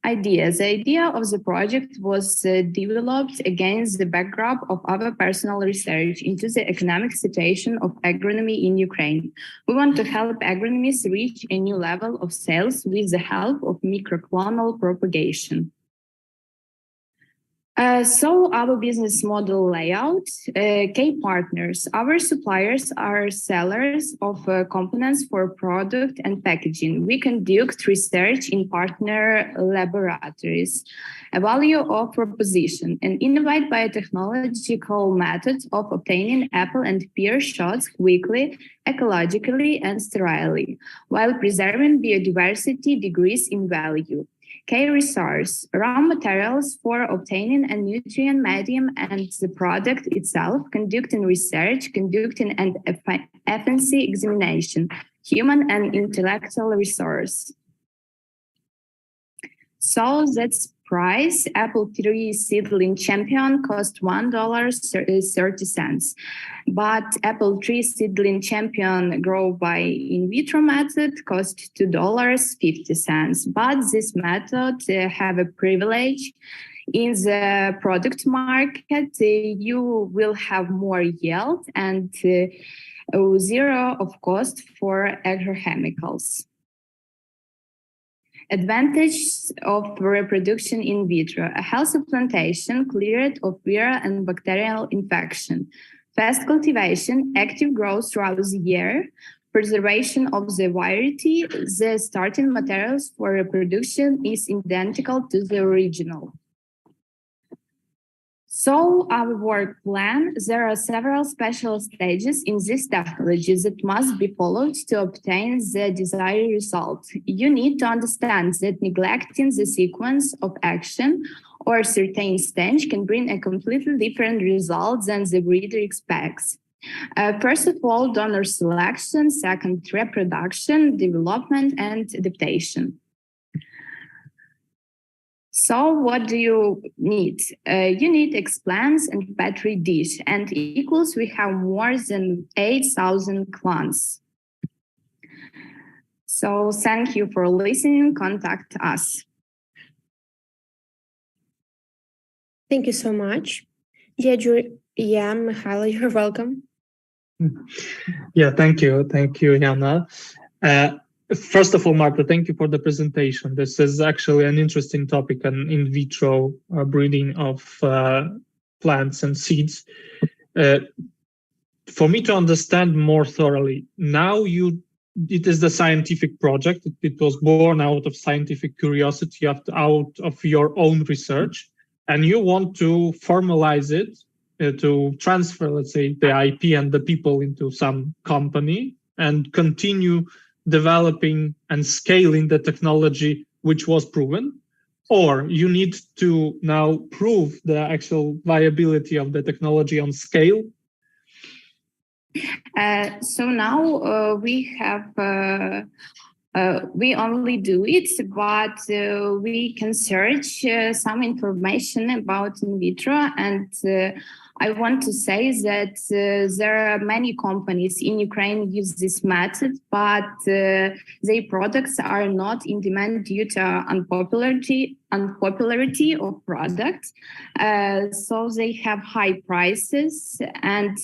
The idea of the project was developed against the backdrop of our personal research into the economic situation of agronomy in Ukraine. We want to help agronomists reach a new level of sales with the help of microclonal propagation. So our business model layout, key partners. Our suppliers are sellers of components for product and packaging. We conduct research in partner laboratories, a value of proposition, and innovate biotechnological methods of obtaining apple and pear shots quickly, ecologically, and sterilely, while preserving biodiversity degrees in value. Key resource, raw materials for obtaining a nutrient medium and the product itself, conducting research, conducting an efficiency examination, human and intellectual resource. So that's price. Apple tree seedling champion cost $1.30, but apple tree seedling champion grow by in vitro method cost $2.50. But this method have a privilege. In the product market, you will have more yield and zero of cost for agrochemicals. Advantages of reproduction in vitro: a healthy plantation cleared of viral and bacterial infection, fast cultivation, active growth throughout the year, preservation of the variety. The starting materials for reproduction is identical to the original. So our work plan, there are several special stages in this technology that must be followed to obtain the desired result. You need to understand that neglecting the sequence of action or certain stage can bring a completely different result than the breeder expects. First of all, donor selection, second, reproduction, development, and adaptation. So what do you need? You need explants and petri dish, and equals we have more than 8,000 clans. So thank you for listening. Contact us. Thank you so much. Yeah, Mikhailo, you're welcome. Yeah, thank you. Thank you, Yana. First of all, Marta, thank you for the presentation. This is actually an interesting topic, an in vitro breeding of plants and seeds. For me to understand more thoroughly, now it is the scientific project. It was born out of scientific curiosity, out of your own research, and you want to formalize it, to transfer, let's say, the IP and the people into some company and continue developing and scaling the technology which was proven, or you need to now prove the actual viability of the technology on scale? So now we have, we only do it, but we can search some information about in vitro. And I want to say that there are many companies in Ukraine use this method, but their products are not in demand due to unpopularity of products. So they have high prices and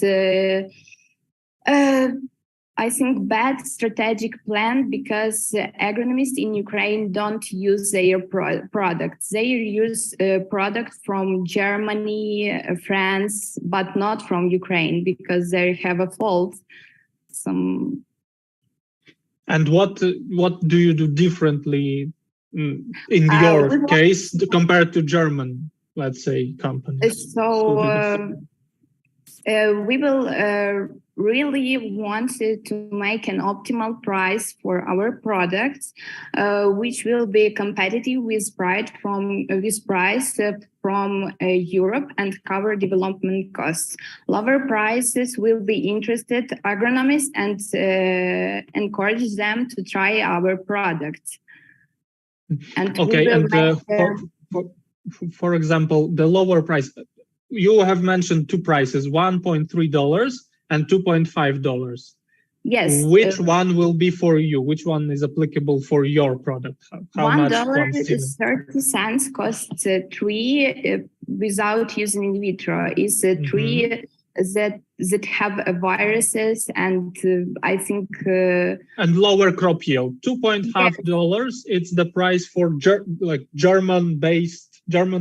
I think bad strategic plan, because agronomists in Ukraine don't use their products. They use products from Germany, France, but not from Ukraine, because they have a fault. And what do you do differently in your case compared to German, let's say, companies? So we will really want to make an optimal price for our products, which will be competitive with price from Europe and cover development costs. Lower prices will be interested agronomists and encourage them to try our products. And okay, and for example, the lower price, you have mentioned two prices, $1.3 and $2.5. Yes. Which one will be for you? Which one is applicable for your product? How much? $1.30 costs 3 without using in vitro. Is 3 that have viruses and I think and lower crop yield. $2.5. It's the price for German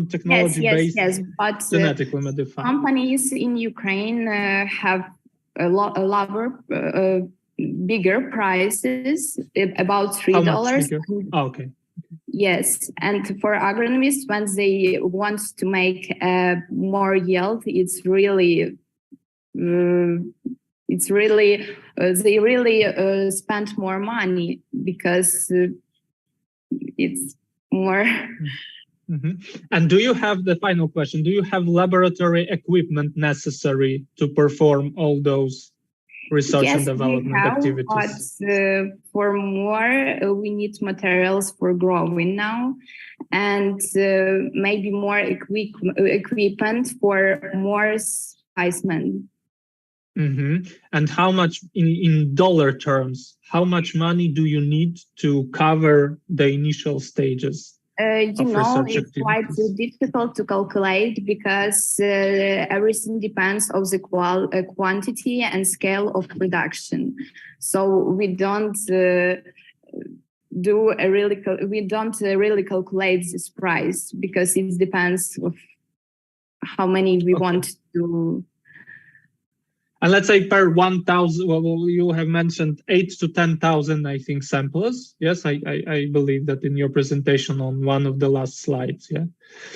technology-based, but genetically modified companies in Ukraine have a lower, bigger prices, about $3. How much bigger? Oh, okay. Yes, and for agronomists, when they want to make more yield, they really spend more money because it's more. Mm-hmm. And do you have, the final question, do you have laboratory equipment necessary to perform all those research and development activities? But for more, we need materials for growing now, and maybe more equipment for more specimen. Mm-hmm. And how much, in dollar terms, how much money do you need to cover the initial stages? It's quite difficult to calculate because everything depends on the quantity and scale of production. So we don't really calculate this price because it depends of how many we want to. And let's say per 1,000, well, you have mentioned 8,000 to 10,000, I think, samples. Yes, I believe that in your presentation on one of the last slides. Yeah.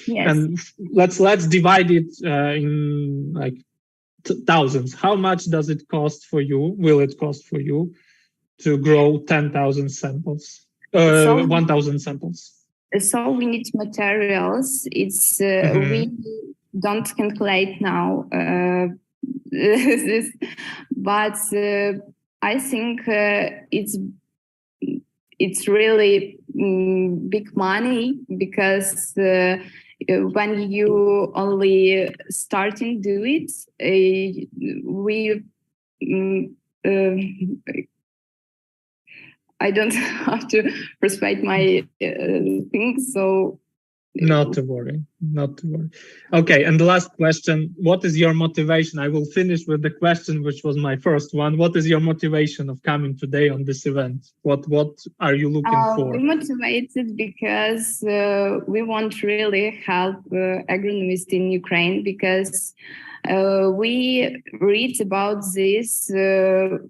Yes. And let's divide it in like thousands. How much does it cost for you? Will it cost for you to grow 10,000 samples? 1,000 samples. So we need materials. It's we don't calculate now. But I think it's really big money because when you only starting do it, I don't have to persuade my things, so. Not to worry, not to worry. Okay, and the last question, what is your motivation? I will finish with the question, which was my first one. What is your motivation of coming today on this event? What are you looking for? We're motivated because we want to really help agronomists in Ukraine because we read about this a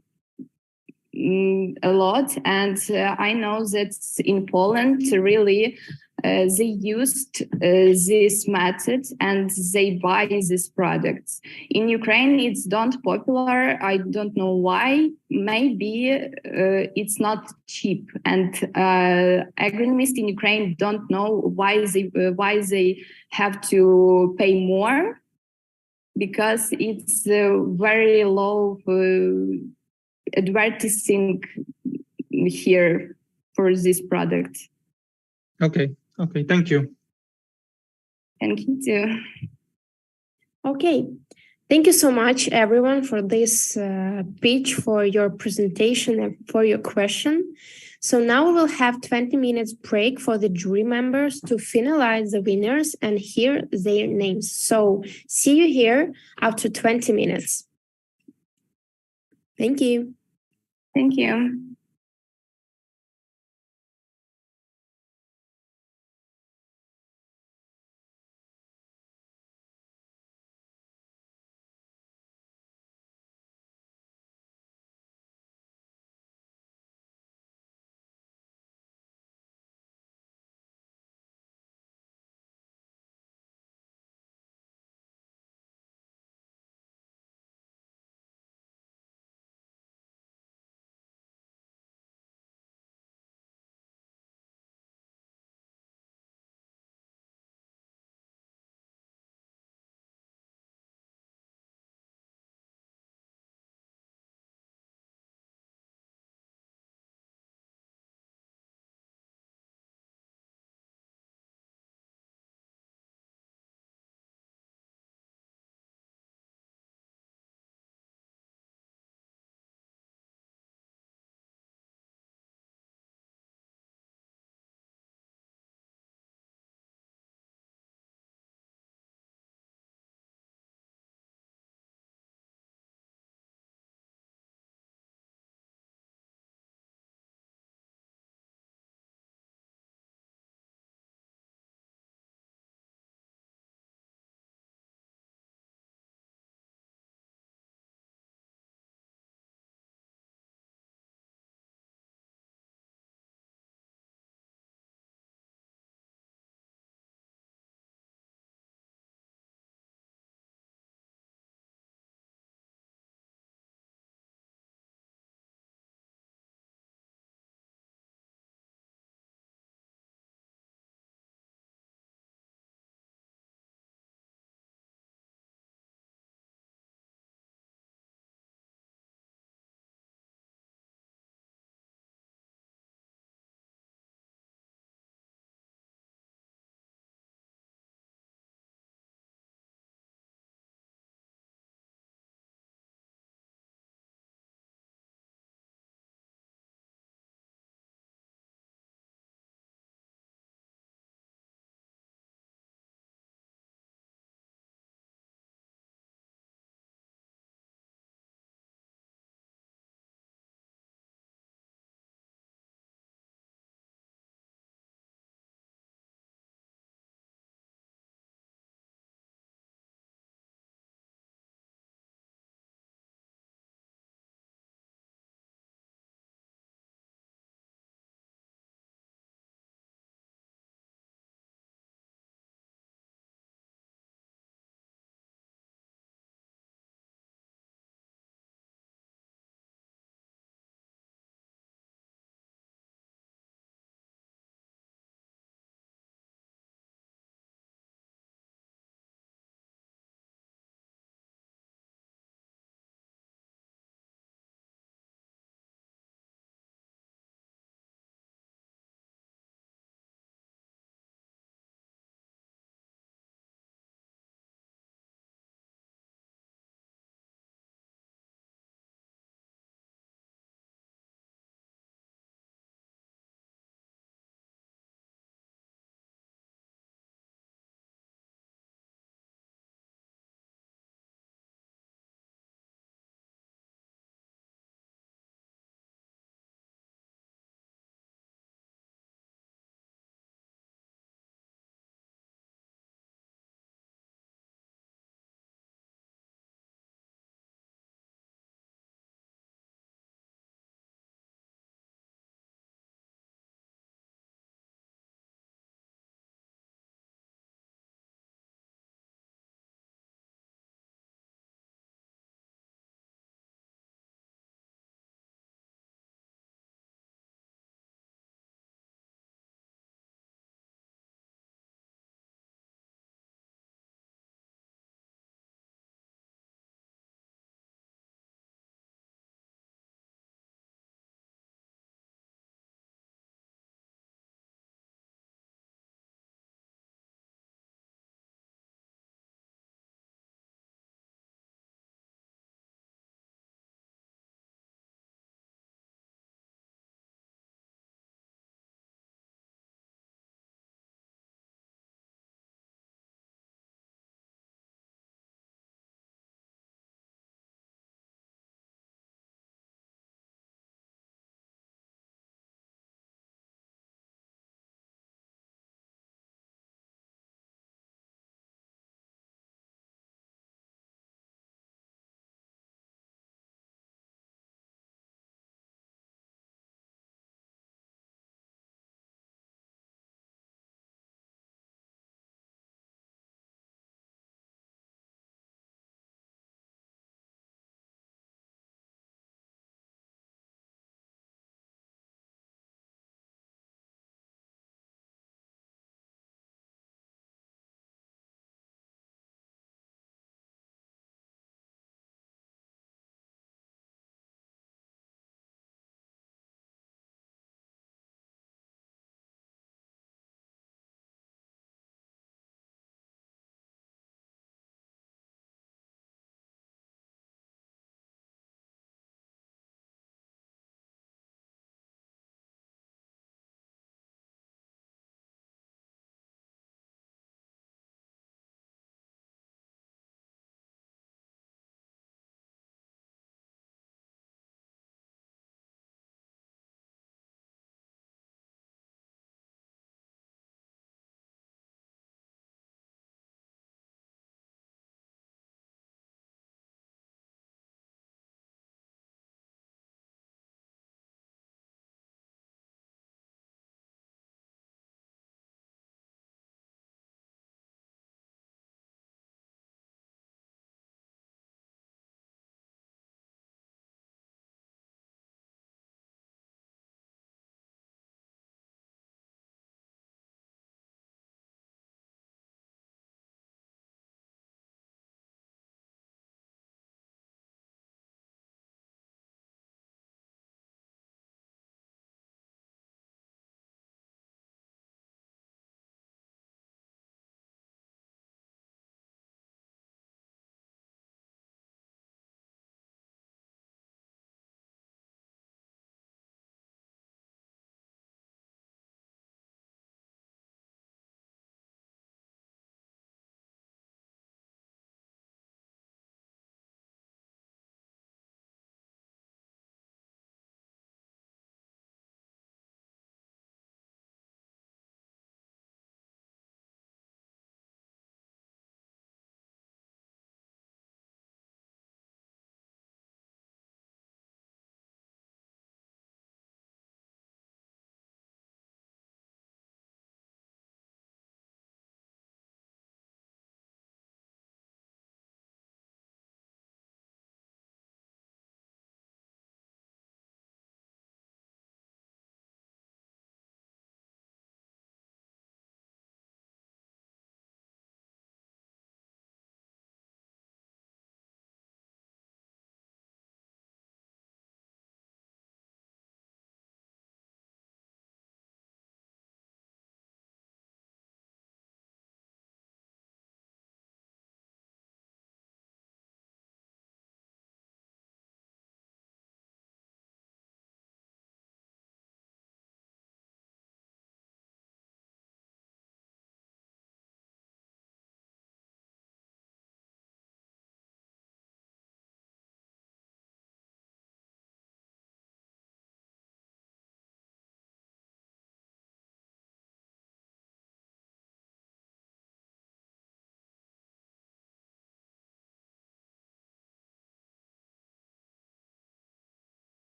lot, and I know that in Poland really they used this method and they buy these products. In Ukraine, it's not popular. I don't know why. Maybe it's not cheap, and agronomists in Ukraine don't know why they have to pay more, because it's very low advertising here for this product. Okay, okay, thank you. Thank you too. Okay, thank you so much, everyone, for this pitch, for your presentation, and for your question. So now we will have 20 minutes break for the jury members to finalize the winners and hear their names. So see you here after 20 minutes. Thank you. Thank you.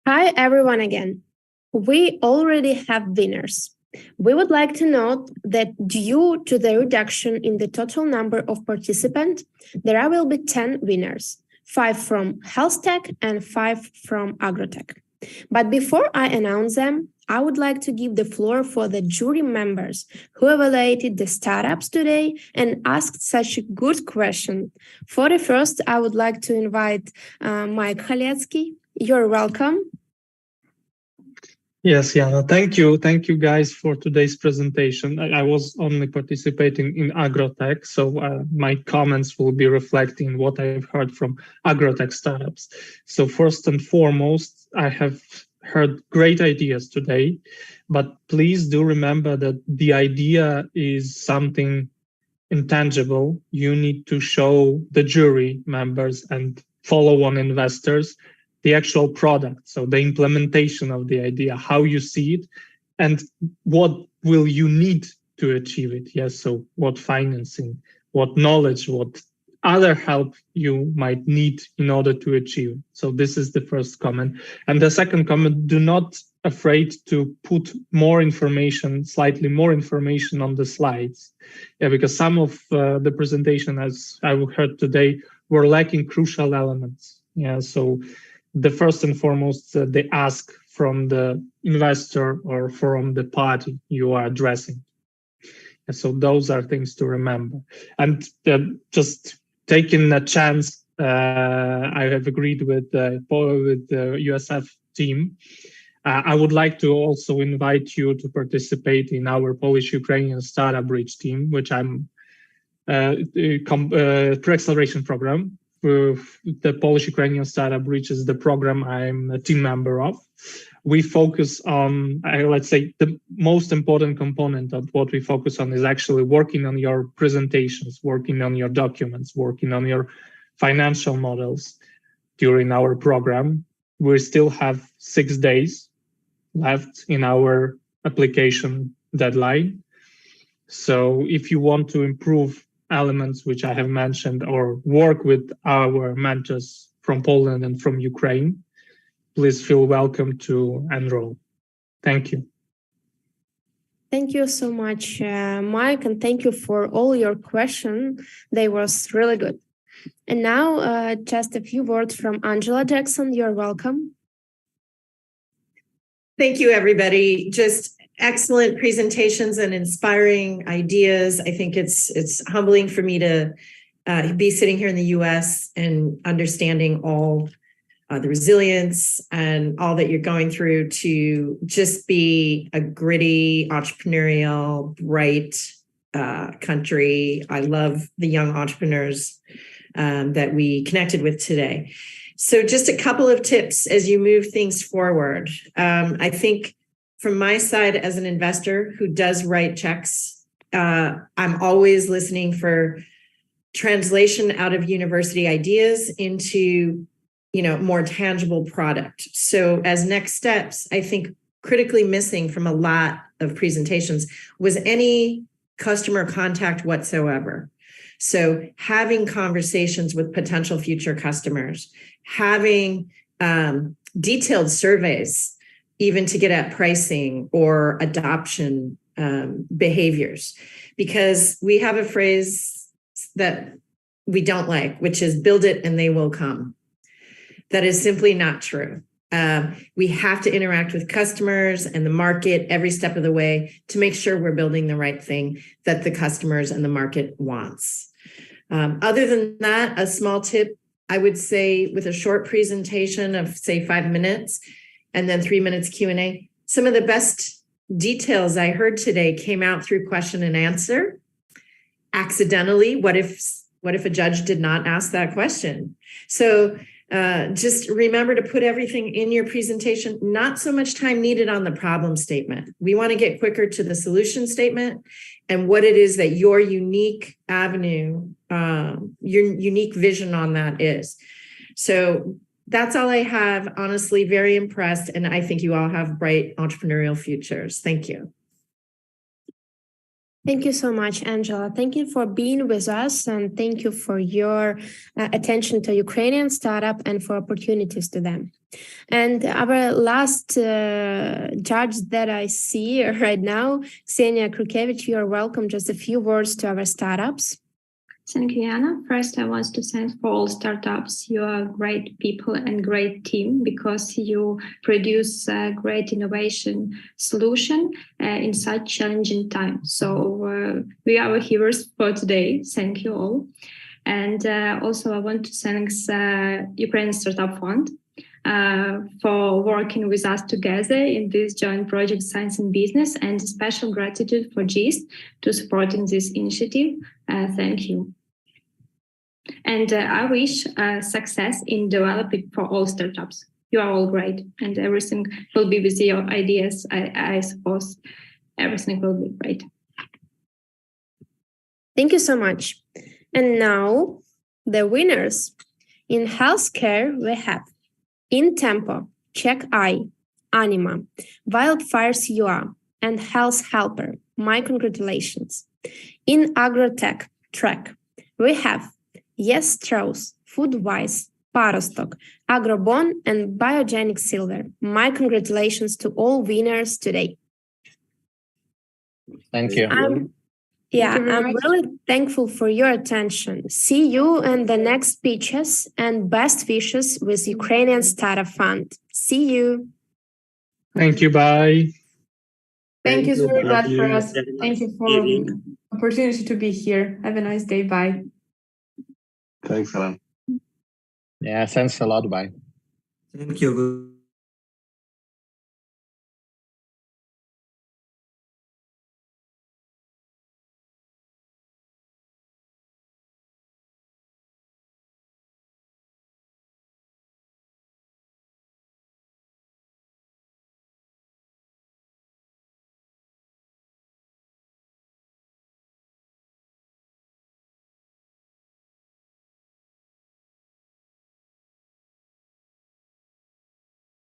Hi, everyone again. We already have winners. We would like to note that due to the reduction in the total number of participants, there will be 10 winners, 5 from health tech and 5 from agrotech. But before I announce them, I would like to give the floor for the jury members who evaluated the startups today and asked such a good question. For the first, I would like to invite Mike Haletsky. You're welcome. Yes, Jana, thank you. Thank you guys for today's presentation. I was only participating in agrotech, so my comments will be reflecting what I've heard from agrotech startups. So first and foremost, I have heard great ideas today, but please do remember that the idea is something intangible. You need to show the jury members and follow-on investors the actual product, so the implementation of the idea, how you see it, and what will you need to achieve it. Yes, so what financing, what knowledge, what other help you might need in order to achieve. So this is the first comment. And the second comment, do not afraid to put more information, slightly more information on the slides. Yeah, because some of the presentation, as I heard today, were lacking crucial elements. Yeah, so the first and foremost, the ask from the investor or from the party you are addressing. And so those are things to remember. And just taking a chance, I have agreed with the USF team. I would like to also invite you to participate in our Polish-Ukrainian Startup Bridge team, which I'm pre-acceleration program. The Polish-Ukrainian Startup Bridge is the program I'm a team member of. We focus on, let's say, the most important component of what we focus on is actually working on your presentations, working on your documents, working on your financial models during our program. We still have 6 days left in our application deadline. So if you want to improve elements which I have mentioned or work with our mentors from Poland and from Ukraine, please feel welcome to enroll. Thank you. Thank you so much, Mike, and thank you for all your questions. They were really good. And now just a few words from Angela Jackson. You're welcome. Thank you, everybody. Just excellent presentations and inspiring ideas. I think it's humbling for me to be sitting here in the US and understanding all the resilience and all that you're going through to just be a gritty, entrepreneurial, bright country. I love the young entrepreneurs that we connected with today. So just a couple of tips as you move things forward. I think from my side as an investor who does write checks, I'm always listening for translation out of university ideas into, more tangible product. So as next steps, I think critically missing from a lot of presentations was any customer contact whatsoever. So having conversations with potential future customers, having detailed surveys, even to get at pricing or adoption behaviors, because we have a phrase that we don't like, which is build it and they will come. That is simply not true. We have to interact with customers and the market every step of the way to make sure we're building the right thing that the customers and the market wants. Other than that, a small tip, I would say with a short presentation of say 5 minutes and then 3 minutes Q&A, some of the best details I heard today came out through question and answer. Accidentally, what if a judge did not ask that question? So just remember to put everything in your presentation, not so much time needed on the problem statement. We want to get quicker to the solution statement and what it is that your unique avenue, your unique vision on that is. So that's all I have. Honestly, very impressed. And I think you all have bright entrepreneurial futures. Thank you. Thank you so much, Angela. Thank you for being with us, and thank you for your attention to Ukrainian startup and for opportunities to them. And our last judge that I see right now, Ksenia Krukevich, you are welcome. Just a few words to our startups. Thank you, Anna. First, I want to thank for all startups. You are great people and great team because you produce a great innovation solution in such challenging times. So we are heroes for today. Thank you all. And also I want to thank Ukrainian Startup Fund for working with us together in this joint project Science and Business, and special gratitude for GIST to supporting this initiative. Thank you. And I wish success in developing for all startups. You are all great, and everything will be with your ideas. I suppose everything will be great. Thank you so much. And now the winners. In healthcare, we have In Tempo, Chikai, Anima, Wildfires UA, and Health Helper. My congratulations. In Agrotech track, we have Yes Strauss, Foodwise, Parostok, Agrobon, and Biogenic Silver. My congratulations to all winners today. Thank you. I'm really thankful for your attention. See you in the next speeches, and best wishes with Ukrainian Startup Fund. See you. Thank you. Bye. Thank you very much for us. Thank you for the opportunity to be here. Have a nice day. Bye. Thanks, Alan. Yeah, thanks a lot. Bye. Thank you.